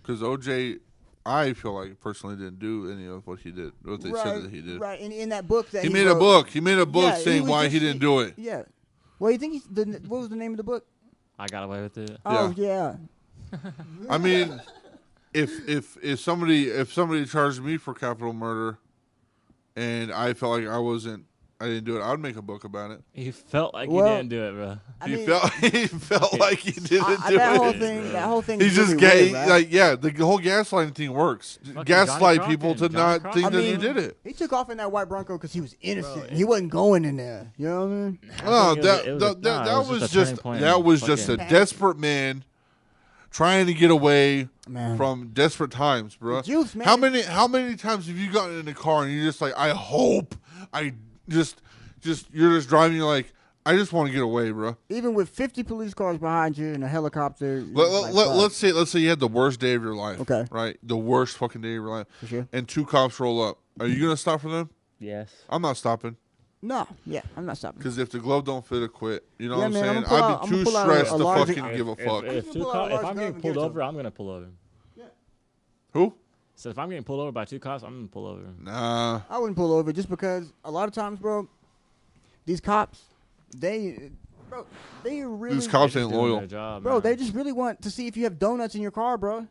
Because OJ, I feel like personally didn't do any of what he did, what they said that he did. Right, in that book that He he made wrote, a book. He made a book Yeah, saying was why just- he didn't do it. Yeah. Well, you think what was the name of the book? I got away with it. Oh, yeah. I mean, if somebody charged me for capital murder, and I felt like I didn't do it, I would make a book about it. You felt like Well, you didn't do it, bro. He felt like he didn't do that it. whole thing. He is just really weird, right? the whole gaslighting thing works. Fucking Gaslight Johnny people to Crockett, Johnny not think Crockett. that he did it. He took off in that white Bronco because he was innocent. Bro, He wasn't going in there. You know what I mean? Oh, think it was that was just a desperate man trying to get away Man. from desperate times, bro. The juice, man. How many times have you gotten in a car and you're just like, I hope I just you're just driving, you're like, I just want to get away, bro. Even with 50 police cars behind you and a helicopter. Let's say you had the worst day of your life. Okay. Right? The worst fucking day of your life. For sure. And 2 cops roll up. Are you gonna stop for them? Yes. I'm not stopping. No, yeah, I'm not stopping. Because if the glove don't fit, acquit. You know Yeah, what I'm man, saying? I'ma pull out- I'd be I'ma too pull out stressed a to large- fucking give a fuck. If You can pull out a large I'm gun getting and give pulled it to over, him. I'm gonna pull over. Who? So if I'm getting pulled over by 2 cops, I'm gonna pull over. Nah. I wouldn't pull over just because a lot of times, bro, these cops, they really, These cops They're ain't just doing loyal. their job, bro, man. they just really want to see if you have donuts in your car, bro.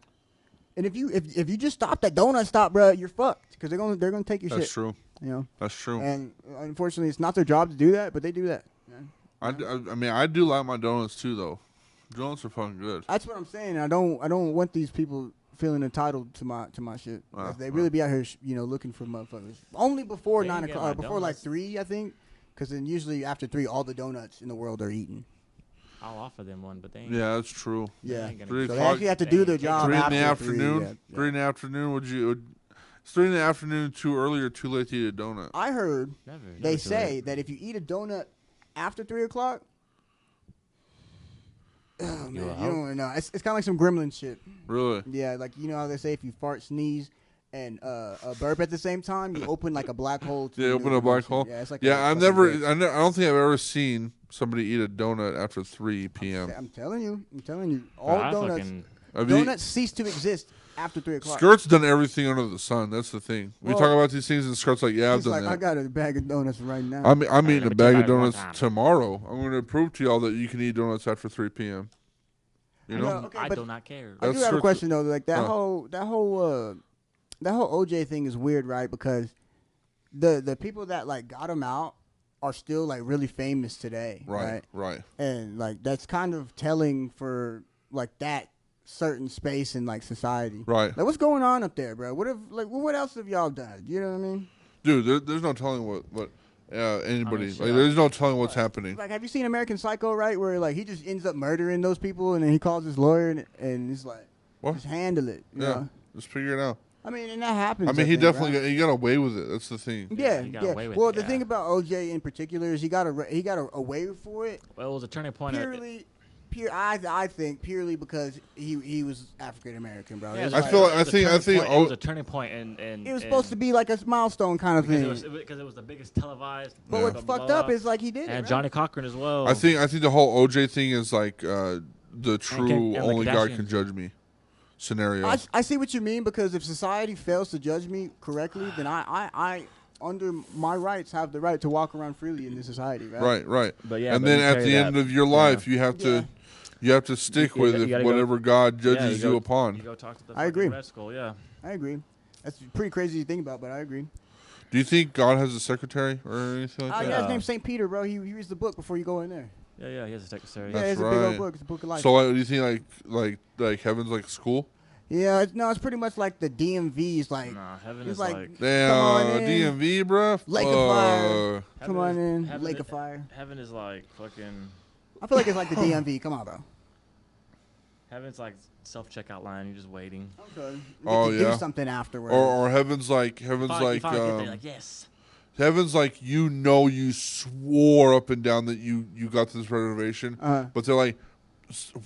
And if you just stop that donut stop, bro, you're fucked because they're gonna take your That's shit. true. You know. That's true. And unfortunately, it's not their job to do that, but they do that. I mean, I do like my donuts too, though. Donuts are fucking good. That's what I'm saying. I don't want these people feeling entitled to my shit. Wow, If they really be out here, looking for motherfuckers. Only before They ain't 9 getting o'clock, my before like donuts. 3, I think. Because then usually after 3, all the donuts in the world are eaten. I'll offer them one, but they ain't. Yeah, that's true. Yeah. ain't gonna Three So o'clock- they actually have to do their job 3 in after the afternoon. 3, yeah. 3 in the afternoon. Is 3 in the afternoon too early or too late to eat a donut? I heard Never. they never too say late. that if you eat a donut after 3 o'clock, oh man, you will don't know. It's kind of like some gremlin shit. Really? Yeah, like you know how they say if you fart, sneeze, and a burp at the same time, you open like a black hole. To Yeah, the open new a black dimension. hole. Yeah, it's like Yeah, a I've fucking never. glitch. I don't think I've ever seen somebody eat a donut after 3 p.m. I'm telling you, Bro, all I donuts, fucking- Have you- donuts cease to exist after 3 o'clock. Skirt's done everything under the sun. That's the thing. We Well, talk about these things, and Skirt's like, "Yeah, I've He's done like, I that." got a bag of donuts right now. I'm eating let a me bag of try it one donuts time. tomorrow. I'm going to prove to y'all that you can eat donuts after 3 p.m. You know? Okay, I but do not care. I do That's have a true. question though. Like that Huh. whole OJ thing is weird, right? Because the people that like got him out are still like really famous today, right? Right. And like that's kind of telling for like that certain space in like society. Right. Like what's going on up there, bro? What else have y'all done? You know what I mean? Dude, there's no telling what anybody. shit, Like, there's no telling what's happening. Like, have you seen American Psycho, right? Where like he just ends up murdering those people, and then he calls his lawyer, and it's like, What? just handle it. You Yeah. know? Just figure it out. I mean, and that happens. I mean, he think, definitely right? he got away with it. That's the thing. Yeah, he got yeah. away with Well, it, the yeah. thing about OJ in particular is he got away for it Well, it was a turning point. purely I think purely because he was African American, bro. Yeah, It was I like- feel like- it was I a turning think- point- it was a turning point, and it was supposed to be like a milestone kind of thing. because it was the biggest televised. But Yeah. what's fucked up is like he did it. and right? Johnny Cochran as well. I think the whole OJ thing is like the true and the only God Kardashians. can judge me scenario. I see what you mean, because if society fails to judge me correctly, then I under my rights have the right to walk around freely in this society, right? Right. But yeah, and but then you at carry the that- end of your yeah. life, you have to Yeah. you have to stick You with gotta it go- whatever God Yeah, judges go- you upon. You go talk to the I agree. fucking vet school, yeah. I agree. That's pretty crazy to think about, but I agree. Do you think God has a secretary or anything like Yeah, that? his name's St. Peter, bro. He reads the book before you go in there. Yeah, he has a secretary. Yeah, That's it's a big old right. book. It's a book of life. So like, do you think like heaven's like school? Yeah, it's pretty much like the DMV's like, Nah, heaven he's is like, like Come on in. DMV, bruh. Lake of fire. Heaven come on is- in, heaven Lake is- of Fire. heaven is like fucking. I feel like it's like the DMV. Come on, bro. Heaven's like self-checkout line. You're just waiting. Okay. You Oh, get to yeah. do something afterwards. Or heaven's like You finally get there, like yes. heaven's like you swore up and down that you got this reservation, but they're like,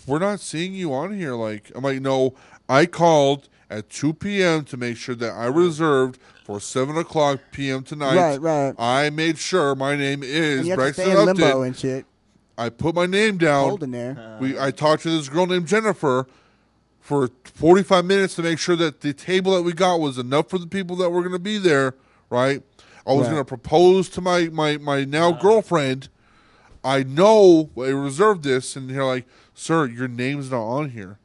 we're not seeing you on here. Like I'm like, no, I called at 2 p.m. to make sure that I reserved for 7:00 p.m. tonight. Right. I made sure my name And is you have to Braxton stay in limbo Upton. and shit. I put my name down. Cold in there. I talked to this girl named Jennifer for 45 minutes to make sure that the table that we got was enough for the people that were going to be there, right? I was Right. going to propose to my now girlfriend. I know I reserved this, and they're like, sir, your name's not on here.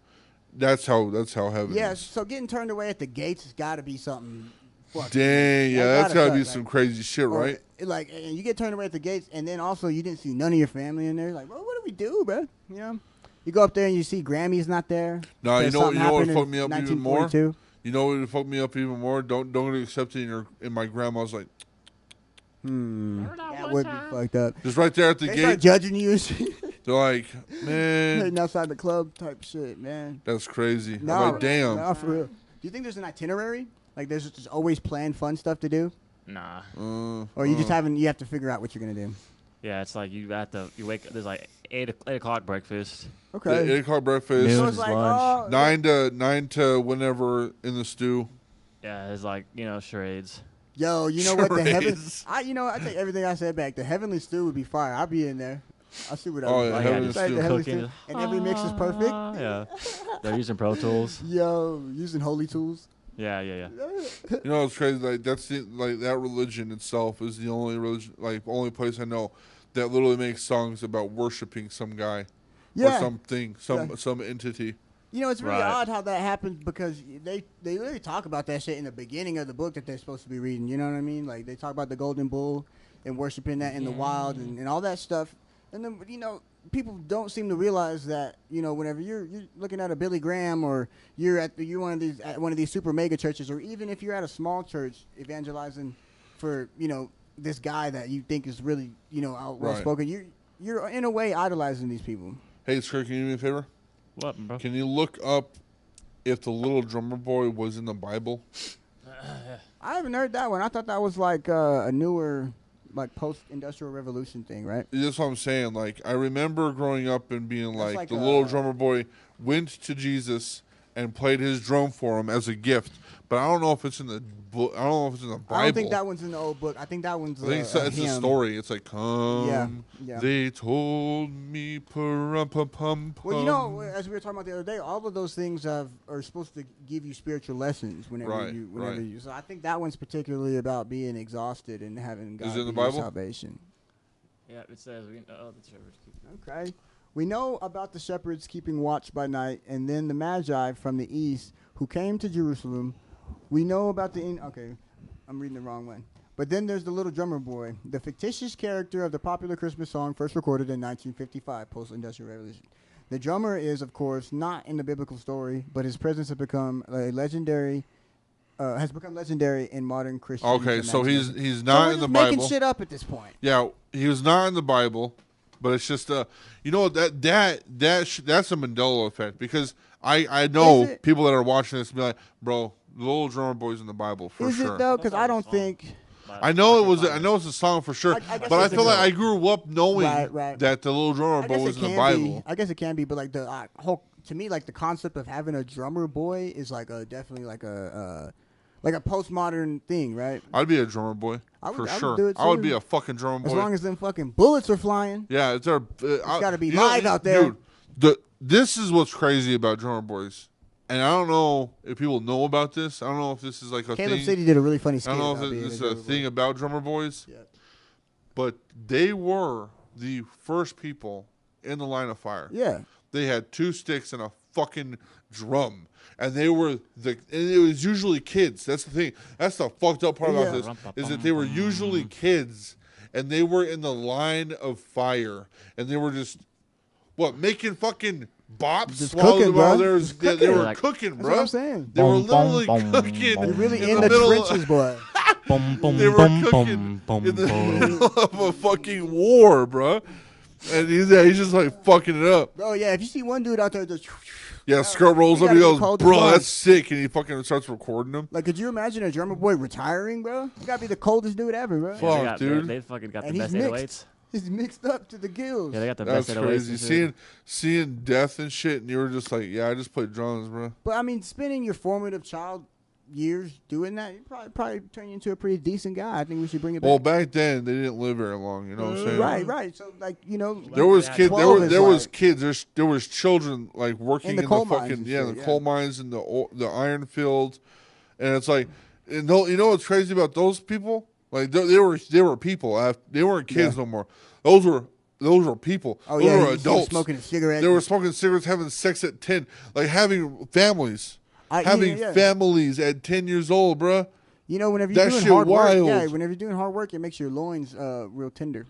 That's how heaven Yeah, is. so getting turned away at the gates has got to be something. Fucking, Dang, yeah, that that's got to be suck, some like- crazy shit, or, right? Like, and you get turned away at the gates, and then also you didn't see none of your family in there. Like, bro, what do we do, bro? You know, you go up there and you see Grammy's not there. No, you Because know something what happened in fucked me up even more? 1942. You know what would fuck me up even more? Don't accept it in my grandma's like, That would be fucked up. just right there at the They start gate. judging you and shit. They're like, man, Hitting outside the club type shit, man. that's crazy. I'm No, like, damn. no, for real. Do you think there's an itinerary? Like, there's just always planned fun stuff to do, Nah. or you just haven't? You have to figure out what you're gonna do. Yeah, it's like you wake up. There's like 8 o'clock breakfast. Okay. 8 o'clock breakfast. Noon So is it's like, lunch. oh, 9 to whenever in the stew. Yeah, it's like charades. yo, you know what? The heaven. Charades. I take everything I said back. The heavenly stew would be fire. I'll be in there. I'll see what I Oh, do. yeah, Like, heavenly just stew. The heavenly cooking. stew. And every mix is perfect. Yeah, they're using Pro Tools. Yo, using holy tools. Yeah. You know it's crazy? Like that religion itself is the only religion, like only place I know that literally makes songs about worshiping some guy or Yeah. something, some entity. You know, it's really Right. odd how that happens, because they literally talk about that shit in the beginning of the book that they're supposed to be reading. You know what I mean? Like, they talk about the golden bull and worshiping that in the wild and all that stuff. And then, people don't seem to realize that, whenever you're looking at a Billy Graham, or you're at one of these super mega churches, or even if you're at a small church evangelizing for, this guy that you think is really, well spoken, you're in a way idolizing these people. Hey, Skirt, can you do me a favor? What, bro? Can you look up if the little drummer boy was in the Bible? I haven't heard that one. I thought that was like a newer, like post-industrial revolution thing, right? That's what I'm saying. Like, I remember growing up and being That's like like the a- little drummer boy went to Jesus and played his drum for him as a gift. But I don't know if it's in the book. I don't know if it's in the Bible. I don't think that one's in the old book. I think that one's I think it's a hymn. story. It's like, come, Yeah. they told me, pum. Well, as we were talking about the other day, all of those things are supposed to give you spiritual lessons whenever Right, whenever right. you. So I think that one's particularly about being exhausted and having God Is it in the be your Bible? salvation. Yeah, it says the shepherds keep. Okay. We know about the shepherds keeping watch by night, and then the Magi from the east who came to Jerusalem. We know about okay, I'm reading the wrong one. But then there's the little drummer boy, the fictitious character of the popular Christmas song first recorded in 1955, post-industrial revolution. The drummer is, of course, not in the biblical story, but his presence has become legendary in modern Christian. Okay, so he's so not we're in the just making Bible. shit up at this point. Yeah, he was not in the Bible, but it's just that's a Mandela effect, because I know Is it? people that are watching this and be like, bro, the little drummer boy's in the Bible for Is sure. it though? Because That's I not don't a song. think. I know it was. I know it's a song for sure. I guess but I it's feel a like girl. I grew up knowing Right. that the little drummer I boy guess was it in the can Bible. be. I guess it can be, but like the whole to me, like the concept of having a drummer boy is like definitely like a postmodern thing, right? I'd be a drummer boy I would for do sure. it I would too. be a fucking drummer boy. As long as them fucking bullets are flying. Yeah, it's our. It's got to be live out there. Dude, this is what's crazy about drummer boys, and I don't know if people know about this. I don't know if this is like a Caleb thing. said he did a really funny I skit. don't about know if being this is drummer a thing boy. about drummer boys, Yeah. but they were the first people in the line of fire. Yeah. They had 2 sticks and a fucking drum. And they were and it was usually kids. That's the thing. That's the fucked up part about this is that they were usually kids and they were in the line of fire and they were just making fucking bops Just while cooking, bro. they were Like- cooking, That's bro. what I'm saying. They were Boom, boom, literally boom, cooking. boom. You're really in in the the middle trenches, boy. Boom, boom, They were boom, cooking boom, in the boom. middle of a fucking war, bro. And he's just like fucking it up. Bro, yeah, if you see one dude out there just Yeah, skirt rolls You up and he gotta goes, be cold as bro, fuck." that's sick. And he fucking starts recording them. like, could you imagine a drummer boy retiring, bro? You gotta be the coldest dude ever, bro. Fuck. Yeah, dude. They fucking got And the he's best mixed. 808s. He's mixed up to the gills. Yeah, they got the That's best 808s. crazy. and shit. Seeing death and shit, and you were just like, yeah, I just played drums, bro. But I mean, spending your formative child years doing that, you probably turn you into a pretty decent guy. I think we should bring it back. Well, back then they didn't live very long. You know what I'm saying? Right. So like, you know, There was Yeah, kids. 12 is There was like- kids. There was children like working In the in coal the mines fucking and the shit, yeah. coal mines and the iron fields, and it's like, you know what's crazy about those people? Like they were people. They weren't kids Yeah. no more. Those were people. oh those yeah, were you see him adults. smoking a cigarette. They were smoking cigarettes, having sex at 10, like having families. Having yeah. families at 10 years old, bruh. You know, whenever you're That doing shit hard wild. work, whenever you're doing hard work, it makes your loins real tender.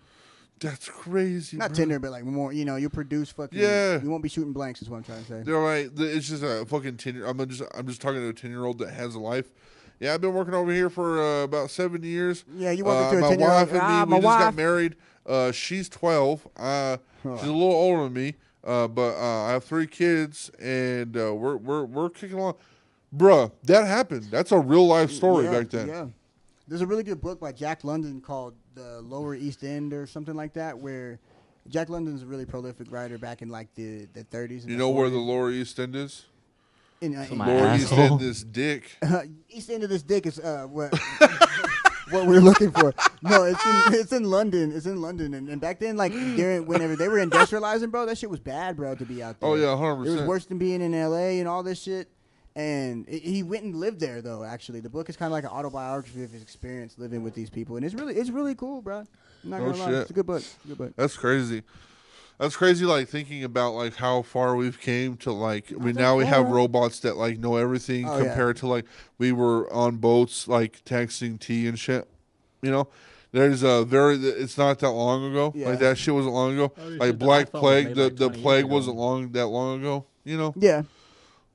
That's crazy. Not bruh. tender, but like more. You know, you produce fucking. Yeah. You won't be shooting blanks. Is what I'm trying to say. They're like, it's just a fucking 10. I'm just talking to a 10-year-old that has a life. Yeah, I've been working over here for about 7 years. Yeah, you walk up to a my 10-year-old. wife and me, we just got wife. married. She's 12. She's a little older than me. But I have 3 kids, and we're kicking along. Bruh, that happened. That's a real life story Yeah, back then. Yeah. There's a really good book by Jack London called The Lower East End or something like that, where Jack London's a really prolific writer back in like the 30s. And You the know where the 40s. Lower East End is? In My Lower East asshole. End is dick. East End of this dick is what what we're looking for. No, it's in London. It's in London, and back then, like whenever they were industrializing, bro, that shit was bad, bro, to be out there. Oh yeah, 100%. It was worse than being in L.A. and all this shit. And he went and lived there, though. Actually, the book is kind of like an autobiography of his experience living with these people, and it's really cool, bro. I'm not Oh, gonna lie, shit. it's a good book. It's a good book. That's crazy. That's crazy. Like thinking about like how far we've came to like now we have robots that like know everything Oh, yeah. compared to like we were on boats like texting tea and shit. You know, there's it's not that long ago. Yeah. Like that shit wasn't long ago. Oh, Like shit, the Black iPhone was Plague, made, the like, 20 years plague ago. wasn't that long ago. You know, Yeah.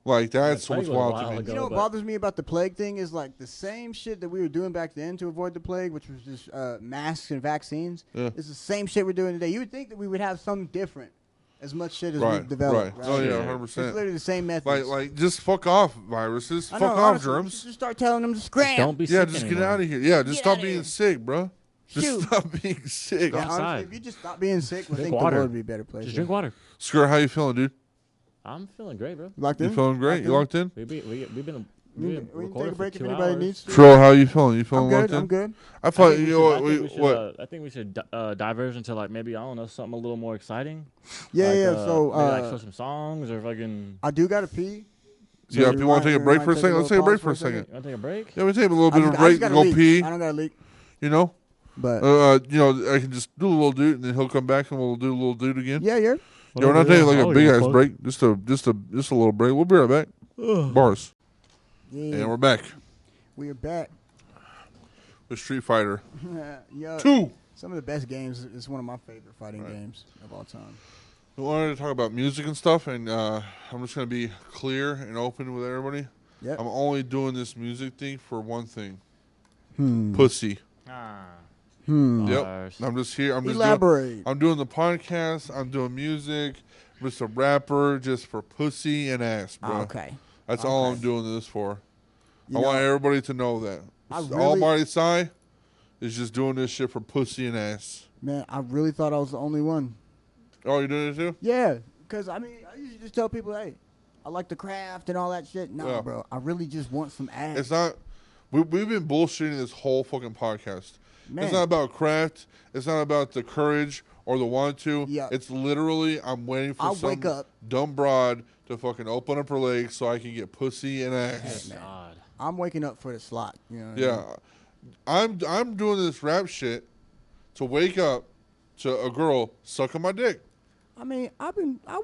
like that's plague what's was a wild while to me. ago. You know what but- bothers me about the plague thing is like the same shit that we were doing back then to avoid the plague, which was just masks and vaccines. Yeah. It's the same shit we're doing today. You would think that we would have something different, as much shit as Right, we've developed. right. Oh yeah, Yeah. 100%. It's literally the same methods. Like just fuck off viruses. I Fuck know, off honestly, we germs. should just start telling them to scram. Don't be Yeah, sick just anymore. get out of here. Yeah, just Get stop outta being here. sick, bro. Just Shoot. stop being sick. Go Yeah, honestly, outside. if you just stop being sick, I Drink think the water. world would be a better place. Just yeah. drink water. Skirt, how you feeling, dude? I'm feeling great, bro. Locked You in? feeling great? You locked in? We've been We recording can take a for break if 2 anybody hours. needs to. Trill, how you feeling? You feeling I'm locked good. in? I'm good. I I thought think we you should- know I think we should, what? I think we should diverge into like maybe I don't know something a little more exciting. Yeah, Like, yeah. So maybe like show some songs or fucking. I do gotta pee. So Yeah, if you want to take a break for a second, let's take a break for a pause second. You want to take a break? Yeah, we take a little I bit of just- a I break, just gotta go leak. pee. I don't gotta leak, You know, but I can just do a little dude, and then he'll come back and we'll do a little dude again. yeah. Yeah, we're not taking like a big ass break, just a little break. We'll be right back. Bars, Yeah, and we're back we are back. with Street Fighter Yo, 2. some of the best games. It's one of my favorite fighting Right. games of all time. We wanted to talk about music and stuff, and I'm just gonna be clear and open with everybody. Yep. I'm only doing this music thing for one thing: Hmm. pussy. Ah, Hmm. Yep. bars. I'm just here. Elaborate. I'm doing the podcast. I'm doing music. I'm just a rapper, just for pussy and ass, bro. Okay. That's all Okay. I'm doing this for. You I want know, everybody to know that. I This is really- Almighty Sai, is just doing this shit for pussy and ass. Man, I really thought I was the only one. Oh, you doing it too? Yeah, because, I mean, I usually just tell people, hey, I like the craft and all that shit. No, Yeah. bro, I really just want some ass. It's not. We've been bullshitting this whole fucking podcast. Man. It's not about craft. It's not about the courage or the want to. Yeah. It's literally I'm waiting for some wake up. dumb broad to fucking open up her legs so I can get pussy and ass. Man. God. I'm waking up for the slot. You know what Yeah, I'm doing this rap shit to wake up to a girl sucking my dick. I mean, I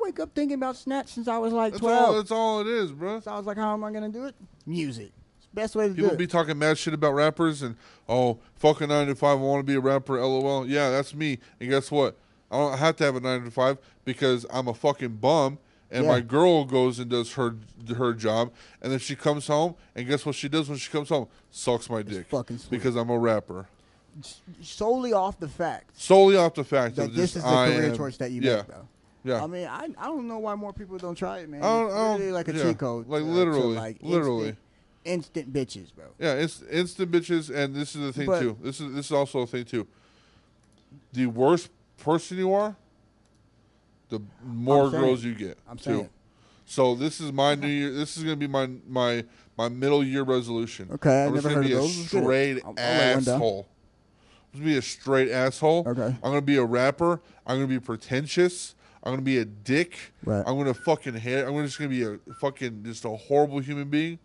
wake up thinking about snatch since I was like That's 12. that's all it is, bro. So I was like, how am I going to do it? Music. It's the best way to People do it. be talking mad shit about rappers and, oh, fucking 9 to 5, I want to be a rapper, LOL. Yeah, that's me. And guess what? I don't have to have a 9 to 5 because I'm a fucking bum. And Yeah. my girl goes and does her job. And then she comes home. And guess what she does when she comes home? Sucks my dick. fucking sweet. Because I'm a rapper. Solely off the fact Solely off the fact that of this just is the I career am- choice that you yeah, make, bro. Yeah. I mean, I don't know why more people don't try it, man. I don't- It's I don't- literally like a yeah. cheat code. Like, to literally, like literally. instant bitches, bro. Yeah, it's instant bitches, and this is the thing But- too. This is also a thing too. The worse person you are, the more I'm saying girls it. you get. I'm too. saying it. So this is my new year. This is gonna be my middle year resolution. Okay, I I'm just never gonna heard be of a those. Let's get it. straight I'll write one down. asshole. I'm gonna be a straight asshole. Okay. I'm gonna be a rapper. I'm gonna be pretentious. I'm gonna be a dick. Right. I'm gonna fucking hate. I'm just gonna be a fucking just a horrible human being.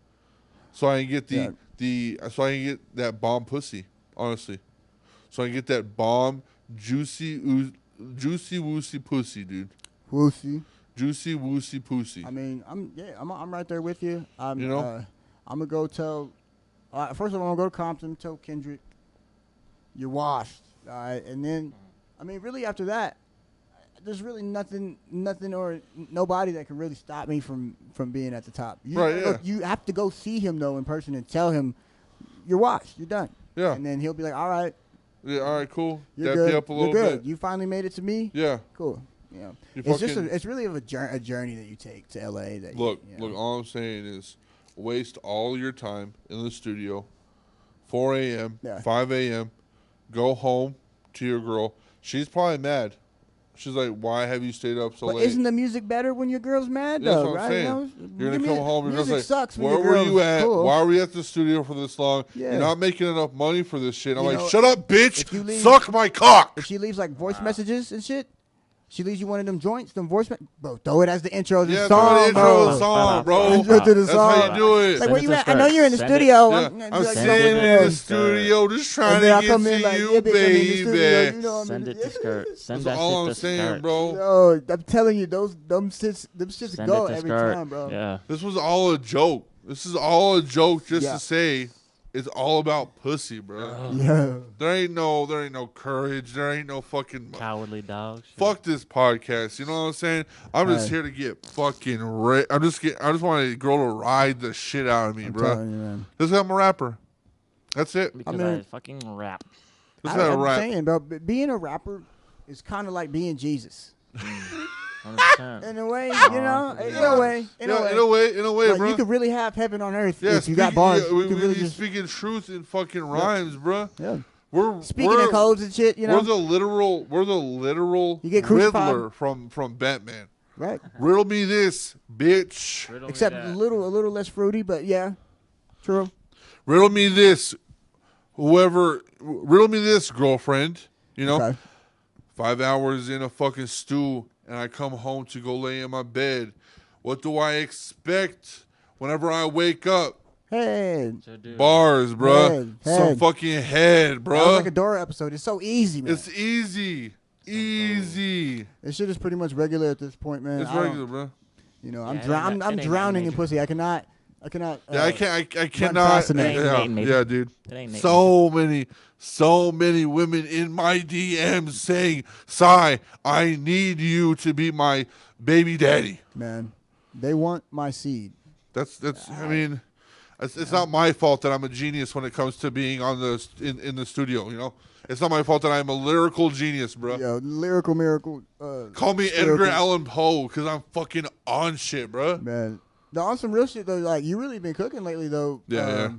So I can get so I can get that bomb pussy, honestly. So I can get that bomb juicy woosy pussy, dude. Whoosy. Juicy woosy pussy. I mean, I'm right there with you. I'm, You know? I'm gonna go tell. First of all, I'm gonna go to Compton, tell Kendrick, you're washed. All right, and then, I mean, really after that, there's really nothing or nobody that can really stop me from being at the top. Right, yeah. You have to go see him though in person and tell him, you're washed. You're done. Yeah. And then he'll be like, all right, Yeah, all right, cool. you're Dap good. you up a little you're good. bit. You finally made it to me. Yeah. Cool. You know, You it's just fucking- it's really a journey that you take to LA. That Look, you know. look. All I'm saying is, waste all your time in the studio. 4 a.m., Yeah. 5 a.m. Go home to your girl. She's probably mad. She's like, "Why have you stayed up so But late?" isn't the music better when your girl's mad That's though, what I'm right? saying. You know, You're gonna your come home. You're music gonna say, sucks when "Where your were girl's you at? cool. Why were we at the studio for this long? Yeah. You're not making enough money for this shit." I'm You like, know, "Shut up, bitch! if you leave- Suck my cock!" If she leaves like voice messages and shit, she leaves you one of them joints, them voice bro, throw it as the intro to the Yeah, song, throw the intro bro. to the song, bro. Intro to the That's song. how you do it. Like Send where it you to at? I know you're in the Send it. studio. Yeah, I'm I'm like, sitting "Yo, in bro." the studio just trying And to then I get come to in like, you, yeah, bitch, I'm in the studio. baby. You know, I'm Send in it to skirt. Send That's that all shit I'm to saying, skirt. bro. Yo, I'm telling you, them shits Send go it to every skirt. time, bro. Yeah. This was all a joke. This is all a joke just Yeah. to say it's all about pussy, bro. Yeah. There ain't no courage. There ain't no fucking Cowardly dogs. fuck this podcast. You know what I'm saying? I'm just Hey. here to get fucking I just want a girl to ride the shit out of me, I'm bro. telling you, man. Just 'cause I'm a rapper. That's it. Because mean- I fucking rap. Just got a I'm rap. saying, bro, being a rapper is kind of like being Jesus. 100%. In a way, you know, in a way, In a way, like, bro. you could really have heaven on earth Yeah, if you got bars. You could really we just speaking truth in fucking rhymes, bro. yeah. We're Speaking in codes and shit, you know, We're the literal You get crucified. Riddler from Batman. right? Riddle me this, bitch. Riddle me Except that. a little less fruity, but yeah, true. Riddle me this, riddle me this, girlfriend. You know, Okay. 5 hours in a fucking stew, and I come home to go lay in my bed. What do I expect whenever I wake up? Hey, So, dude, Bars, bruh. Head. Some fucking head, that was bruh. like a Dora episode. It's so easy, man. It's easy. Easy. This shit is pretty much regular at this point, man. It's I don't- regular, bro. You know, Yeah, I'm it ain't that- I'm it ain't that drowning in major. pussy. I cannot. Yeah, I cannot. procrastinate. It ain't maybe. Yeah, dude. It ain't Nate. So many women in my DMs saying, "Sai, I need you to be my baby daddy." Man, they want my seed. That's. I mean, it's not my fault that I'm a genius when it comes to being on in the studio. You know, it's not my fault that I'm a lyrical genius, bro. Yo, lyrical miracle. Call me spherical- Edgar Allan Poe because I'm fucking on shit, bro. Man, no, on some real shit though. Like you really been cooking lately though. Yeah, yeah.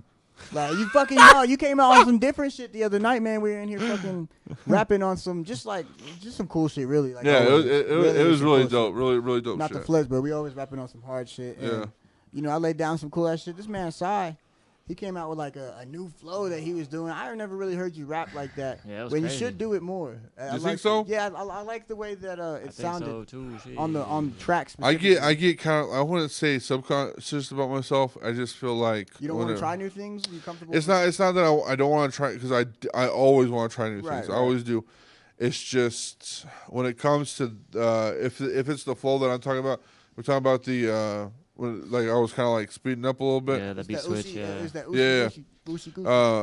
Like you fucking know, you came out on some different shit the other night, man. We were in here fucking rapping on some just some cool shit, really. Like Yeah, always. it was some really cool dope. shit. Really dope Not shit. the flex, but we always rapping on some hard shit. Yeah. And, you know, I laid down some cool ass shit. This man Sai, he came out with like a new flow that he was doing. I never really heard you rap like that. Yeah, it was when crazy. you should do it more. You think so? Yeah, I like the way that I it think sounded so too. on the tracks. I get kind of. I wouldn't say subconscious about myself. I just feel like You don't want to try new things. You comfortable? It's not that I don't want to try because I always want to try new things. I Right. always do. It's just when it comes to if it's the flow that I'm talking about, we're talking about the when like I was kind of like speeding up a little bit. Yeah, the beat switch. Is that Yeah. Ushi Gucci?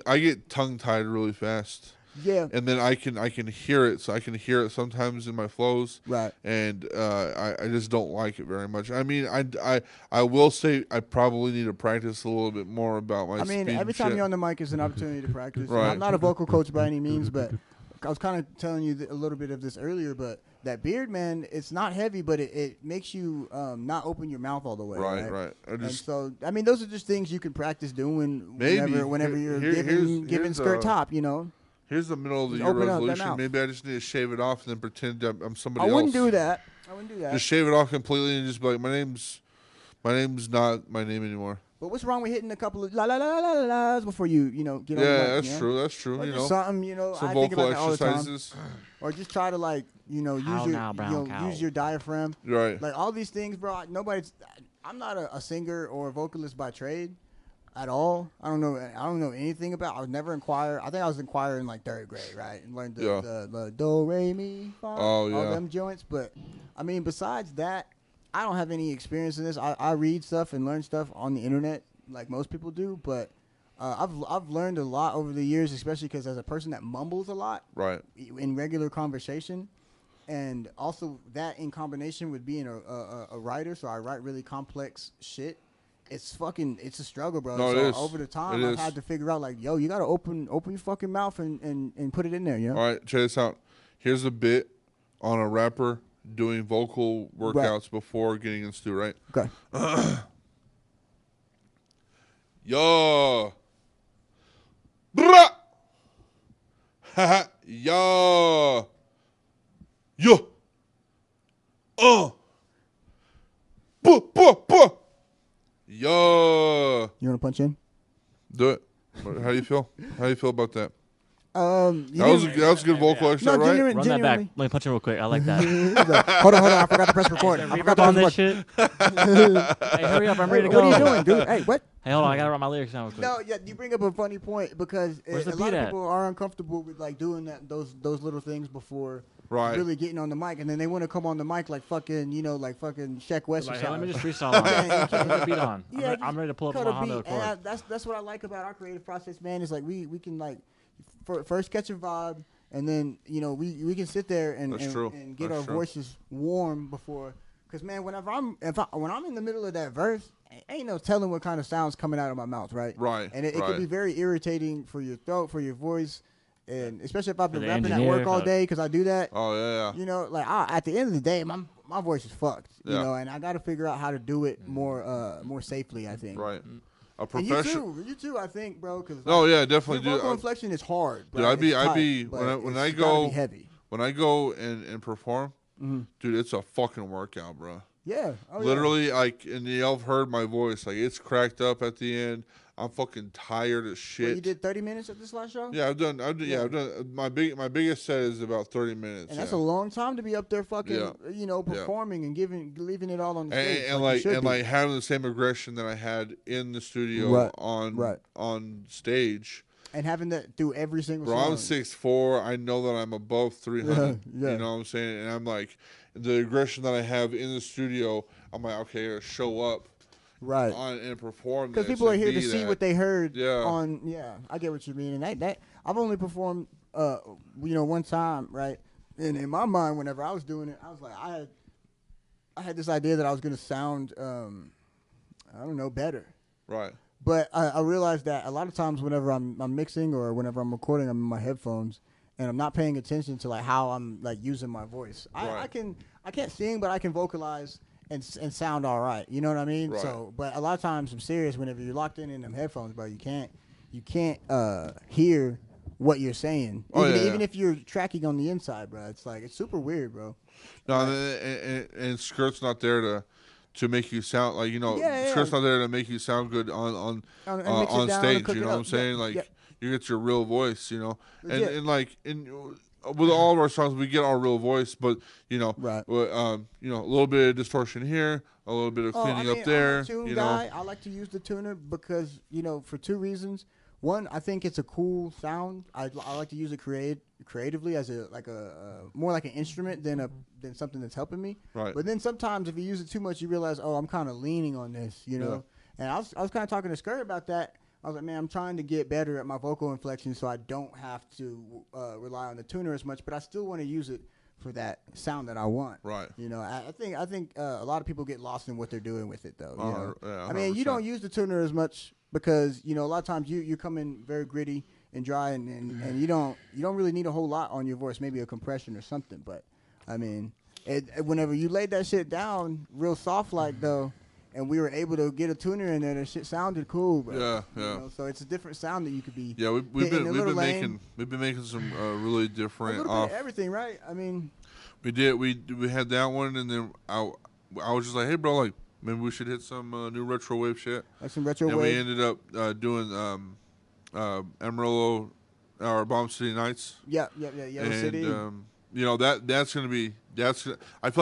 I get tongue tied really fast. Yeah. And then I can hear it, so I can hear it sometimes in my flows. Right. And I just don't like it very much. I mean, I will say I probably need to practice a little bit more about my. I mean, speed every and time shit. you're on the mic is an opportunity to practice. Right. I'm not a vocal coach by any means, but I was kind of telling you a little bit of this earlier. But that beard, man, it's not heavy, but it makes you not open your mouth all the way. Right. And so, I mean, those are just things you can practice doing Maybe. whenever you're Here's giving skirt top, you know. Here's the middle of the Just year open up that resolution. mouth. Maybe I just need to shave it off and then pretend I'm somebody I else. wouldn't do that. Just shave it off completely and just be like, my name's not my name anymore. But what's wrong with hitting a couple of la la la la la la's before you know get on the Yeah, mic, that's you know? true. That's true. Or You just know, something, you know. some I think vocal about that all the time. exercises. Or just try to like, you know, How now, brown cow? use your diaphragm. Right. Like all these things, bro. I'm not a singer or a vocalist by trade at all. I don't know anything about. I was never in choir. I think I was in choir in like third grade, right? And learned the do re mi fa, all them joints. But I mean, besides that, I don't have any experience in this. I read stuff and learn stuff on the internet like most people do, but I've learned a lot over the years, especially because as a person that mumbles a lot, Right. in regular conversation, and also that in combination with being a writer, so I write really complex shit. It's a struggle, bro. No, so it is. over the time, It I've is. had to figure out like, yo, you gotta open your fucking mouth and put it in there, you know? All right, check this out. Here's a bit on a rapper doing vocal workouts before getting in stu, right? Okay. Yo. Bruh. Haha. Yo. Yo. Buh. Yo. You wanna punch in? Do it. How do you feel? How do you feel about that? You That was didn't- a good vocal exercise, right? genuine- Run that back. genuinely. Let me punch him real quick. I like that. Hold on. I forgot to press record. I forgot Reverb to on press this record. shit. Hey, hurry up. I'm ready to What go. are you doing, dude? Hey, what? Hey, hold on. I got to write my lyrics down real quick. No, yeah, you bring up a funny point because Where's the a lot beat of at? people are uncomfortable with like doing those little things before Right. really getting on the mic, and then they want to come on the mic like fucking Shaq West Like, or hey, let something. me just freestyle on Yeah, it. you can't- Put the beat on. Yeah, I'm ready to pull up cut my a Honda beat, and Accord. that's what I like about our creative process, man. Is like we can like first catch a vibe, and then we can sit there and That's true. and get That's our true. voices warm before. Because man, when I'm in the middle of that verse, ain't no telling what kind of sounds coming out of my mouth, right? Right, And it right. can be very irritating for your throat, for your voice, and especially if I've been the rapping at engineer, work all fuck. day because I do that. Oh, yeah. You know, like at the end of the day, my voice is fucked. You Yeah. know, and I got to figure out how to do it more safely. I think. Right. A And professional. you too, I think, bro. Cause No, yeah, definitely, your dude. vocal inflection is hard. Dude, bro. I'd be- It's I'd tight, be- but when I it's gotta go- be heavy. When I go and perform, Mm-hmm. dude, it's a fucking workout, bro. Yeah. Oh, Literally, like, and y'all have heard my voice. Like, it's cracked up at the end. I'm fucking tired as Yeah. shit. Well, you did 30 minutes at this last show. Yeah, I've done. I've done. My biggest set is about 30 minutes. And that's yeah. a long time to be up there, fucking, Yeah. performing and leaving it all on the stage. And you should be. like having the same aggression that I had in the studio Right, on right. on stage. And having that do every single Bro, song. I'm 6'4". I know that I'm above 300. Yeah. You know what I'm saying? And I'm like, the aggression that I have in the studio, I'm like, okay, I gotta show up Right. on and perform. Because this people are and here to be see that. what they heard Yeah. on. Yeah, I get what you mean. And that I've only performed, one time, right? And in my mind, whenever I was doing it, I was like, I had this idea that I was gonna sound, I don't know, better. Right. But I realized that a lot of times whenever I'm mixing or whenever I'm recording, I'm in my headphones and I'm not paying attention to like how I'm like using my voice. Right. I can't sing, but I can vocalize and sound all right. You know what I mean? Right. So, but a lot of times I'm serious. Whenever you're locked in them headphones, bro, you can't hear what you're saying. Even if you're tracking on the inside, bro. It's like it's super weird, bro. No, and Skirt's not there to make you sound like Yeah. Skirt's not there to make you sound good on mix it down and stage. cook You it know what up. I'm saying? Yeah. You get your real voice. Legit. And like with all of our songs, we get our real voice, but Right. a little bit of distortion here, a little bit of cleaning up there. I'm a tune guy. I like to use the tuner because for two reasons. One, I think it's a cool sound. I like to use it creatively as a more like an instrument than something that's helping me. Right. But then sometimes if you use it too much, you realize, oh, I'm kind of leaning on this, Yeah. And I was kind of talking to Skirt about that. I was like, man, I'm trying to get better at my vocal inflection so I don't have to rely on the tuner as much, but I still want to use it for that sound that I want. Right. I think a lot of people get lost in what they're doing with it, though. Yeah, I mean, you 100%. don't use the tuner as much because a lot of times you come in very gritty and dry, and you don't really need a whole lot on your voice, maybe a compression or something. But I mean, whenever you laid that shit down real soft like though, and we were able to get a tuner in there, that shit sounded cool, bro. Yeah. So it's a different sound that you could be. Yeah, we've been making some really different a little bit of everything, right? I mean, we did we had that one, and then I was just like, hey bro, like maybe we should hit some new retro wave shit. like some retro And wave. we ended up doing Amarillo or Bomb City Nights. Yellow City. That's gonna be I feel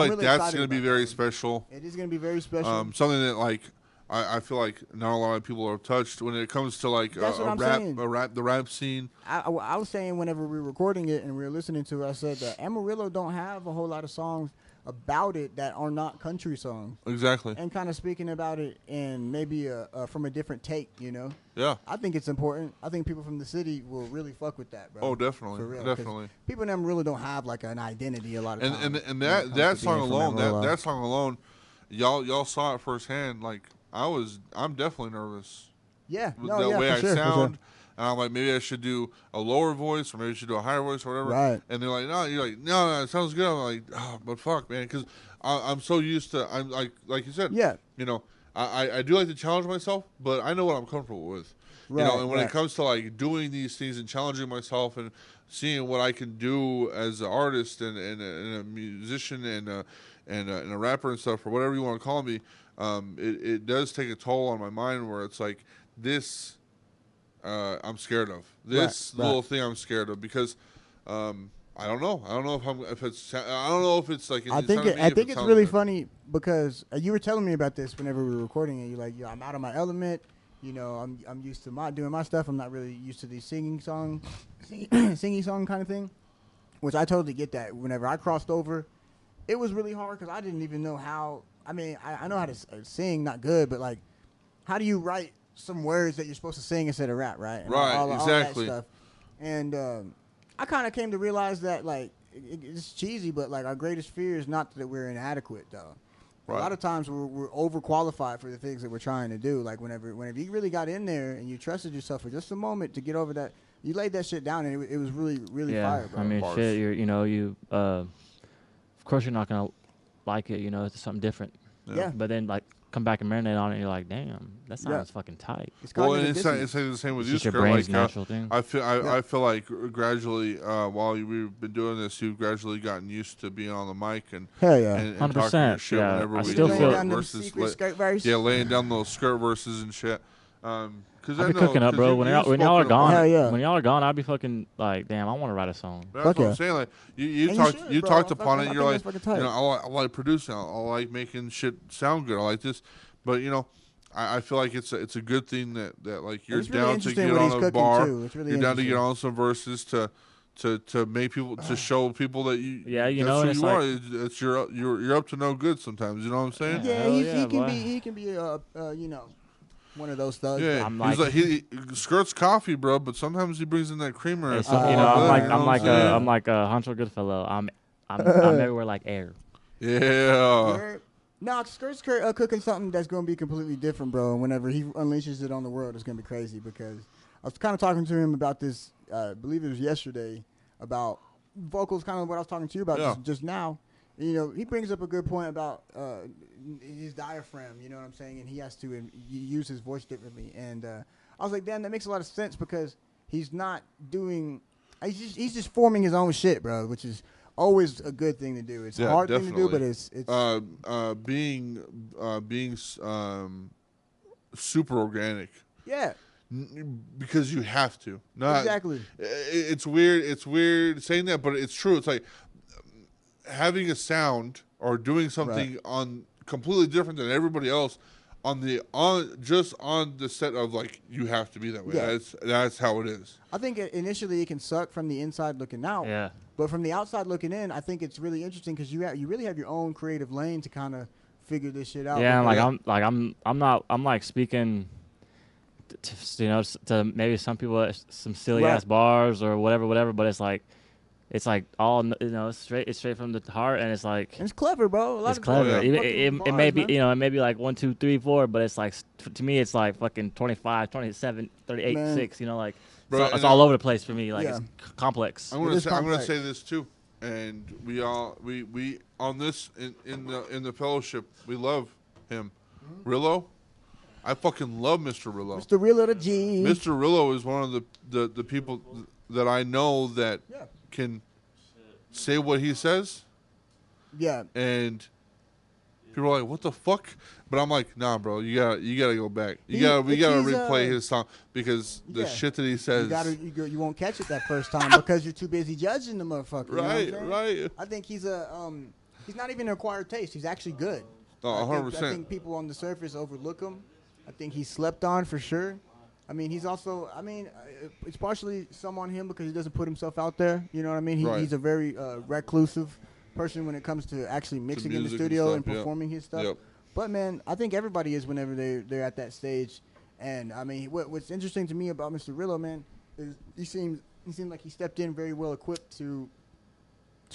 like really that's excited gonna be about very that. special. It is going to be very special. Something that like I feel like not a lot of people are touched when it comes to like That's what I'm saying. the rap scene. I was saying whenever we were recording it and we were listening to it, I said that Amarillo don't have a whole lot of songs about it that are not country songs. Exactly. And kind of speaking about it and maybe from a different take, Yeah. I think it's important. I think people from the city will really fuck with that, bro. Oh, definitely. For real, 'cause Definitely. people in Amarillo don't have like an identity a lot of times. And when it that comes to song being from alone, Amarillo. that song alone, y'all saw it firsthand. Like I'm definitely nervous Yeah. with No, the yeah, way for I sure, for sound. sure. And I'm like, maybe I should do a lower voice, or maybe I should do a higher voice, or whatever. Right. And they're like, no, you're like, no, it sounds good. I'm like, oh, but fuck, man, because I'm so used to, I'm like you said, Yeah. I do like to challenge myself, but I know what I'm comfortable with. Right, And when right. it comes to like doing these things and challenging myself and seeing what I can do as an artist and a musician and a rapper and stuff, or whatever you want to call me, it does take a toll on my mind where it's like this. I'm scared of this little thing. I'm scared of because I don't know. I don't know if it's. I don't know if it's like. I think it's really funny because you were telling me about this whenever we were recording it. You're like, I'm out of my element. I'm used to doing my stuff. I'm not really used to these singing song kind of thing, which I totally get that. Whenever I crossed over, it was really hard because I didn't even know how. I mean, I know how to sing, not good, but like, how do you write some words that you're supposed to sing instead of rap, right? And Right, exactly. All that stuff. And I kind of came to realize that like it's cheesy, but like our greatest fear is not that we're inadequate, though. Right. A lot of times we're overqualified for the things that we're trying to do. Like whenever you really got in there and you trusted yourself for just a moment to get over that, you laid that shit down and it was really fire, bro. I mean, Bars. shit. You of course you're not gonna like it. It's something different. Yeah. But then like come back and marinate on it, and you're like, damn, that sounds fucking tight. It's Well, and cognitive it's dissonance. the same with It's you, just your Skirt. brain's Like, natural thing. I feel like gradually, while we've been doing this, you've gradually gotten used to being on the mic and Hell yeah. and talking your 100%, shit yeah. whenever I we still do feel- our Laying down them verses. secret skirt verse. Yeah, laying down those skirt verses and shit. Cause I I be know, cooking up, 'cause bro. you- When you've y'all are spoken gone, Hell yeah. when y'all are gone, I'll be fucking like, damn, I want to write a song. That's Fuck what yeah. I'm saying. Like you And talked, should, you bro. talked I upon fucking- it. I You're think like, that's fucking tight. I like producing. I like making shit sound good. I like this, but I feel like it's a good thing that like you're It's really down to interesting get what on he's a cooking, bar. too. It's really You're down to get interesting. on some verses to make people to show people that you. Yeah, that's and who it's you like, are. It's you're up to no good sometimes. You know what I'm saying? Yeah. Yeah, Hell yeah, he can boy. be one of those thugs. Yeah, I'm he's like- he skirts coffee, bro. But sometimes he brings in that creamer. Hey, and so, stuff I'm that, like you know what saying? I'm like Huncho Goodfellow. I'm everywhere like air. Yeah. No, Skirt's cooking something that's going to be completely different, bro. And whenever he unleashes it on the world, it's going to be crazy because I was kind of talking to him about this, I believe it was yesterday, about vocals, kind of what I was talking to you about Yeah. just now. You know, he brings up a good point about his diaphragm. You know what I'm saying? And he has to use his voice differently. And I was like, damn, that makes a lot of sense because he's not doing. He's just forming his own shit, bro, which is always a good thing to do. It's a hard thing to do, but it's being super organic. Yeah. Because you have to. Not exactly. It's weird. It's weird saying that, but it's true. It's like having a sound or doing something on completely different than everybody else on the set of like you have to be that way. Yeah. That's how it is. I think initially it can suck from the inside looking out. Yeah. But from the outside looking in, I think it's really interesting because you really have your own creative lane to kind of figure this shit out. Yeah, I'm like speaking to maybe some people some silly ass bars or whatever, but it's like all it's straight from the heart, and it's like it's clever, bro. It's clever. It may be it may be like 1, 2, 3, 4, but it's like to me it's like fucking 25, 27, 38, man. 6. You know, like bro, it's all over the place for me. Like it's complex. I'm gonna say this too, and we on this in the fellowship we love him, Rillo. I fucking love Mr. Rillo. Mr. Rillo the G. Mr. Rillo is one of the people that I know that can say what he says. Yeah. And people are like, "What the fuck?" But I'm like, "Nah, bro. You gotta go back. We gotta replay his song because the shit that he says. You won't catch it that first time because you're too busy judging the motherfucker. Right. You know Right. I think he's not even an acquired taste. He's actually good. Oh, 100%. I think people on the surface overlook him. I think he's slept on for sure. I mean, he's also. I mean, it's partially some on him because he doesn't put himself out there. You know what I mean? He's a very reclusive person when it comes to actually mixing in the studio and performing his stuff. Yep. But man, I think everybody is whenever they're at that stage. And I mean, what's interesting to me about Mr. Rillo, man, is he seemed like he stepped in very well equipped to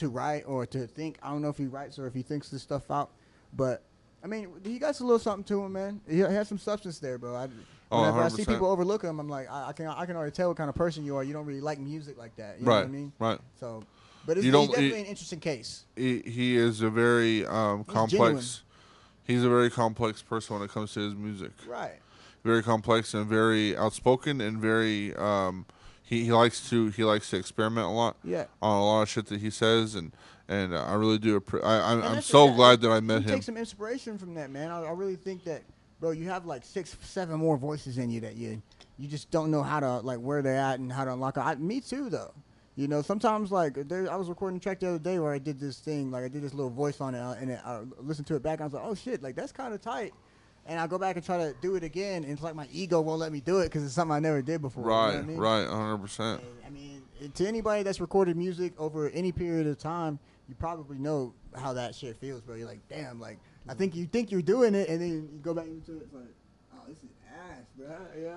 write or to think. I don't know if he writes or if he thinks this stuff out, but I mean, he got a little something to him, man. He has some substance there, bro. Whenever I see people overlook him, I'm like, I can already tell what kind of person you are. You don't really like music like that. You know what I mean? Right. So, but he's definitely an interesting case. He is a very complex. He's a very complex person when it comes to his music. Right. Very complex and very outspoken and very. He likes to experiment a lot. Yeah. On a lot of shit that he says and I really do. I'm so glad that I met him. Take some inspiration from that, man. I really think that, bro, you have like 6, 7 more voices in you that you just don't know how to like where they're at and how to unlock it. Me too, though. You know, sometimes like I was recording a track the other day where I did this thing, like I did this little voice on it, and I listened to it back. And I was like, oh shit, like that's kind of tight. And I go back and try to do it again, and it's like my ego won't let me do it because it's something I never did before. Right, you know what I mean? Right, 100%. I mean, to anybody that's recorded music over any period of time, you probably know how that shit feels, bro. You're like, damn, like I think you're doing it, and then you go back into it, it's like, oh, this is ass, bro. Yeah.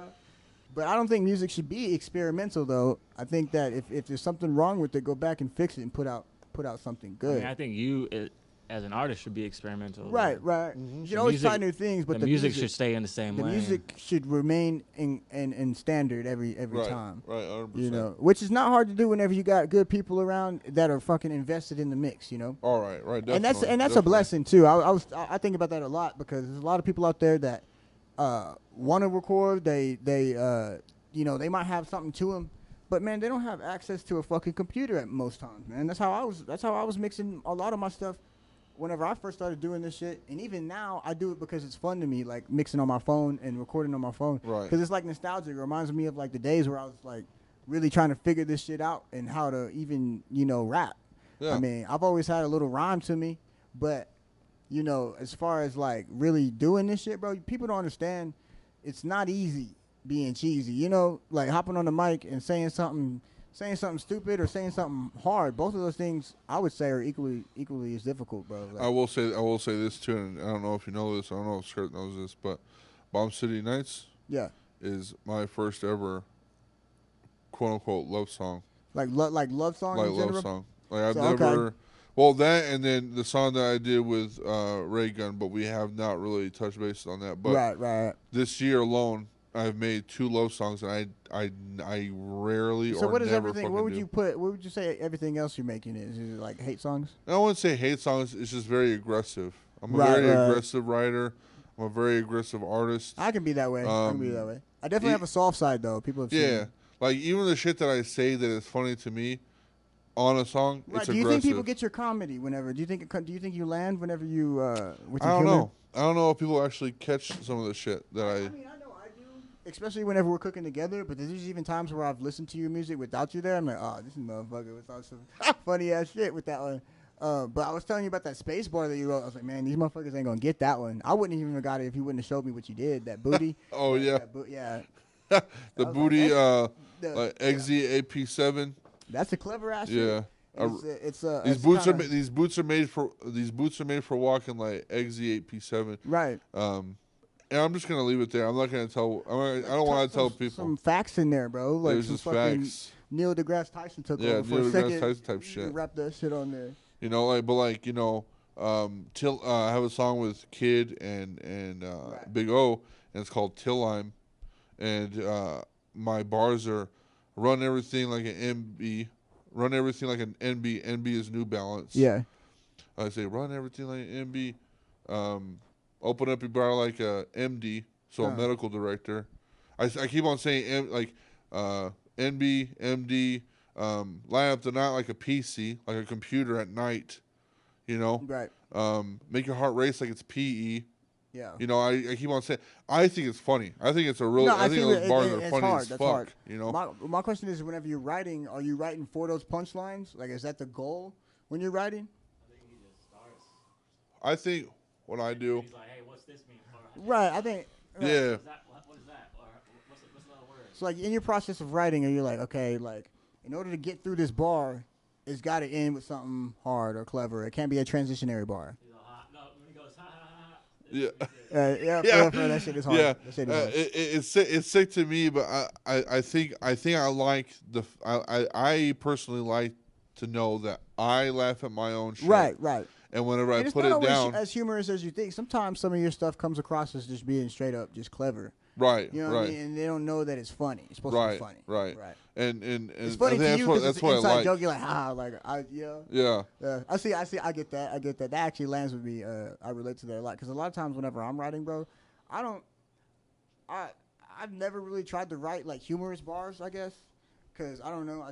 But I don't think music should be experimental, though. I think that if there's something wrong with it, go back and fix it and put out something good. I mean, I think you, as an artist, should be experimental. Right. Mm-hmm. You should always try new things, but the music should stay in the same lane. The music should remain in standard every time. Right, 100%. You know, which is not hard to do whenever you got good people around that are fucking invested in the mix. You know. All right. Definitely, and that's a blessing too. I think about that a lot because there's a lot of people out there that want to record. They might have something to them, but man, they don't have access to a fucking computer at most times, man. That's how I was mixing a lot of my stuff whenever I first started doing this shit. And even now, I do it because it's fun to me, like mixing on my phone and recording on my phone. Right. Because it's like nostalgic. It reminds me of like the days where I was like really trying to figure this shit out and how to even rap. Yeah. I mean, I've always had a little rhyme to me, but as far as like really doing this shit, bro, people don't understand. It's not easy being cheesy, like hopping on the mic and saying something stupid or saying something hard. Both of those things I would say are equally as difficult, bro. Like, I will say this too, and I don't know if you know this. I don't know if Skirt knows this, but Bomb City Nights, is my first ever quote unquote love song. Like love song. Like love song. Like I've never. Okay. Well, that and then the song that I did with Ray Gun, but we have not really touched base on that. But right. This year alone I've made 2 love songs, and I rarely So or what is never everything? fucking What would do. you put? What would you say everything else you're making is? Is it like hate songs? I wouldn't say hate songs. It's just very aggressive. I'm a Right, very right. aggressive writer. I'm a very aggressive artist. I can be that way. I can be that way. I definitely have a soft side though. People have seen. Yeah, like even the shit that I say that is funny to me on a song, Right. it's Do you aggressive. think people get your comedy whenever? Do you think you land whenever you with I your don't humor? know. I don't know if people actually catch some of the shit that I mean, I know I do. Especially whenever we're cooking together. But there's even times where I've listened to your music without you there. I'm like, oh, this motherfucker was on some funny ass shit with that one. But I was telling you about that space bar that you wrote. I was like, man, these motherfuckers ain't gonna get that one. I wouldn't even have got it if you wouldn't have showed me what you did. That booty. Oh yeah, Yeah. the was booty, like, like XZ AP7. That's a clever ass shit. Yeah. These boots are made for walking like XZ AP7. right. And I'm just gonna leave it there. I'm not gonna tell. I don't want to tell people. Some facts in there, bro. Like There's some just fucking facts. Neil deGrasse Tyson took Yeah, over for Neil a deGrasse second. Tyson type shit. Wrap that shit on there. You know, till I have a song with Kid and Right. Big O, and it's called Till I'm, and my bars are run everything like an MB, run everything like an NB. NB is New Balance. Yeah. I say run everything like an MB. Open up your bar like a MD, so a medical director. I keep on saying NB, MD. Line up the night like a PC, like a computer at night. You know, Right. Make your heart race like it's PE. Yeah. You know, I keep on saying, I think it's funny. I think it's a real. No, I think those bars are it's funny hard. as That's fuck. hard. You know, My question is, whenever you're writing, are you writing for those punchlines? Like, is that the goal when you're writing? I think he just starts. I think what I do. He's like, hey, what's this mean? Right. I think. Right. Yeah. What is that? Or what's another word? So, like, in your process of writing, are you like, okay, like, in order to get through this bar, it's got to end with something hard or clever. It can't be a transitionary bar. He's all hot. No, when he goes, ha ha ha. Yeah. Yeah. That shit is hard. Yeah, That shit is hard. it's sick to me, but I think I like I personally like to know that I laugh at my own shit. Right. And whenever And I it's put not it always down, as humorous as you think. Sometimes some of your stuff comes across as just being straight up just clever. right, You know what right, I mean? And they don't know that it's funny. It's supposed to be funny. right. And It's I funny think to you because that's it's what an I inside like. joke. You're like, Yeah, I see. I get that. That actually lands with me. I relate to that a lot because a lot of times whenever I'm writing, bro, I've never really tried to write like humorous bars, I guess, because I don't know.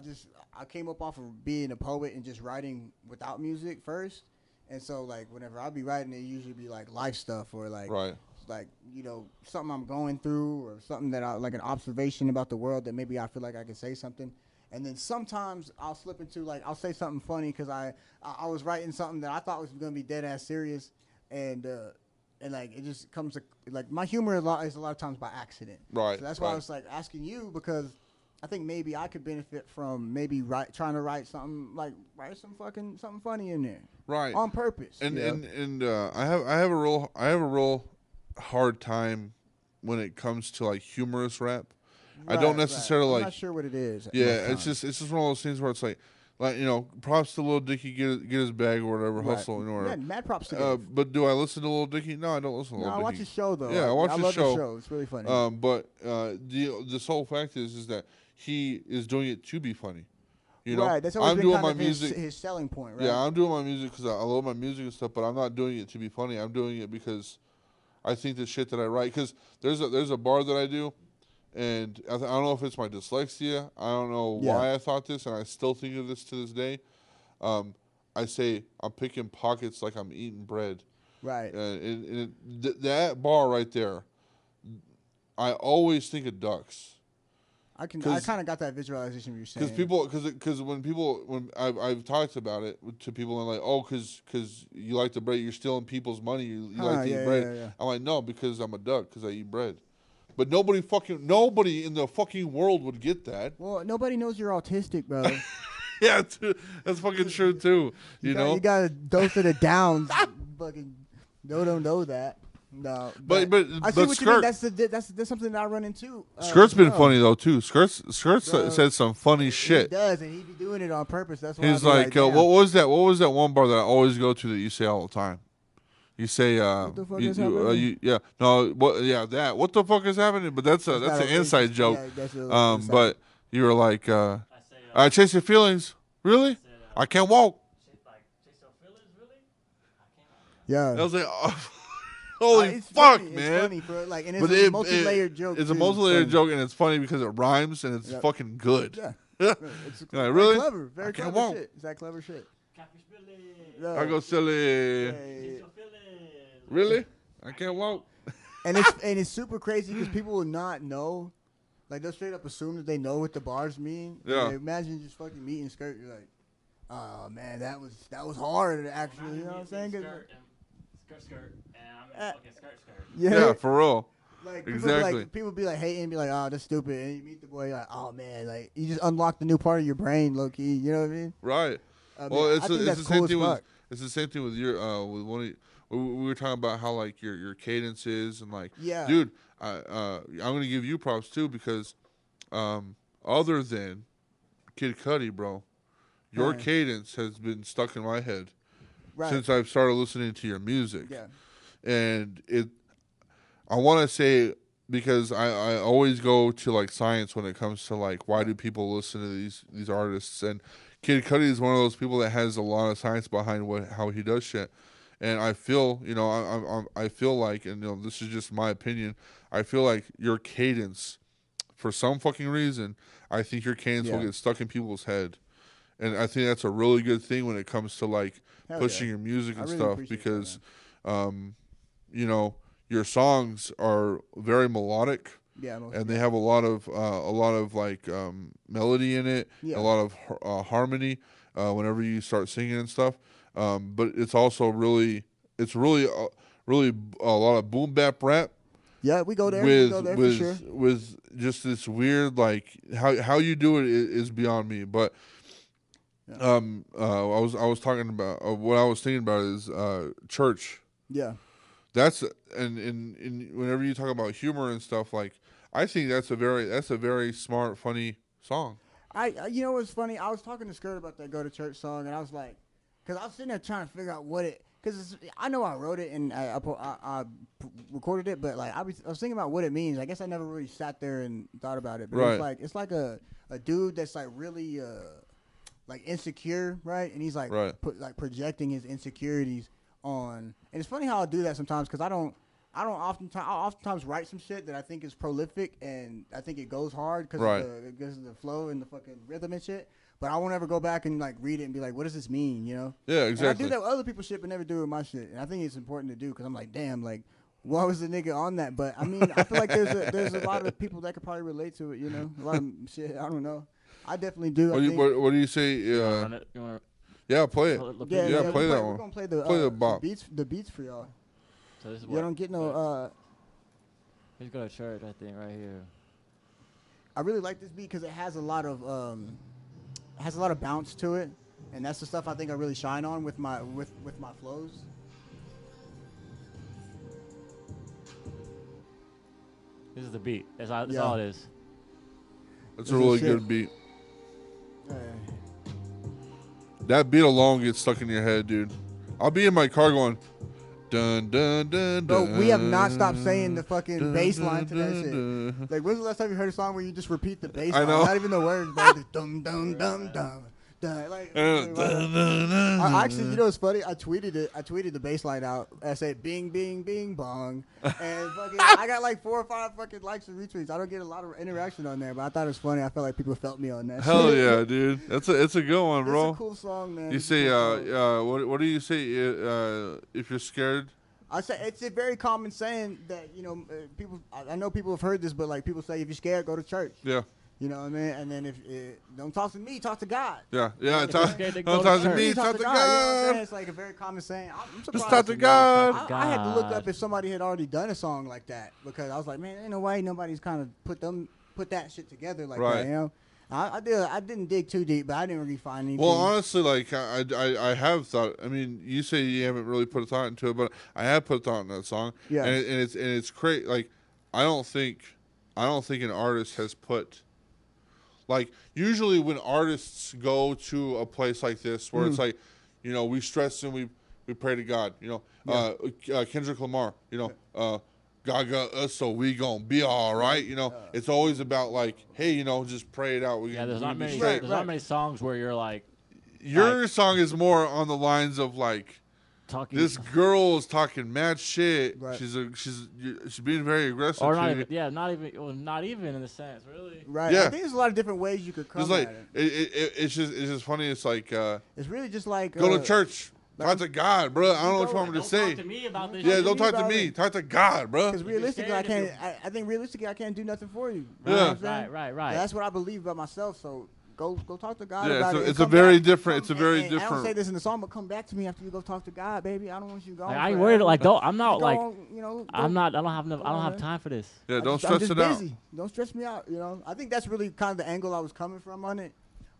I came up off of being a poet and just writing without music first, and so like whenever I be writing, it usually be like life stuff or like right. like something I'm going through or something that I like an observation about the world that maybe I feel like I can say something. And then sometimes I'll slip into like I'll say something funny because I was writing something that I thought was gonna be dead ass serious, and like it just comes to, like my humor is a lot of times by accident. Right. So that's why I was like asking you because I think maybe I could benefit from maybe trying to write something like write something funny in there. Right. On purpose. And I have a real hard time when it comes to like humorous rap. I don't necessarily I'm like. not sure what it is. Yeah, it's just one of those things where it's like props to Lil Dicky, get his bag or whatever, hustle, whatever. Yeah, mad props to him. But do I listen to Lil Dicky? No, I don't listen to Lil Dicky. I watch his show though. Yeah, I watch his love show. the show. It's really funny. But the sole fact is that he is doing it to be funny. You know, right. That's always I'm been doing kind my of music. His selling point, right? Yeah, I'm doing my music because I love my music and stuff. But I'm not doing it to be funny. I'm doing it because I think the shit that I write. Because there's a bar that I do. And I don't know if it's my dyslexia. I don't know why I thought this, and I still think of this to this day. I say I'm picking pockets like I'm eating bread. Right. That bar right there, I always think of ducks. I kind of got that visualization you're saying. Because when I've talked about it to people and like, oh, because you like the bread, you're stealing people's money. You like to eat bread. Yeah. I'm like, no, because I'm a duck, because I eat bread. But nobody in the fucking world would get that. Well, nobody knows you're autistic, bro. Yeah, that's fucking true too. You know, you got a dose of the downs. Fucking don't know that. No, but I see what Skirt, you mean. That's something that I run into. Skirt's been funny though too. Skirt's said some funny shit. He does, and he be doing it on purpose. That's why He's like, what was that? What was that one bar that I always go to that you say all the time? You say, What the fuck is happening? yeah, no, what, yeah, that. What the fuck is happening? But that's Not an inside it's- joke. Yeah, that's a inside. But you were like, I say, I chase your feelings. Really? said, I can't walk. chase your feelings, really? I can't. Yeah. I was like, oh, holy It's fuck, funny. man. It's funny, bro. Like, and it's But a multi-layered joke. It's a too. multi-layered Funny. joke, and it's funny because it rhymes and it's Yep. fucking good. Yeah. Yeah. It's You're like, very really? clever. Very I can't clever walk. shit. It's that clever shit. Catfish Billy. Yeah. I go silly. Hey. Your feelings. Really? I can't walk. And it's super crazy because people will not know. Like, they'll straight up assume that they know what the bars mean. Yeah. Like, imagine just fucking meeting skirt. You're like, oh man, that was hard actually. You know what I'm saying? 'Cause, Skirt, and I'm fucking skirt. Yeah, for real. Like, people Exactly. Be like, people be like hating, be like, oh, that's stupid. And you meet the boy, you're like, oh man, like you just unlocked a new part of your brain, low key. You know what I mean? Right. I mean, Well, I it's think the that's same cool thing as with fuck. it's the same thing with your with one of we were talking about how like your cadence is and like Yeah. dude, I'm gonna give you props too because other than Kid Cudi, bro, your Right. cadence has been stuck in my head Right. since I've started listening to your music. Yeah. And I want to say because I always go to like science when it comes to like why do people listen to these artists, and Kid Cudi is one of those people that has a lot of science behind how he does shit. And I feel, I feel like, and this is just my opinion, I feel like your cadence, for some fucking reason, I think your cadence will Yeah. get stuck in people's head, and I think that's a really good thing when it comes to like Hell pushing yeah. your music I and really stuff appreciate that, because, your songs are very melodic Yeah. Most and they have a lot of like melody in it, Yeah. a lot of harmony whenever you start singing and stuff. But it's also really really a lot of boom bap rap Yeah, we go there. We go there for sure. with just this weird like how you do it is beyond me. But Yeah. I was talking about what I was thinking about is church. Yeah. That's and whenever you talk about humor and stuff, like I think that's a very smart, funny song. You know what's funny? I was talking to Skirt about that "Go to Church" song, and I was like, because I was sitting there trying to figure out what it, because I know I wrote it and I recorded it, but like I was thinking about what it means. I guess I never really sat there and thought about it. But Right. it's like a dude that's like really like insecure, right? And he's like Right. projecting his insecurities on. And it's funny how I do that sometimes because I oftentimes write some shit that I think is prolific and I think it goes hard because Right. of the flow and the fucking rhythm and shit. But I won't ever go back and like read it and be like, what does this mean? You know? Yeah, And exactly. I do that with other people's shit, but never do it with my shit. And I think it's important to do because I'm like, damn, like, why was the nigga on that? But I mean, I feel like there's a lot of people that could probably relate to it. You know, a lot of shit. I don't know. I definitely do. What do you say? Yeah, play it. Yeah, play that We're one. gonna play the Play the bop. the beats for y'all. So this is You don't get no. He's go to church, I think, right here. I really like this beat because it has a lot of bounce to it, and that's the stuff I think I really shine on with my flows. This is the beat. That's all Yeah. it is. That's This a is really shit. good beat. That beat alone gets stuck in your head, dude. I'll be in my car going, dun dun dun Bro, dun. we have not stopped saying the fucking dun, bass dun, line to that dun, shit. dun. Like, when's the last time you heard a song where you just repeat the bass I line? know. Not even the words, bro. Just dum dum dum dum. Like, Dun, dun, dun, dun, I actually, dun. you know what's funny? I tweeted it. I tweeted the bass line out. I said bing bing bing bong, and fucking, I got like 4 or 5 fucking likes and retweets. I don't get a lot of interaction on there, but I thought it was funny. I felt like people felt me on that. Hell shit. yeah, dude. It's a good one, bro. It's a cool song, man. You It's a say, cool song. what do you say if you're scared? I say it's a very common saying that people. I know people have heard this, but like people say, if you're scared, go to church. Yeah, You know what I mean? And then if don't talk to me, talk to God. yeah. If Talk, you're scared to don't go talk to to me, church. talk to You know what I'm saying? God. It's like a very common saying. I'm surprised. Just talk to God. I had to look God. up if somebody had already done a song like that because I was like, man, ain't no way nobody's kind of put that shit together like Right. that. You know, I didn't dig too deep, but I didn't really find anything. Well, honestly, like I have thought. I mean, you say you haven't really put a thought into it, but I have put thought in that song. Yeah. and it's great. Like I don't think an artist has put. Like usually when artists go to a place like this where it's like, we stress and we pray to God. Kendrick Lamar. God got us, so we gonna be all right. It's always about like, hey, just pray it out. Yeah, there's not many. Straight. There's not many songs where you're like. Your song is more on the lines of like, talking. This girl is talking mad shit. Right. She's being very aggressive. Or not even, not even in a sense, really. Right. Yeah. I think there's a lot of different ways you could come like at it. it's just funny. It's like It's really just like go to church. Talk to God, bro. I don't know what you want me to say. Talk to me about this. Yeah, shit. don't talk to me. Talk to God, bro. Because realistically, I can't. I think realistically, I can't do nothing for you. Yeah. You know what I'm saying? Right. That's what I believe about myself. So go talk to God Yeah, about it. it's a very different. I don't say this in the song, but come back to me after you go talk to God, baby. I don't want you going. I ain't worried. Like, I'm not like. Go, I'm not. I don't have time for this. Yeah, don't I'm stress just it out. busy. Don't stress me out. I think that's really kind of the angle I was coming from on it.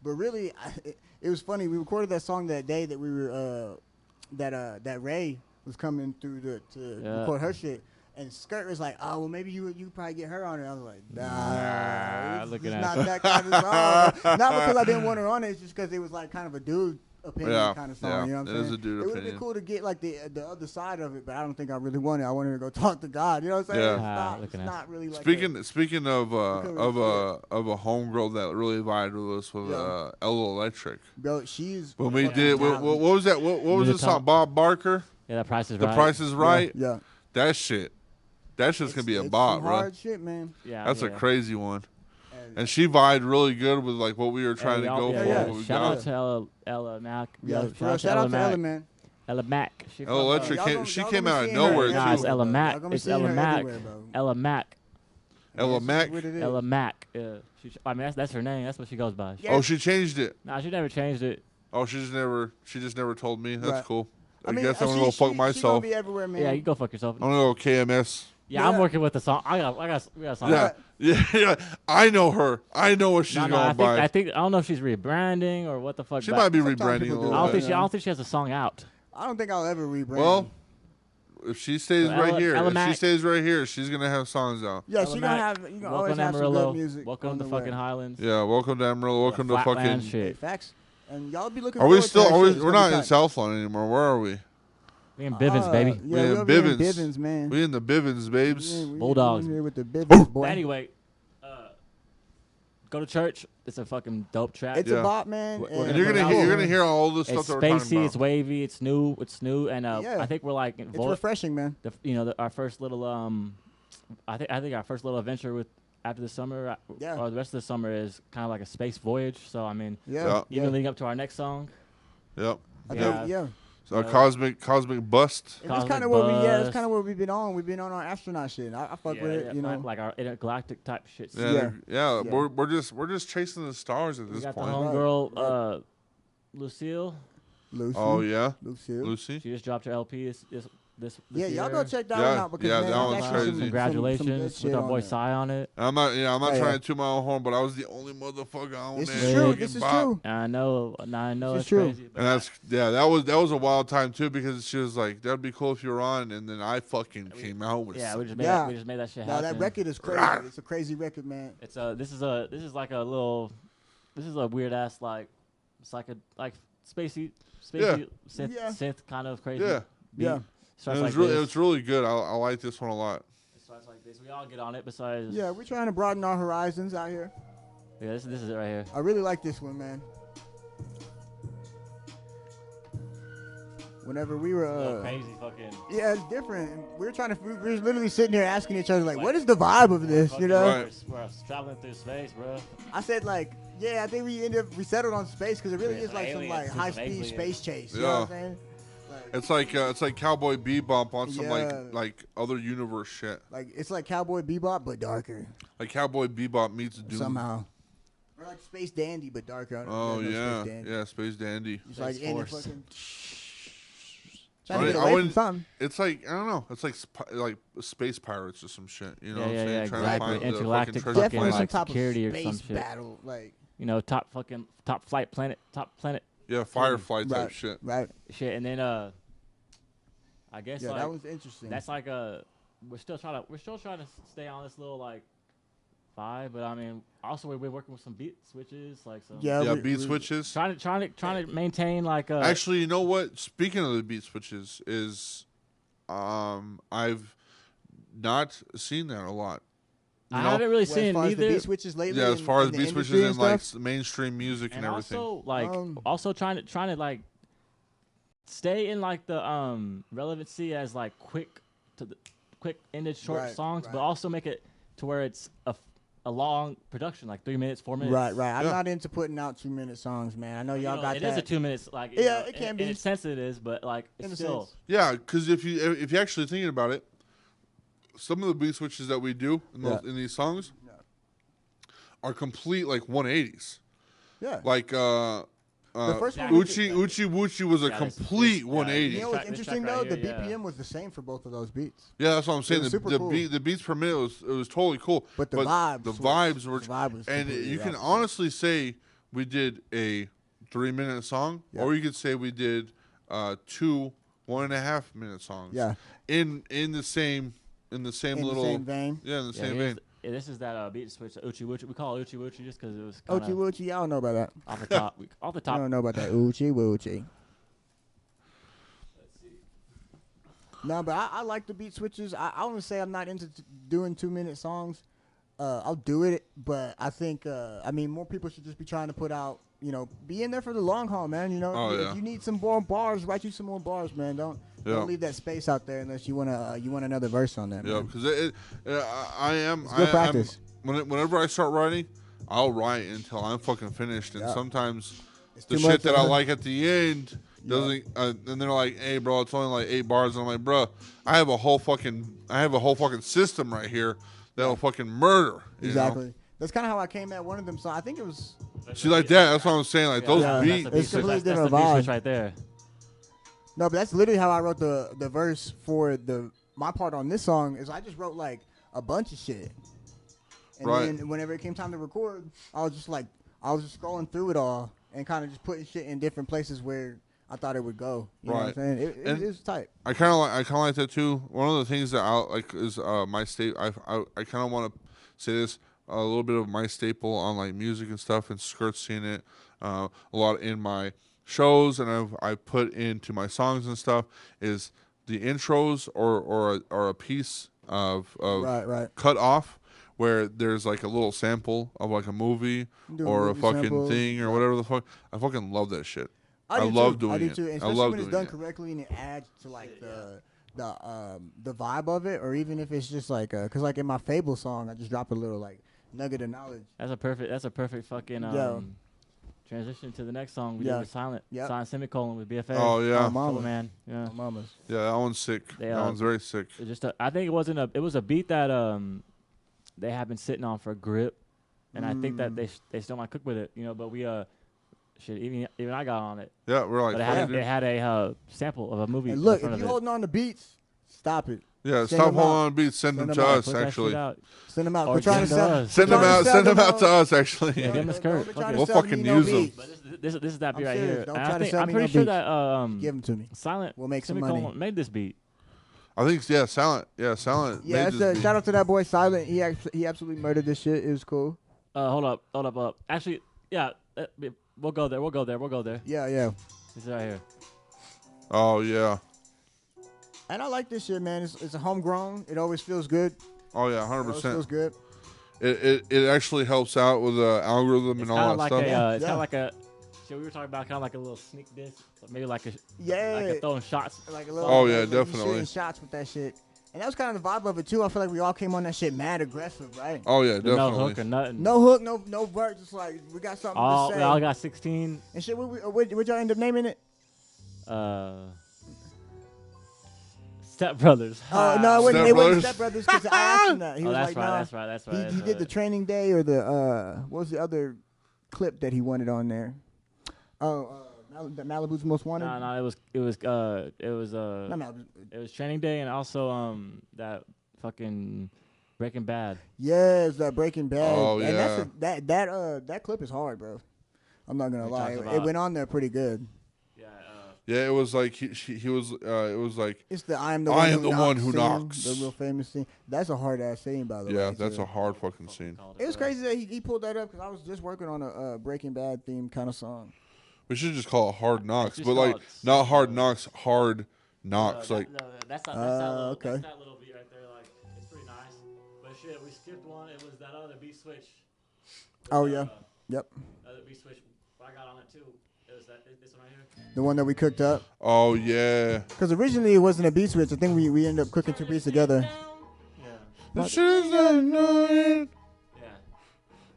But really, it was funny. We recorded that song that day that we were that Ray was coming through to record her shit. And Skirt was like, "Oh, well, maybe you probably get her on it." I was like, "Nah, it's not that kind of song." Not because I didn't want her on it. It's just because it was like kind of a dude opinion kind of song. Yeah, you know what I'm it saying? is a dude It would have been cool to get like the other side of it, but I don't think I really wanted it. I wanted to go talk to God. You know what I'm saying? Yeah. It's not really like Speaking of a homegirl that really vibed with us with Ella Electric. Bro, she's When we did what was that? What was the song? Bob Barker. Yeah, the Price is The Right. Price is Right. Yeah. That shit's gonna be a bot, some bro. hard shit, man. Yeah, That's a yeah. crazy one. And she vibed really good with like what we were trying to go for. Yeah. What we Shout got. out to Ella Mac. Yeah, shout out to Ella, man. Ella Mac. Ella Electric y'all she y'all came gonna out be of seeing her nowhere everywhere, Nah, it's too. Ella bro. Mac. Y'all gonna be It's seeing Ella her Mac. everywhere, bro. Ella Mac. Ella Mac. What it is. Ella Mac. Yeah. That's her name. That's what she goes by. Yeah. Oh, she changed it. Nah, she never changed it. Oh, she just never told me. That's Right. cool. I mean, guess I'm gonna she- go fuck she myself. gonna be everywhere, man. Yeah, you go fuck yourself. I'm gonna go KMS. Yeah, I'm Yeah. working with the song. We got a song. Yeah. I know her. I know what she's No, going by. I don't know if she's rebranding or what the fuck. She but might be Sometimes rebranding a people do little I don't bit. think she. I don't think she has a song out. I don't think I'll ever rebrand. Well, if she stays So right Ella- here, Ella if she Mac- stays right here, she's gonna have songs out. yeah, Ella she Mac, gonna have. You gonna Welcome always to have some Amarillo. good music. Welcome on to the fucking way. Highlands. Yeah, welcome to Amarillo. Welcome to Flatland fucking. Hey, shit. facts. And y'all be looking. Are we forward to still? that Are we? shit. It's We're gonna not be in tight. Southland anymore. Where are we? We in Bivens, baby. Yeah, We we in be in Bivens. Bivens, man. We in the Bivens, babes. Yeah, we Bulldogs. in here with the Bivens, boy. But anyway, go to church. It's a fucking dope track. It's Yeah. a bop, man. We're And gonna you're put it gonna out hear, there. all this stuff It's that we're talking spacey. about. It's wavy. It's new. And Yeah. I think we're like It's refreshing, man. our first little I think our first little adventure with after the summer Yeah. or the rest of the summer is kind of like a space voyage. So I mean, Yeah. even leading up to our next song. Yep. I Yeah. think, yeah. So a cosmic bust. And that's Cosmic kind of what Buzz. that's kind of what we've been on. We've been on our astronaut shit. I fuck with it, you know. like our intergalactic type shit. Yeah. Yeah. We're just chasing the stars at We this got the point. homegirl Lucille. Lucille. Oh yeah, Lucille. Lucy. She just dropped her LP this Yeah, y'all year. go check that Yeah, one out because yeah, man, that there's one's actually crazy. some Congratulations good with shit our on boy there. Cy on it. I'm not Yeah. trying to toot my own horn, but I was the only motherfucker on This there. is true. fucking This is bop. true. I know This it's is true. crazy. And that was a wild time too because she was like, "That'd be cool if you were on," and then I fucking came out with. Yeah, some- we just made Yeah. that shit No, happen. that record is crazy. It's a crazy record, man. It's this is like a little this is a weird ass like it's like spacey Yeah. synth kind of crazy. Yeah. beat. Yeah. And Starts it like was really, this. it was really good. I like this one a lot. It starts like this. We all get on it. Besides, Yeah, we're trying to broaden our horizons out here. yeah, this is it right here. I really like this one, man. Whenever we were, Crazy fucking. yeah, it's different. We were literally sitting here asking each other, like, what is the vibe of this, you know? Right. We're traveling through space, bro. I said, like, yeah, I think we settled on space because it really Yeah, is like some aliens, like some high speed aliens. space chase. You Yeah. know what I'm saying? It's like Cowboy Bebop on some Yeah. like other universe shit. Like it's like Cowboy Bebop but darker Like Cowboy Bebop meets Doom. somehow. Or like Space Dandy but darker. I don't Oh know, yeah, Space Dandy. yeah, Space Dandy. It's like Space in the Force. fucking. I Trying to get wouldn't- I away from wouldn't- something. It's like I don't know. It's like space pirates or some shit. You know Yeah, what I'm yeah, saying? yeah, Trying exactly. to find the Intergalactic fucking fucking, treasure Definitely planet. some like, type security or of some space shit. battle. Like top flight planet, top planet Yeah, Firefly type right, shit. right. shit, and then I guess Yeah, like that was interesting. that's like we're still trying to stay on this little like 5, but I mean, also we're working with some beat switches, like some Yeah, beat switches. trying to maintain like Actually, you know what? Speaking of the beat switches, is I've not seen that a lot. You I know? haven't really Well, as seen far as the either. beat switches lately. Yeah, as far as in the beat switches industry and like stuff. mainstream music and everything. Also like also trying to like stay in like the relevancy as like quick ended short Right, songs, right. but also make it to where it's a long production, like 3 minutes, 4 minutes. Right. I'm Yeah. not into putting out 2-minute songs, man. I know You y'all know, got it that. is a 2 minutes, like Yeah, know, it can in be. a sense it is, but like In it's a still sense. Yeah, because if you actually thinking about it, some of the beat switches that we do in these songs are complete like 180s. Yeah. Like The first one Uchi Wuchi was a Yeah, this- complete this- 180. You know This what's track- this interesting track though? right The here, yeah. BPM was the same for both of those beats. Yeah, that's what I'm saying. was super cool. The beats per minute was totally cool. But the vibes the switched. vibes were The vibe was and completely you can opposite. honestly say we did a 3-minute song, Yeah. or you could say we did 2 1.5-minute songs. Yeah. In the same In the little same vein. Yeah, in the yeah, same here's vein. This is that beat switch, Uchi Wuchi. We call it Uchi Wuchi just because it was kind Oochie of Woochie, y'all don't know about that. off the top. Off the I top. don't know about that Oochie Woochie. No, but I like the beat switches. I wouldn't say I'm not into doing 2-minute songs. I'll do it, but I think I mean more people should just be trying to put out. Be in there for the long haul, man. Oh, if yeah. you need some more bars, write you some more bars, man. Don't leave that space out there unless you want another verse on that. Yeah, Man. because I am. It's good practice. Whenever I start writing, I'll write until I'm fucking finished. And Yeah. sometimes It's the too shit much, that I like at the end Yeah. doesn't. And they're like, "Hey, bro, it's only like 8 bars." And I'm like, "Bro, I have a whole fucking system right here that'll fucking murder." You Exactly. know? That's kind of how I came at one of them. So I think it was. See, like that. That's what I'm saying. Like those Yeah. beats. That's the beat It's switch. completely That's the different beat vibe. switch right there. No, but that's literally how I wrote the verse for my part on this song. Is I just wrote like a bunch of shit, and Right. then whenever it came time to record, I was just scrolling through it all and kind of just putting shit in different places where I thought it would go. You know what I'm Right. saying? It And- was tight. I kind of like that too. One of the things that I like is my state. I kind of want to say this a little bit of my staple on like music and stuff, and Skirt's seen it a lot in my shows, and I put into my songs and stuff is the intros or a piece of Right. cut off where there's like a little sample of like a movie Doing or a movie fucking samples. thing or whatever the fuck. I fucking love that shit. I do love too. doing I do it. too. I Especially love when it's doing done it. correctly and it adds to like the vibe of it, or even if it's just like because like in my Fable song, I just dropped a little like nugget of knowledge. That's a perfect fucking Yeah. transition to the next song we Yeah. did with Silent. Yep. Silent Semicolon with BFA. Oh yeah, Oh, mama. Man. Yeah. Oh, mamas. yeah. That one's sick. They, That one's very sick. It just I think it wasn't it was a beat that they have been sitting on for grip, and I think that they still might cook with it, but we shit even I got on it, Yeah, we're like, but fuck, it dude. had a sample of a movie. And in look, front if of you're it. holding on to beats, stop it. Yeah, Send stop them holding out. on beats. Send them Send to them out. us, Push that actually. shit out. Send them out. Or We're trying to send sell. us. Send we're them trying out. to Send sell them out to all- us, actually. Yeah, give them a skirt. Don't be Fuck trying it. to We'll sell me fucking no use 'em. beats. But this is that beat I'm right serious. here. Don't And try I to think, sell I'm me pretty no sure beats. that Give them to me. Silent We'll make some Semicolon money. made this beat. I think, yeah, Silent. Yeah, Silent. Yeah, made this beat. shout out to that boy Silent. He absolutely murdered this shit. It was cool. Hold up. Actually, yeah, we'll go there. Yeah. This is right here. Oh, yeah. And I like this shit, man. It's a homegrown. It always feels good. Oh, yeah, It always 100%. feels good. It actually helps out with the algorithm It's and all kind that of like stuff. it's Yeah. kind of like a. Shit, we were talking about kind of like a little sneak disc, maybe like Yeah. a throwing shots. Like a little, Oh, yeah, like you definitely. shooting shots with that shit. And that was kind of the vibe of it too. I feel like we all came on that shit mad aggressive, right? Oh, yeah, With no definitely. hook or nothing. No hook, no verse. Just like we got something to We say. all got 16. And shit, what y'all end up naming it? Step Brothers. Oh no, it wasn't. Step It wasn't Brothers. Step Brothers because I asked him that. He was that's like, nah. That's right. He did the training day or the what was the other clip that he wanted on there? Malibu's Most Wanted. No, it was Not Malibu. it was Training Day and also that fucking Breaking Bad. Yes, that Breaking Bad. Oh, and yeah. that clip is hard, bro. I'm not gonna It lie. talks It about- went on there pretty good. Yeah, Yeah, it was like he was. It was like It's the I am the one who knocks. The real famous scene. That's a hard ass scene, by the way. Yeah, that's a hard fucking scene. It was crazy that he pulled that up because I was just working on a Breaking Bad theme kind of song. We should just call it Hard Knocks, just but call like it not Hard Knocks, Hard Knocks. Like that's that okay. little beat right there. Like it's pretty nice. But shit, we skipped one. It was that other beat switch. Oh yeah. Yep. Other beat switch. I got on it too. It was this one right here. The one that we cooked up. oh yeah. Because originally it wasn't a beat switch. I think we ended up cooking two beats together. Yeah. The shit is annoying.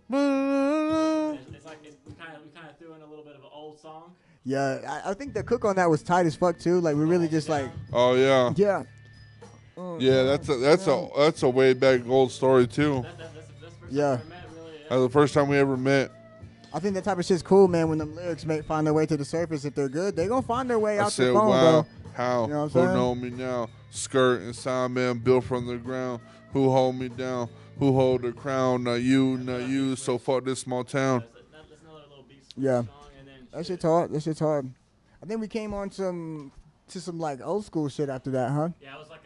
Yeah. It's like we kind of threw in a little bit of an old song. Yeah, I think the cook on that was tight as fuck too. Like we really just like. Oh yeah. Yeah. Yeah, that's a way back old story too. That's the first time Yeah. we met, really. That's the first time we ever met. I think that type of shit's cool, man. When them lyrics find their way to the surface, if they're good, they gonna find their way I out said, the phone, wow, bro. how? You know what Who I'm saying? know me now? Skirt and sound man built from the ground. Who hold me down? Who hold the crown? Not you. So fuck this small town. That's another little beat switch Yeah. song, and then That shit's hard. That shit's hard. I think we came on to some like old school shit after that, huh? Yeah, it was like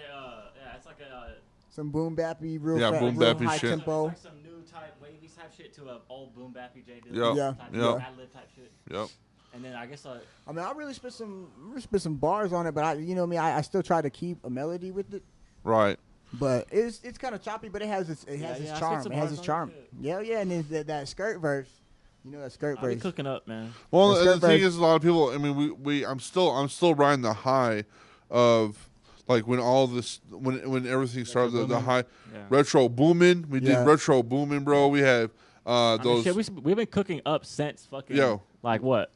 it's like a Some boom bappy, real Yeah, boom real bappy high shit. tempo. It's like some new type wavy type shit to a old boom bappy J Yep, Yeah, type yep. ad-lib type shit. Yep. And then I guess I mean, I really spit some bars on it, but you know me, I still try to keep a melody with it. Right. But it's kind of choppy, but it has its I charm. spit some It has bars its on it, charm. too. Yeah, and then that skirt verse. You know that skirt I'll be verse. cooking up, man. Well, The the skirt thing verse- is, a lot of people. I mean, I'm still riding the high of like when all this when everything started. The booming. high Yeah. retro booming. We Yeah. did retro booming, bro. We have I mean, those. shit, we've been cooking up since fucking like what,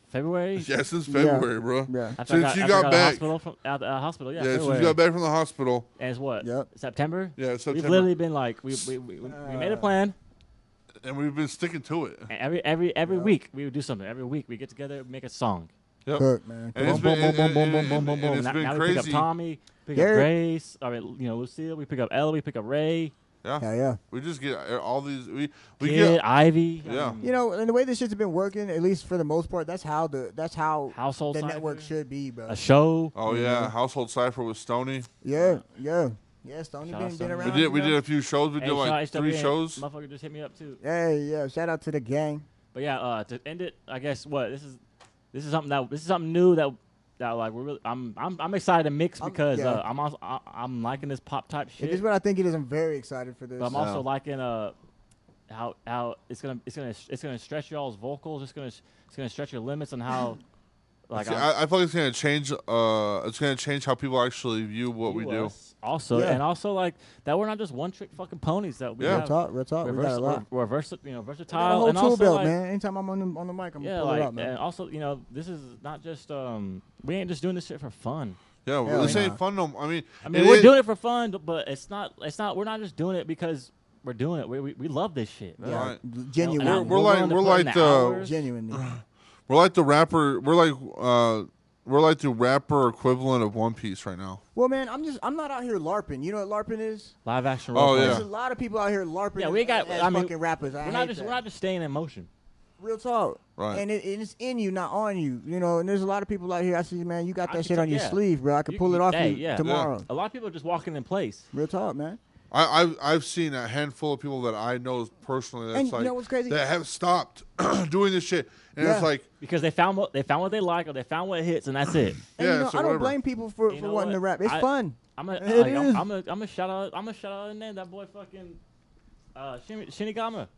February? yeah, since February, bro. Yeah. After Since you after I got back. out the hospital, yeah. Yeah, since February. you got back from the hospital. And it's what? Yep. September. Yeah, it's We've September. literally been like we made a plan. And we've been sticking to it. And every week we would do something. Every week we get together, make a song. Yep. Cook, man. And it's Boom, been, boom, boom, boom, boom, and- boom, boom, and boom. it's Now, been now we pick up crazy. Tommy, pick Yeah. up Grace. I mean, Lucille. We pick up Ella. We pick up Ray. Yeah. Yeah. We just get all these. We Kid, get. Ivy. Yeah. You know, and the way this shit's been working, at least for the most part, that's how Household the Cypher. network should be, bro. A show. Oh yeah, Household Cipher with Stony. Yeah. Stony Shout out been Stoney. around. We you did know? a few shows. We Hey, did like shout out 3 HWA. shows. Motherfucker just hit me up too. Hey, yeah. Shout out to the gang. But yeah, to end it, I guess what this is something new that like we're really I'm excited to mix because yeah. I'm liking this pop type If shit. it's what I think it is, I'm very excited for this. But I'm also liking how it's gonna stretch y'all's vocals. It's gonna stretch your limits on how like See, I feel like it's gonna change. It's gonna change how people actually view what we do. Also, Yeah. and also like that we're not just one trick fucking ponies that we Yeah. have. Real talk. We got a lot. We're I got a versatile whole and tool also belt, like, man. Anytime I'm on the mic, I'm yeah, gonna pull like it out, man. and also this is not just we ain't just doing this shit for fun. Yeah, Hell this ain't nah. fun. No, I mean, We're doing it for fun, but it's not. We're not just doing it because we're doing it. We love this shit. Bro. Yeah, Right. genuinely. And We're willing to we're put like in the the hours. Genuinely. we're like the rapper. We're like the rapper equivalent of One Piece right now. Well, man, I'm not out here LARPing. You know what LARPing is? Live action. Oh, role yeah. play. There's a lot of people out here LARPing. Yeah, we got- as I mean, fucking rappers. We're not just staying in motion. Real talk. Right. And it's in you, not on you. You know, and there's a lot of people out here. I see, man, you got I that can shit tell- on your yeah. sleeve, bro. I could You pull can- it off hey, you yeah. tomorrow. A lot of people are just walking in place. Real talk, man. I've seen a handful of people that I know personally that's And you like know what's crazy? that have stopped doing this shit, and Yeah. it's like Because they found what they like or they found what hits and that's it. And Yeah, you know, so I don't whatever. blame people for You know wanting what? to rap. It's fun. I'm It is. a shout out and name that boy fucking Shinigama.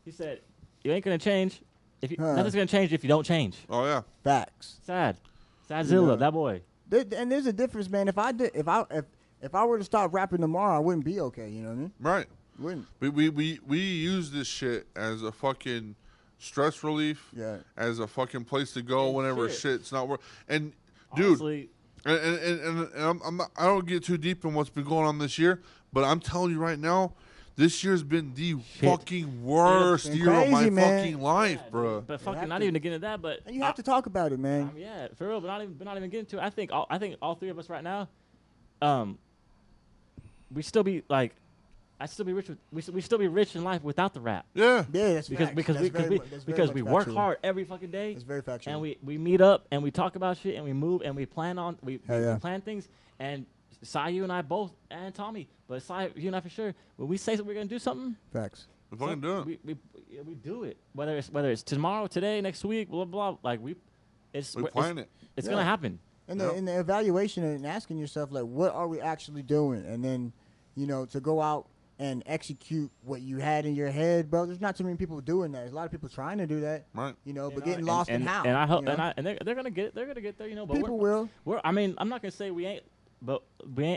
He said, "You ain't gonna change if you, nothing's gonna change if you don't change." oh yeah, Facts. Sadzilla, Yeah. that boy. And there's a difference, man. If I were to stop rapping tomorrow, I wouldn't be okay. You know what I mean? right. Wouldn't. We use this shit as a fucking stress relief, Yeah. as a fucking place to go And whenever shit. shit's not working. And dude, Honestly, and I'm not, I don't get too deep in what's been going on this year, but I'm telling you right now, this year's been the fucking worst It's been year of my crazy, man. fucking life, yeah, bro. dude, but fucking have not to. even to get into that, but And you have to talk about it, man. yeah, for real, but not even getting to it. I think all three of us right now, we still be like, I'd still be rich. We still be rich in life without the rap. Yeah. Yeah, that's Because facts. because That's we very because we mu- that's very because much we work factual. hard every fucking day, It's very factual. and we meet up and we talk about shit and we move and we plan on we plan things. And Sai, you and I both, and Tommy, but Sai, you and I for sure. When we say we're gonna do something, Facts. We fucking do it. we do it. Whether it's tomorrow, today, next week, blah blah. Like We plan it. It's Yeah. gonna happen. And Yep. the evaluation and asking yourself, like, what are we actually doing? And then, to go out and execute what you had in your head, bro. There's not too many people doing that. There's a lot of people trying to do that, Right. but getting lost in how. And I hope and they're gonna get they're gonna get there, But people will. I mean, I'm not gonna say we ain't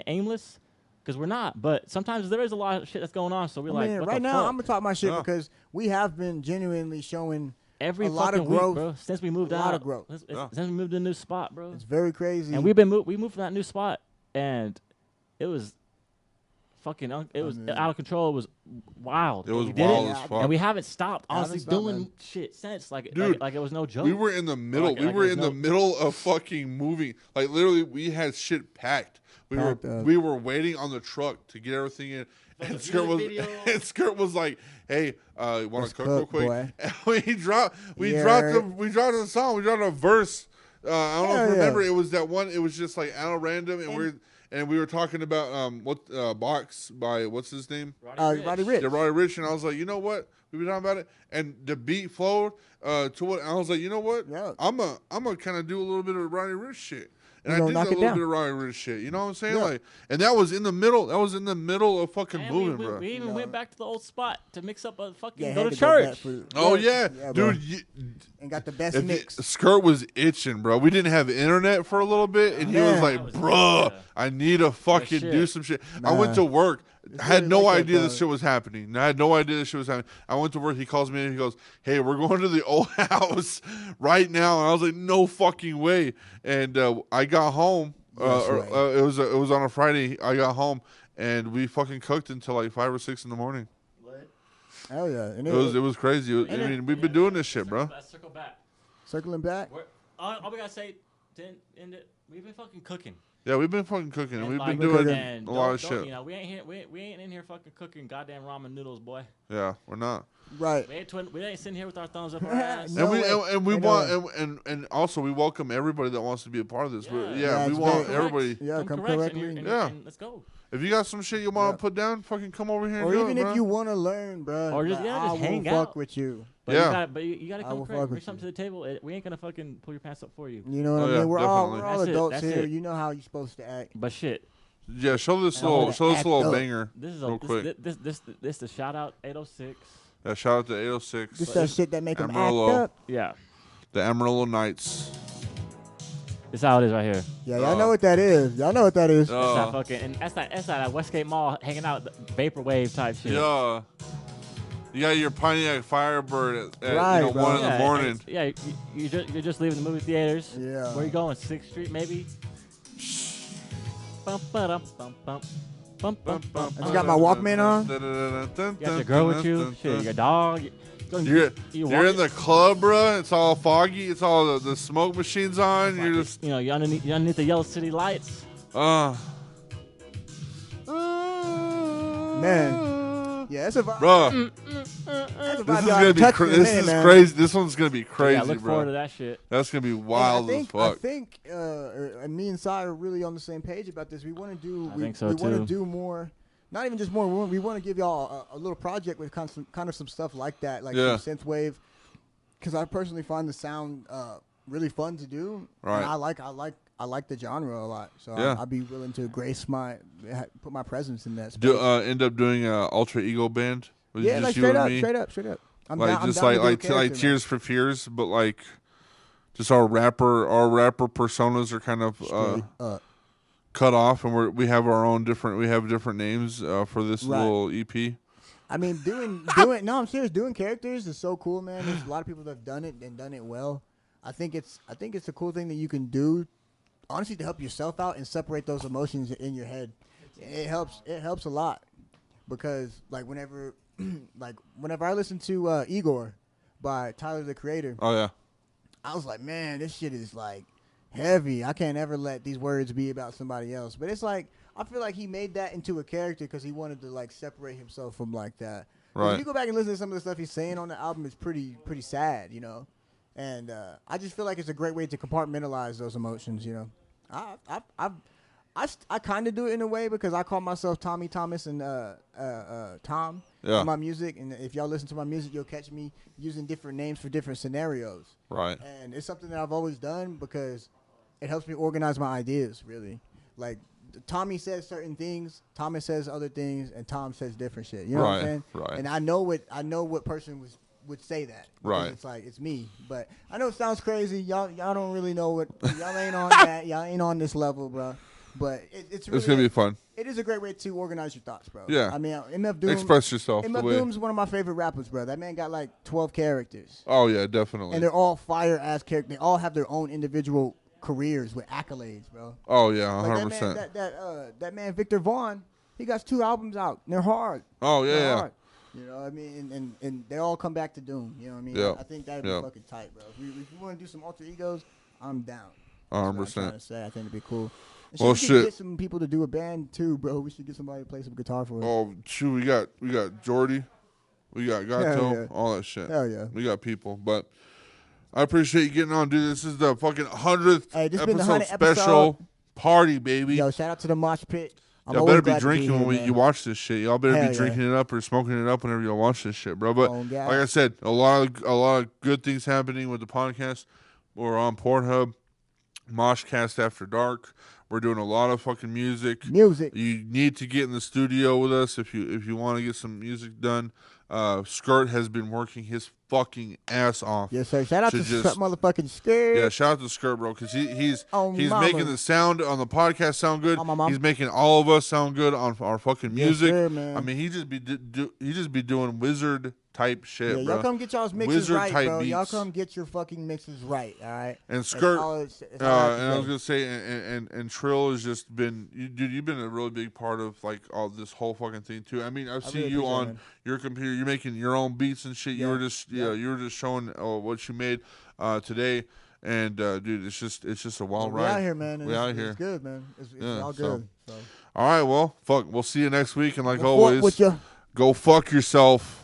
aimless, because we're not. But sometimes there is a lot of shit that's going on. So we're I like, mean, what right the now, fuck? I'm gonna talk my shit Yeah. because we have been genuinely showing Every a lot fucking of growth, week, bro, since we moved a out. lot of growth. Yeah. Since we moved to a new spot, bro. It's very crazy. And we moved from that new spot, and it was fucking it was man. out of control. It was wild. It was We did wild it, as fuck. and we haven't stopped. Haven't Honestly, stopped, doing man. shit since like Dude, like it was no joke. We were in the middle. Like- we like were there's in the no- middle of fucking moving. Like literally, we had shit packed. Packed up. We were waiting on the truck to get everything in. And Skirt was music video. and Skirt was like, "Hey, you want Let's to cook real cook, quick?" boy. And we dropped Yeah. we dropped a song. We dropped a verse. I don't know if Hell you yeah. remember. It was that one. It was just like out of random, and we were talking about Box by what's his name? Roddy Ricch. Yeah, Roddy Ricch, and I was like, you know what? We were talking about it, and the beat flowed to what I was like, you know what? Yeah. I'm a kind of do a little bit of Roddy Ricch shit, and You I gonna did knock a it little down. bit of Roddy Ricch shit. You know what I'm saying? Yeah. Like, and that was in the middle. That was in the middle of fucking And moving, we bro. even Yeah. went back to the old spot to mix up a fucking Yeah, go had to go back church. for- Oh yeah, bro. dude. And got the best If mix. Skirt was itching, bro. We didn't have internet for a little bit, and he was Man. like, That was "Bruh, yeah. I need to fucking shit. do some shit." I went Nah. to work. I had really no like that, idea dog. this shit was happening. I had no idea this shit was happening. I went to work. He calls me and he goes, "Hey, we're going to the old house right now." And I was like, "No fucking way!" And I got home. Yes, way. It was on a Friday. I got home and we fucking cooked until like 5 or 6 in the morning. Hell yeah. And It was crazy. I mean, we've been doing this shit, bro. Circle back. circling back. All we gotta say, we've been fucking cooking. Yeah, we've been fucking cooking, and we've like, been doing and a lot of don't- shit. You know, we ain't here. We ain't in here fucking cooking goddamn ramen noodles, boy. Yeah, we're not. Right. We ain't sitting here with our thumbs up our ass. No way. And we Ain't no want way. and also we welcome everybody that wants to be a part of this. Yeah. Yeah, We it's want very- everybody. Yeah, come correct, correctly. Yeah. and let's go. If you got some shit you want Yeah. to put down, fucking come over here. And Or do even it, if bro. you want to learn, bro. Or just- like, yeah, just I hang will fuck out. with you. But Yeah. you gotta I come will correct. fuck Bring with something to the table. We ain't gonna fucking pull your pants up for you. You know what Oh, I yeah, mean? We're all definitely. adults That's here. it. You know how you're supposed to act. But shit, Yeah, show this I little wanna show this act little up. banger. this is Real quick. this the shout out 806. Yeah, shout out to 806, Just that shit that make them act Amarillo. up. Yeah, the Amarillo Knights. this how it is right here. Yeah, y'all know what that is. Y'all know what that is. That's that fucking and that's that Westgate Mall hanging out, vaporwave type shit. Yeah. You got your Pontiac Firebird at Right, you know, bro. 1 in the morning. Yeah, you're just leaving the movie theaters. Yeah. Where you going? 6th Street maybe. Bum, ba-dum, bum, bum. Bum, bum, bum, I just got my Walkman on. You got your girl with you. Shit, your dog. You're in the club, bro. It's all foggy. It's all the smoke machines on. You're just you're underneath the Yellow City lights. Man. Yeah, that's a vibe. Bro, That's a this vibe is y'all gonna be touched in a this minute, is man. crazy. This one's gonna be crazy, Yeah, look forward to bro. that shit. That's gonna be And wild as I fuck. think me and Sai are really on the same page about this. We want to do. I We think so, want to too. do more. Not even just more. We want to give y'all a little project with kind of some stuff like that, like Yeah. some synthwave. Because I personally find the sound really fun to do. Right. And I like the genre a lot. So Yeah. I'd be willing to put my presence in that space. Do end up doing a Ultra Ego band? Was it yeah, just like you straight and up, me? straight up. I'm Like down, just I'm down to do a like character, Tears for Fears, but like just our rapper personas are kind of man. Straight up. cut off, and we have our own different names for this Right. little E EP. I mean, doing no, I'm serious. Doing characters is so cool, man. There's a lot of people that have done it and done it well. I think it's a cool thing that you can do, honestly, to help yourself out and separate those emotions in your head. It helps a lot because whenever I listen to Igor by Tyler the Creator, Oh yeah, I was like, man, this shit is like heavy. I can't ever let these words be about somebody else. But it's like I feel like he made that into a character because he wanted to like separate himself from like that. 'Cause Right. If you go back and listen to some of the stuff he's saying on the album, it's pretty sad, And I just feel like it's a great way to compartmentalize those emotions, I kind of do it in a way because I call myself Tommy Thomas and Tom Yeah. in my music. And if y'all listen to my music, you'll catch me using different names for different scenarios. Right. And it's something that I've always done because it helps me organize my ideas, really. Like, Tommy says certain things, Thomas says other things, and Tom says different shit. You know what I'm saying? Right. And I know what person would say that. Right. It's like, it's me. But I know it sounds crazy. Y'all don't really know what. Y'all ain't on that. Y'all ain't on this level, bro. But it's really, It's gonna be fun. It is a great way to organize your thoughts, bro. Yeah. I mean, MF Doom. Express yourself. MF Doom's one of my favorite rappers, bro. That man got like 12 characters. Oh yeah, definitely. And they're all fire ass characters. They all have their own individual careers with accolades, bro. Oh yeah, Like 100%. that man Victor Vaughn, he got 2 albums out. And they're hard. Oh They're yeah. hard. You know what I mean? And they all come back to Doom. You know what I mean? Yeah. I think that'd be Yeah. fucking tight, bro. If you want to do some alter egos, I'm down. 100%. That's what I'm trying to say. I think it'd be cool. And Well, we should shit. get some people to do a band too, bro. We should get somebody to play some guitar for us. Oh shoot, we got Jordy, we got Gato, yeah. all that shit. Hell yeah. We got people, but I appreciate you getting on, dude. This is the fucking 100th Hey, this been the episode 100th special episode. party, baby. Yo, shout out to the Mosh Pit. I'm Y'all always better be glad to drinking here, when man. you watch this shit. Y'all better Hell be yeah. drinking it up or smoking it up whenever y'all watch this shit, bro. But Oh, God. like I said, a lot of good things happening with the podcast. We're on Pornhub, MOSHCAST After Dark. We're doing a lot of fucking music. You need to get in the studio with us if you want to get some music done. Skirt has been working his fucking ass off. Yes, sir. Shout out to just- motherfucking Skirt. Yeah, shout out to Skirt, bro, because he's Oh, mama. making the sound on the podcast sound good. Oh, my mom. He's making all of us sound good on our fucking Yes, music. sir, man. I mean, he just be doing wizard type shit, Yeah, bro. y'all come get y'all's mixes Wizard right, type bro. Y'all beats. come get your fucking mixes right, all right? And Skirt, all it's and all I have to I was say. gonna say, and Trill has just been, dude. You've been a really big part of like all this whole fucking thing too. I mean, I've seen really you appreciate it, on man. your computer. You're making your own beats and shit. You Yeah, were just, you were just showing what you made today. And dude, it's just a wild We ride. out here, man. We out here. It's good, man. It's Yeah, all so- good. So. All right, well, fuck. We'll see you next week, and like We'll fuck always, with ya. go fuck yourself.